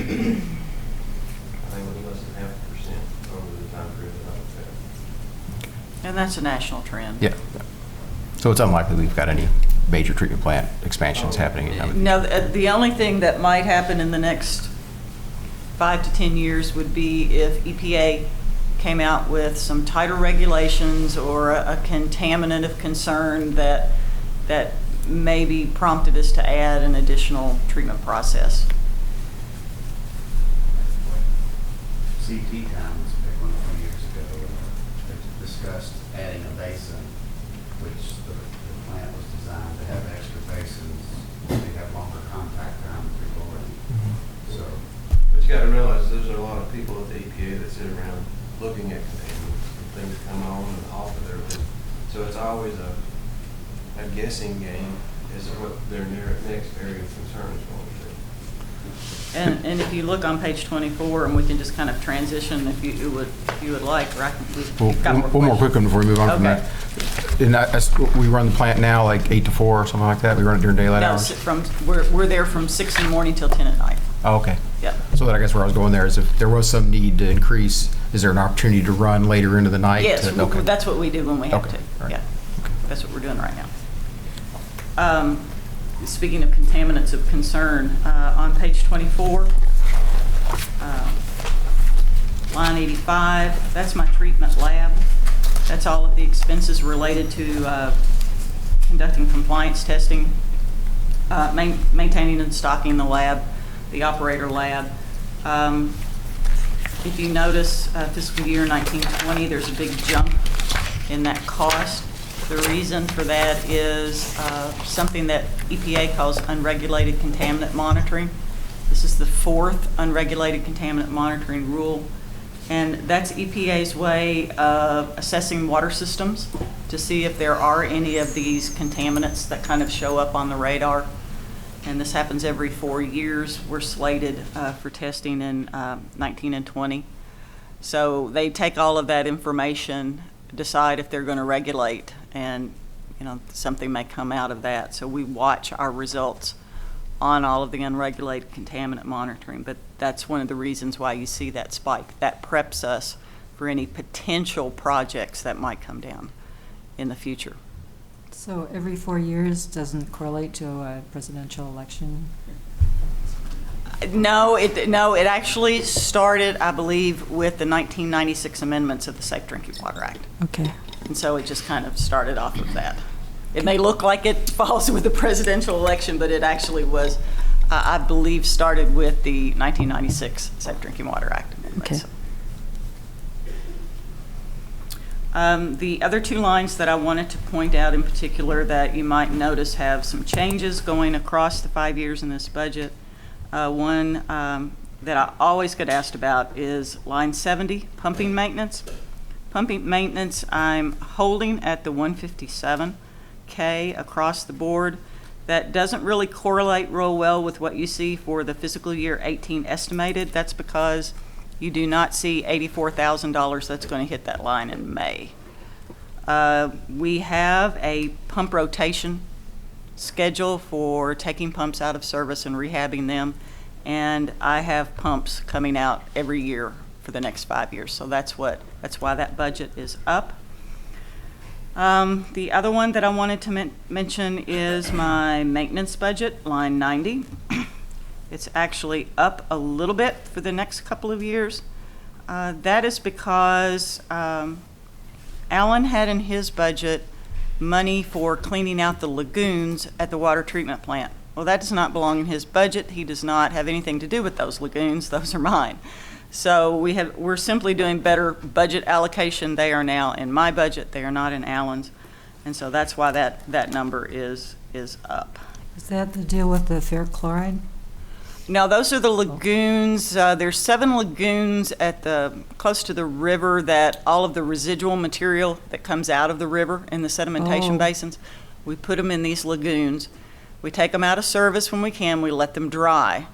think less than 0.5% over the time period that I was at. And that's a national trend. Yeah. So it's unlikely we've got any major treatment plant expansions happening. No, the only thing that might happen in the next 5 to 10 years would be if EPA came out with some tighter regulations or a contaminant of concern that maybe prompted us to add an additional treatment process. CT time is discussed adding a basin, which the plant was designed to have extra basins. They have longer contact time with reloading. So, But you gotta realize there's a lot of people at the EPA that sit around looking at contaminants and things come on and off of their list. So it's always a guessing game as to what their next area of concern is going to be. And if you look on page 24, and we can just kind of transition if you would like, or I can, we've got One more quick one before we move on from Okay. that. And we run the plant now like 8 to 4 or something like that? We run it during daylight No, hours? we're there from 6 in the morning till 10 at night. Oh, okay. Yeah. So that I guess where I was going there is if there was some need to increase, is there an opportunity to run later into the night? Yes, Okay. that's what we do when we have Okay, to. all right. Yeah, that's what we're doing right now. Speaking of contaminants of concern, on page 24, line 85, that's my treatment lab. That's all of the expenses related to conducting compliance testing, maintaining and stocking the lab, the operator lab. If you notice, fiscal year 1920, there's a big jump in that cost. The reason for that is something that EPA calls unregulated contaminant monitoring. This is the 4th unregulated contaminant monitoring rule, and that's EPA's way of assessing water systems to see if there are any of these contaminants that kind of show up on the radar. And this happens every 4 years. We're slated for testing in 19 and 20. So they take all of that information, decide if they're going to regulate, and something may come out of that. So we watch our results on all of the unregulated contaminant monitoring, but that's one of the reasons why you see that spike. That preps us for any potential projects that might come down in the future. So every 4 years doesn't correlate to a presidential election? No, it actually started, I believe, with the 1996 amendments of the Safe Drinking Water Act. Okay. And so it just kind of started off with that. It may look like it falls with the presidential election, but it actually was, I believe, started with the 1996 Safe Drinking Water Act amendments. Okay. The other two lines that I wanted to point out in particular that you might notice have some changes going across the 5 years in this budget. One that I always get asked about is line 70, pumping maintenance. Pumping maintenance, I'm holding at the 157K across the board. That doesn't really correlate real well with what you see for the fiscal year 18 estimated. That's because you do not see $84,000 that's going to hit that line in May. We have a pump rotation schedule for taking pumps out of service and rehabbing them, and I have pumps coming out every year for the next 5 years. So that's why that budget is up. The other one that I wanted to mention is my maintenance budget, line 90. It's actually up a little bit for the next couple of years. That is because Alan had in his budget money for cleaning out the lagoons at the water treatment plant. Well, that does not belong in his budget. He does not have anything to do with those lagoons. Those are mine. So we're simply doing better budget allocation. They are now in my budget. They are not in Alan's. And so that's why that number is up. Is that the deal with the ferric chloride? No, those are the lagoons. There's 7 lagoons close to the river that all of the residual material that comes out of the river in the sedimentation basins, we put them in these lagoons. We take them out of service when we can. We let them dry.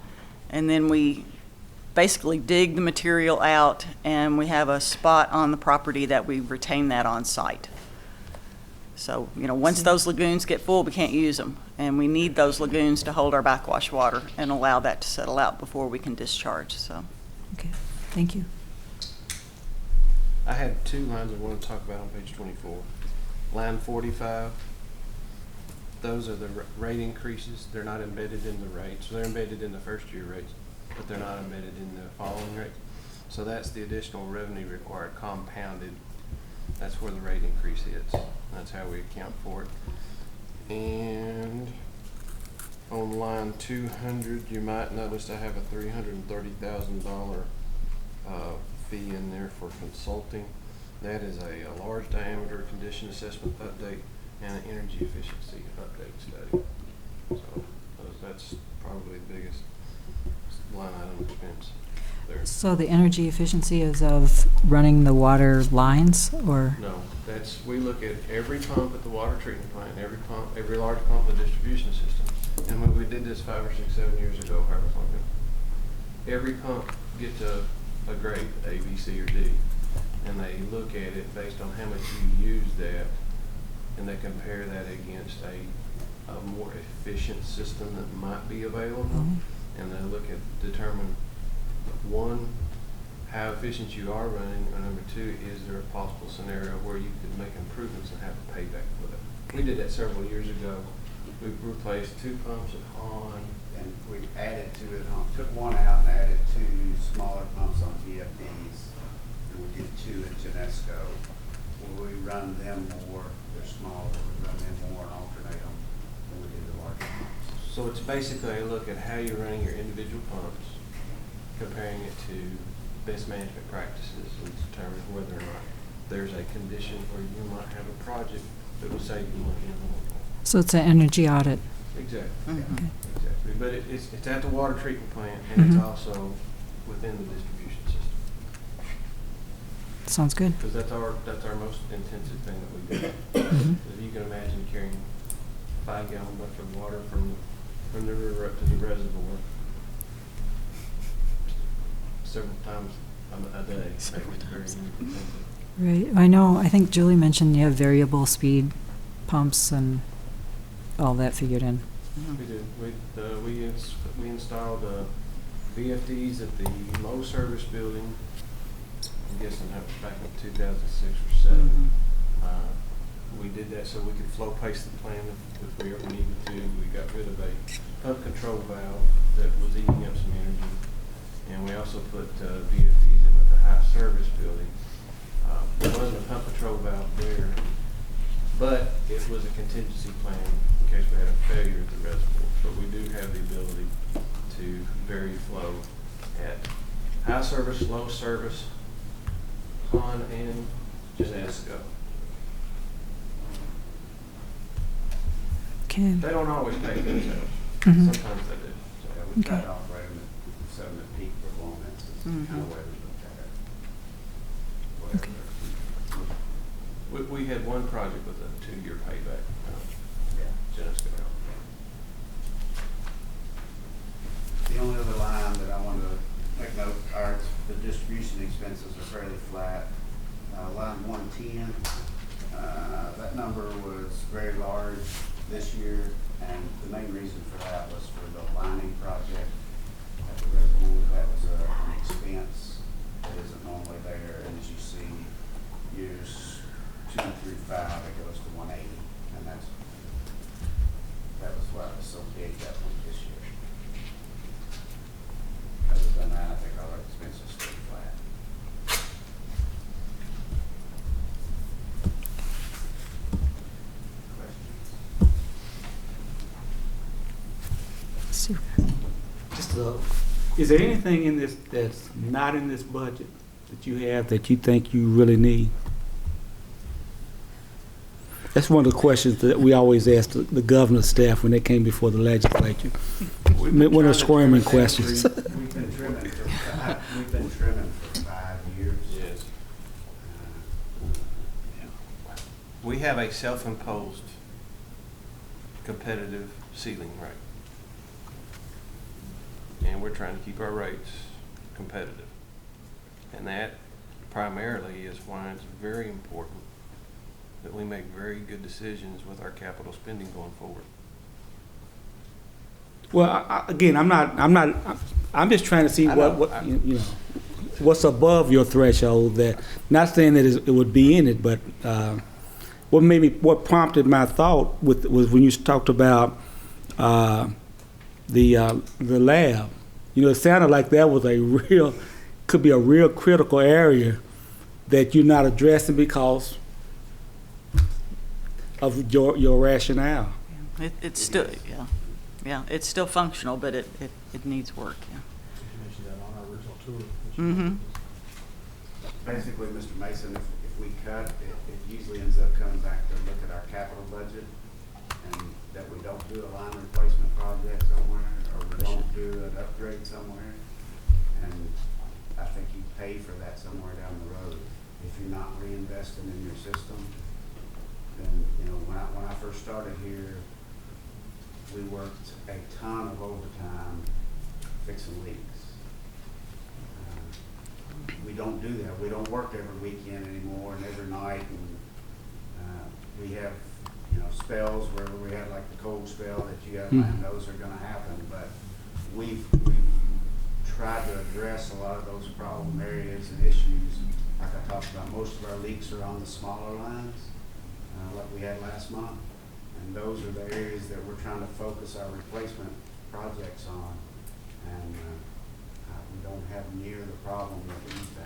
And then we basically dig the material out, and we have a spot on the property that we retain that on site. So, once those lagoons get full, we can't use them. And we need those lagoons to hold our backwash water and allow that to settle out before we can discharge, so. Okay, thank you. I had 2 lines I want to talk about on page 24. Line 45, those are the rate increases. They're not embedded in the rates. They're embedded in the first year rates, but they're not embedded in the following rates. So that's the additional revenue required compounded. That's where the rate increase hits. That's how we account for it. And on line 200, you might notice I have a $330,000 fee in there for consulting. That is a large diameter condition assessment update and an energy efficiency update study. So that's probably the biggest line item expense there. So the energy efficiency is of running the water lines, or? No, we look at every pump at the water treatment plant, every large pump in the distribution system. And when we did this 5 or 6, 7 years ago, however long ago, every pump gets a grade, A, B, C, or D. And they look at it based on how much you use that, and they compare that against a more efficient system that might be available. Mm-hmm. And they determine, one, how efficient you are running, and number two, is there a possible scenario where you could make improvements and have a payback for that? We did that several years ago. We replaced 2 pumps at Hahn. And we added to it, took one out and added 2 smaller pumps on VFDs. And we did 2 at Genesco. Will we run them more? They're smaller, we run them more and alternate them than we did the larger pumps. So it's basically a look at how you're running your individual pumps, comparing it to best management practices, and determine whether or not there's a condition where you might have a project that will save you money in the long run. So it's an energy audit. Exactly. Okay. Exactly. But it's at the water treatment plant, and it's Mhm. also within the distribution system. Sounds good. Because that's our most intensive thing that we do. Mhm. If you can imagine carrying 5-gallon bucket of water from the river up to the reservoir several times a day. Several makes it very times. intensive. Right. I think Julie mentioned you have variable speed pumps and all that figured in. We do. We installed VFDs at the Low Service Building. I'm guessing that was back in 2006 or 7. We did that so we could flow pace the plant if we ever needed to. We got rid of a pump control valve that was eating up some energy, and we also put VFDs in at the High Service Building. There wasn't a pump control valve there, but it was a contingency plan in case we had a failure at the reservoir. But we do have the ability to vary flow at high service, low service, Hahn, and Genesco. Okay. They don't always pay themselves. Mhm. Sometimes they do. Yeah, we try Okay. to operate them at 7 at peak performance. It's kind of way we look at it. Whatever. We had one project with a 2-year payback. Genesco. The only other line that I wanted to make note, the distribution expenses are fairly flat. Line 110, that number was very large this year, and the main reason for that was for the lining project at the reservoir. That was an expense that isn't normally there, and as you see, years 2 through 5, it goes to 180, and that was why it was so big that one this year. Other than that, I think all our expenses stay flat. Super. Just is there anything in this that's not in this budget that you have that you think you really need? That's one of the questions that we always ask the governor's staff when they came before the legislature. One of the squirming questions. We've been trimming for 5 years. Yes. We have a self-imposed competitive ceiling rate. And we're trying to keep our rates competitive. And that primarily is why it's very important that we make very good decisions with our capital spending going forward. Well, I'm just trying to see I know. what you know, what's above your threshold. That, not saying that it would be in it, but what prompted my thought was when you talked about the lab. You know, it sounded like that was could be a real critical area that you're not addressing because of your rationale. It's still, it's still functional, but it needs work, You mentioned that on our original tour. Mm-hmm. Basically, Mr. Mason, if we cut, it usually ends up coming back to look at our capital budget, and that we don't do a line replacement project somewhere, or we don't do an upgrade somewhere. And I think you pay for that somewhere down the road. If you're not reinvesting in your system, then, you know, when I first started here, we worked a ton of overtime fixing leaks. We don't do that. We don't work every weekend anymore and every night. And we have, you know, spells where we had like the cold spell that you got, and those are going to happen. But we've tried to address a lot of those problem areas and issues. Like I talked about, most of our leaks are on the smaller lines, like we had last month. And those are the areas that we're trying to focus our replacement projects on. And we don't have near the problem that we used to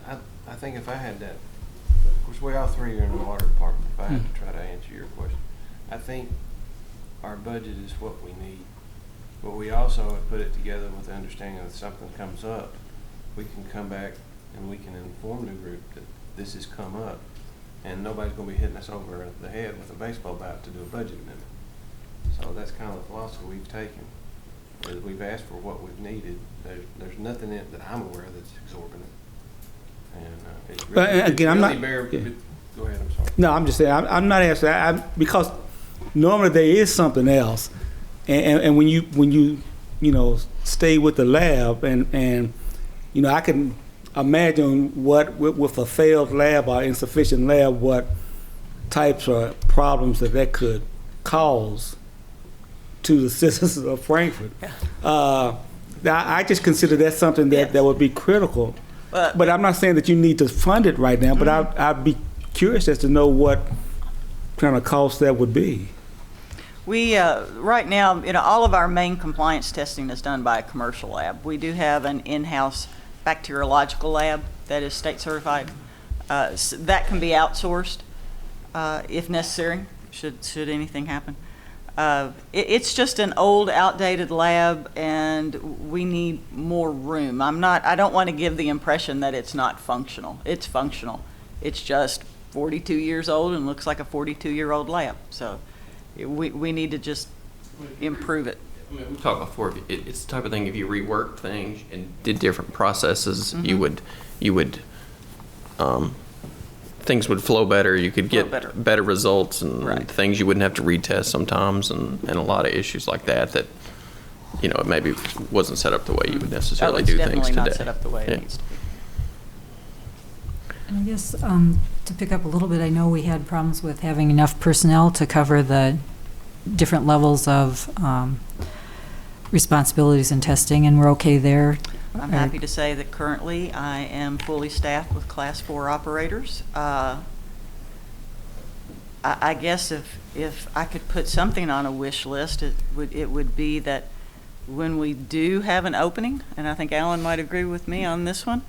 have. I think if I had that, of course, we all three are in the water department. If I had to try to answer your question, I think our budget is what we need. But we also have put it together with the understanding that if something comes up, we can come back and we can inform the group that this has come up. And nobody's going to be hitting us over the head with a baseball bat to do a budget amendment. So that's kind of the philosophy we've taken. Is we've asked for what we've needed. There's nothing in it that I'm aware of that's exorbitant. And it's really, But again, I'm not. Go ahead. I'm sorry. No, I'm just saying. I'm not asking because normally there is something else, and when you stay with the lab and I can imagine what with a failed lab or insufficient lab, what types of problems that could cause to the citizens of Frankfort. I just consider that something that would be critical. But I'm not saying that you need to fund it right now, but I'd be curious as to know what kind of cost that would be. We, right now, all of our main compliance testing is done by a commercial lab. We do have an in-house bacteriological lab that is state certified. That can be outsourced if necessary, should anything happen. It's just an old, outdated lab, and we need more room. I don't want to give the impression that it's not functional. It's functional. It's just 42 years old and looks like a 42-year-old lab. So we need to just improve it. I mean, we talked before. It's the type of thing. If you reworked things and did different processes, you would things would flow better. You could get better results and things you wouldn't have to retest sometimes, and a lot of issues like that it maybe wasn't set up the way you would necessarily do things today. Definitely not set up the way it needs to be. And I guess to pick up a little bit, I know we had problems with having enough personnel to cover the different levels of responsibilities and testing, and we're okay there. I'm happy to say that currently I am fully staffed with Class 4 operators. I guess if I could put something on a wish list, it would be that when we do have an opening, and I think Alan might agree with me on this one,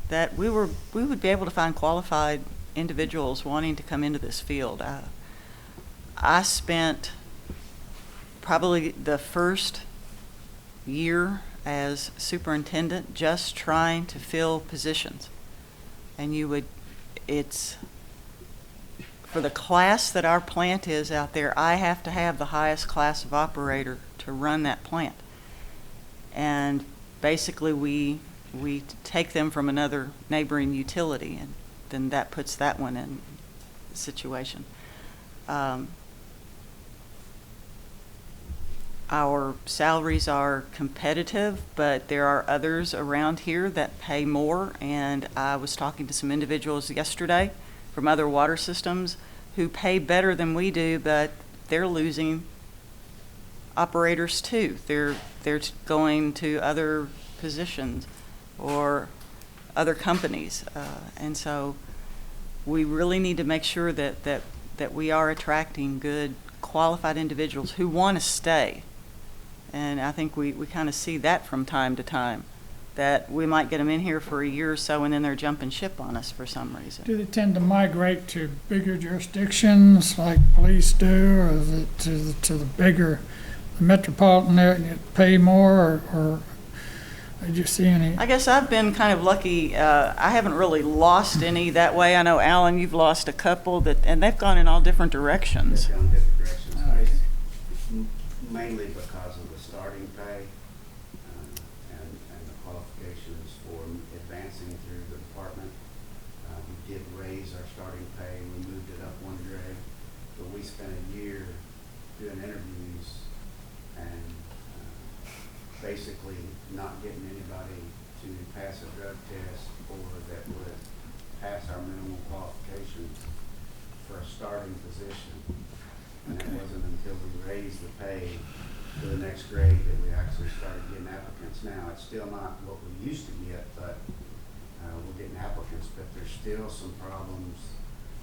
that we would be able to find qualified individuals wanting to come into this field. I spent probably the first year as superintendent just trying to fill positions. And it's for the class that our plant is out there, I have to have the highest class of operator to run that plant. And basically we take them from another neighboring utility, and then that puts that one in a situation. Our salaries are competitive, but there are others around here that pay more, and I was talking to some individuals yesterday from other water systems who pay better than we do, but they're losing operators too. They're going to other positions or other companies, and so we really need to make sure that we are attracting good, qualified individuals who want to stay. And I think we kind of see that from time to time, that we might get them in here for a year or so and then they're jumping ship on us for some reason. Do they tend to migrate to bigger jurisdictions like police do, or is it to the bigger metropolitan area, pay more, or Did you see any? I guess I've been kind of lucky. I haven't really lost any that way. I know, Alan, you've lost a couple, and they've gone in all different directions. They've gone different directions, mainly because of the starting pay and the qualifications for advancing through the department. We did raise our starting pay. We moved it up one grade, but we spent a year doing interviews and basically not getting anybody to pass a drug test or that would pass our minimal qualifications for a starting position. And it wasn't until we raised the pay to the next grade that we actually started getting applicants. Now, it's still not what we used to get, but we're getting applicants, but there's still some problems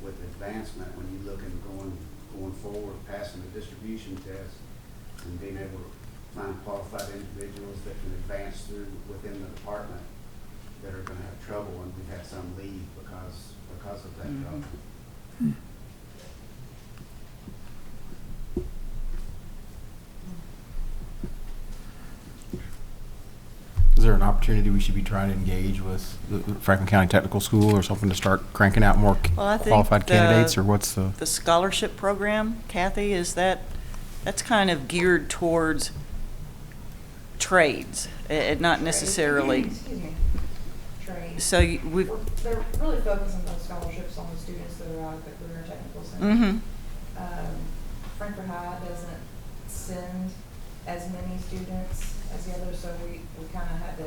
with advancement when you look at going forward, passing the distribution test and being able to find qualified individuals that can advance through within the department that are going to have trouble, and we've had some leave because of that trouble. Is there an opportunity we should be trying to engage with the Franklin County Technical School or something to start cranking out more Well, I think qualified candidates, or what's the? The scholarship program, Kathy, that's kind of geared towards trades, not necessarily. Excuse me. Trades. So we've. They're really focusing those scholarships on the students that are out at the career technical center. Mm-hmm. Frankfort High doesn't send as many students as the others, so we kind of had to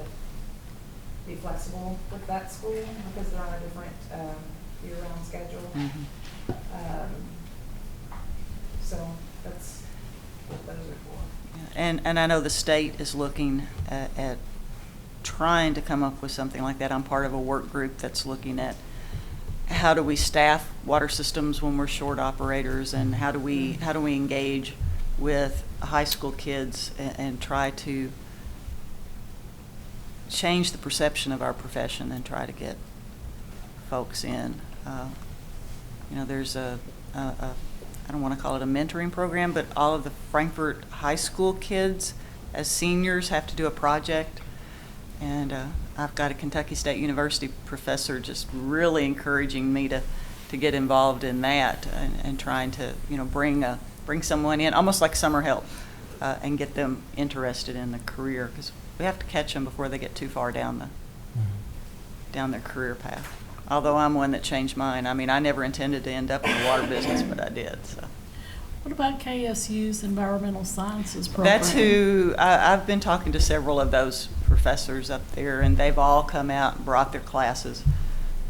be flexible with that school because they're on a different year-round schedule. Mm-hmm. So that's what those are for. And I know the state is looking at trying to come up with something like that. I'm part of a work group that's looking at how do we staff water systems when we're short operators, and how do we engage with high school kids and try to change the perception of our profession and try to get folks in. There's I don't want to call it a mentoring program, but all of the Frankfort high school kids as seniors have to do a project. And I've got a Kentucky State University professor just really encouraging me to get involved in that and trying to, bring someone in, almost like summer help, and get them interested in the career, because we have to catch them before they get too far down their career path. Although I'm one that changed mine. I mean, I never intended to end up in the water business, but I did. So. What about KSU's environmental sciences program? That's who I've been talking to several of those professors up there, and they've all come out and brought their classes,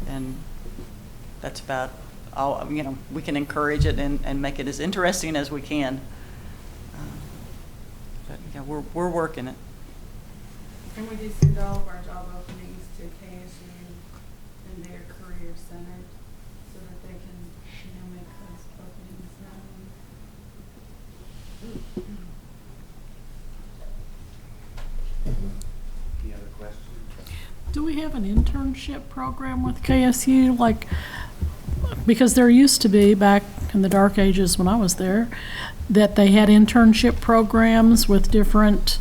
and that's about all. We can encourage it and make it as interesting as we can. But yeah, we're working it. And we do send all of our job openings to KSU and their career center so that they can, make those openings known. Any other questions? Do we have an internship program with KSU? Because there used to be, back in the dark ages when I was there, that they had internship programs with different,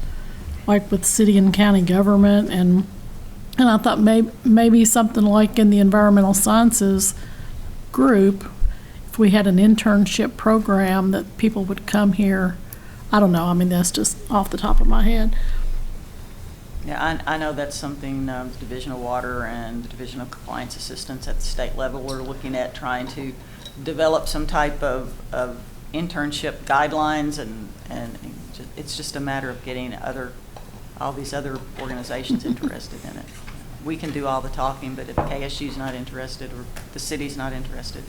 with city and county government, and I thought maybe something like in the environmental sciences group, if we had an internship program that people would come here. I don't know. I mean, that's just off the top of my head. Yeah, I know that's something the Division of Water and the Division of Compliance Assistance at the state level we're looking at, trying to develop some type of internship guidelines, and it's just a matter of getting all these other organizations interested in it. We can do all the talking, but if KSU's not interested or the city's not interested,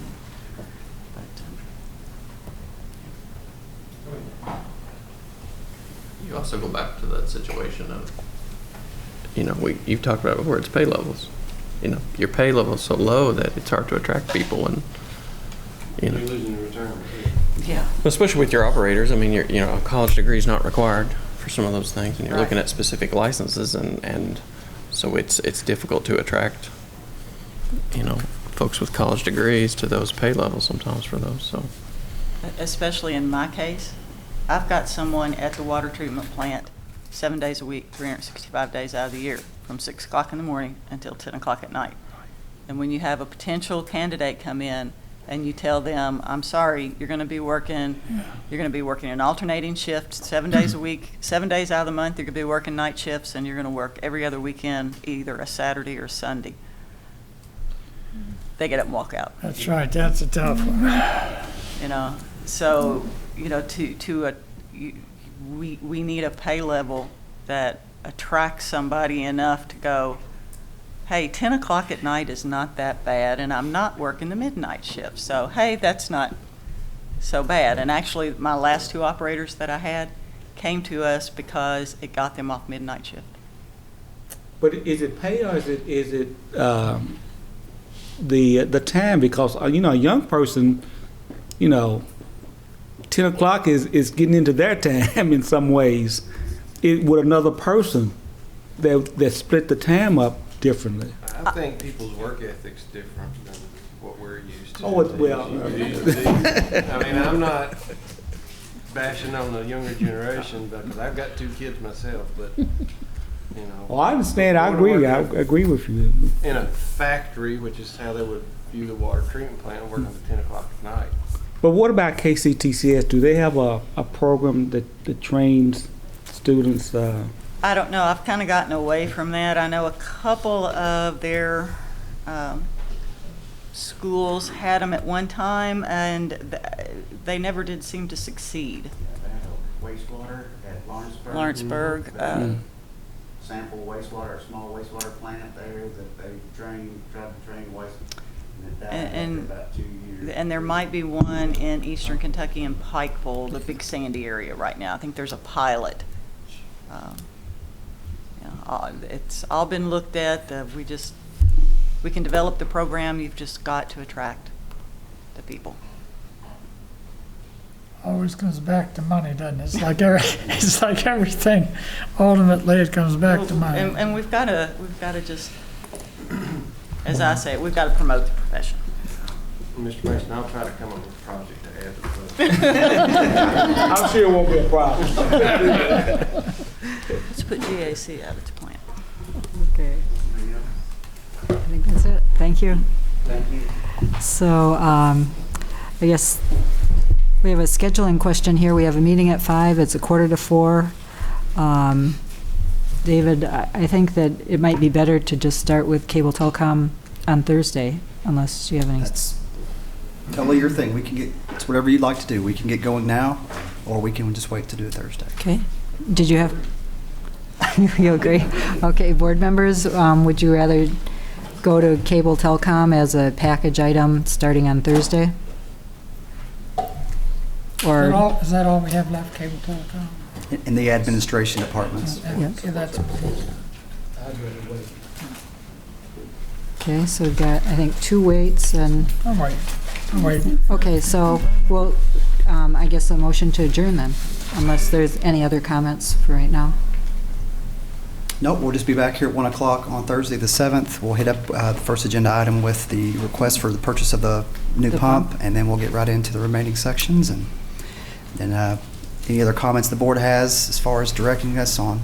You also go back to that situation of, you've talked about it before, it's pay levels. Your pay level is so low that it's hard to attract people, and, You're losing the return. Yeah. Especially with your operators. I mean, a college degree is not required for some of those things, and you're looking at specific licenses, and so it's difficult to attract, folks with college degrees to those pay levels sometimes for those. So, especially in my case, I've got someone at the water treatment plant 7 days a week, 365 days out of the year, from 6 o'clock in the morning until 10 o'clock at night. And when you have a potential candidate come in and you tell them, I'm sorry, you're going to be working an alternating shift 7 days a week, 7 days out of the month, you're going to be working night shifts, and you're going to work every other weekend, either a Saturday or Sunday. They get up and walk out. That's right, that's a tough one. You know, so, you know, we need a pay level that attracts somebody enough to go, hey, 10 o'clock at night is not that bad, and I'm not working the midnight shift. So, hey, that's not so bad. And actually, my last 2 operators that I had came to us because it got them off midnight shift. But is it pay or is it the time? Because, you know, a young person, you know, 10 o'clock is getting into their time in some ways. With another person, that split the time up differently. I think people's work ethic's different than what we're used to. Oh, well. I mean, I'm not bashing on the younger generation, because I've got 2 kids myself, but, you know. Well, I understand. I agree with you. In a factory, which is how they would view the water treatment plant, working to 10 o'clock at night. But what about KCTCS? Do they have a program that trains students? I don't know. I've kind of gotten away from that. I know a couple of their schools had them at one time, and they never did seem to succeed. Wastewater at Lawrenceburg. Lawrenceburg. Sample wastewater, a small wastewater plant there that they tried to train waste. And it died after about 2 years. And there might be one in eastern Kentucky in Pikeville, the big sandy area right now. I think there's a pilot. It's all been looked at. We can develop the program. You've just got to attract the people. Always comes back to money, doesn't it? It's like everything. Ultimately, it comes back to money. And we've got to just, as I say, we've got to promote the profession. Mr. Mason, I'll try to come up with a project to add to the budget. I'm sure it won't be a problem. Let's put GAC out of its plant. Okay. I think that's it. Thank you. Thank you. So I guess we have a scheduling question here. We have a meeting at 5. It's 3:45. David, I think that it might be better to just start with cable telecom on Thursday, unless you have any. That's totally your thing. It's whatever you'd like to do. We can get going now, or we can just wait to do it Thursday. Okay. Did you have? You agree? Okay, board members, would you rather go to cable telecom as a package item starting on Thursday? Or Is that all we have left, cable telecom? In the administration departments. Okay, that's. I'd rather wait. okay, so we've got, I think, 2 waits and. I'm waiting. Okay, so we'll, I guess a motion to adjourn then, unless there's any other comments for right now. Nope, we'll just be back here at 1 o'clock on Thursday the 7th. We'll hit up the first agenda item with the request for the purchase of the new pump, and then we'll get right into the remaining sections. And then any other comments the board has as far as directing us on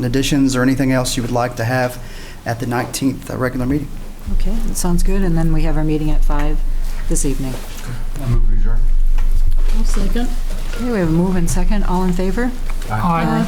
additions or anything else you would like to have at the 19th regular meeting. Okay, that sounds good. And then we have our meeting at 5 this evening. I move to adjourn. I'll second. Okay, we have a move and second. All in favor? Aye.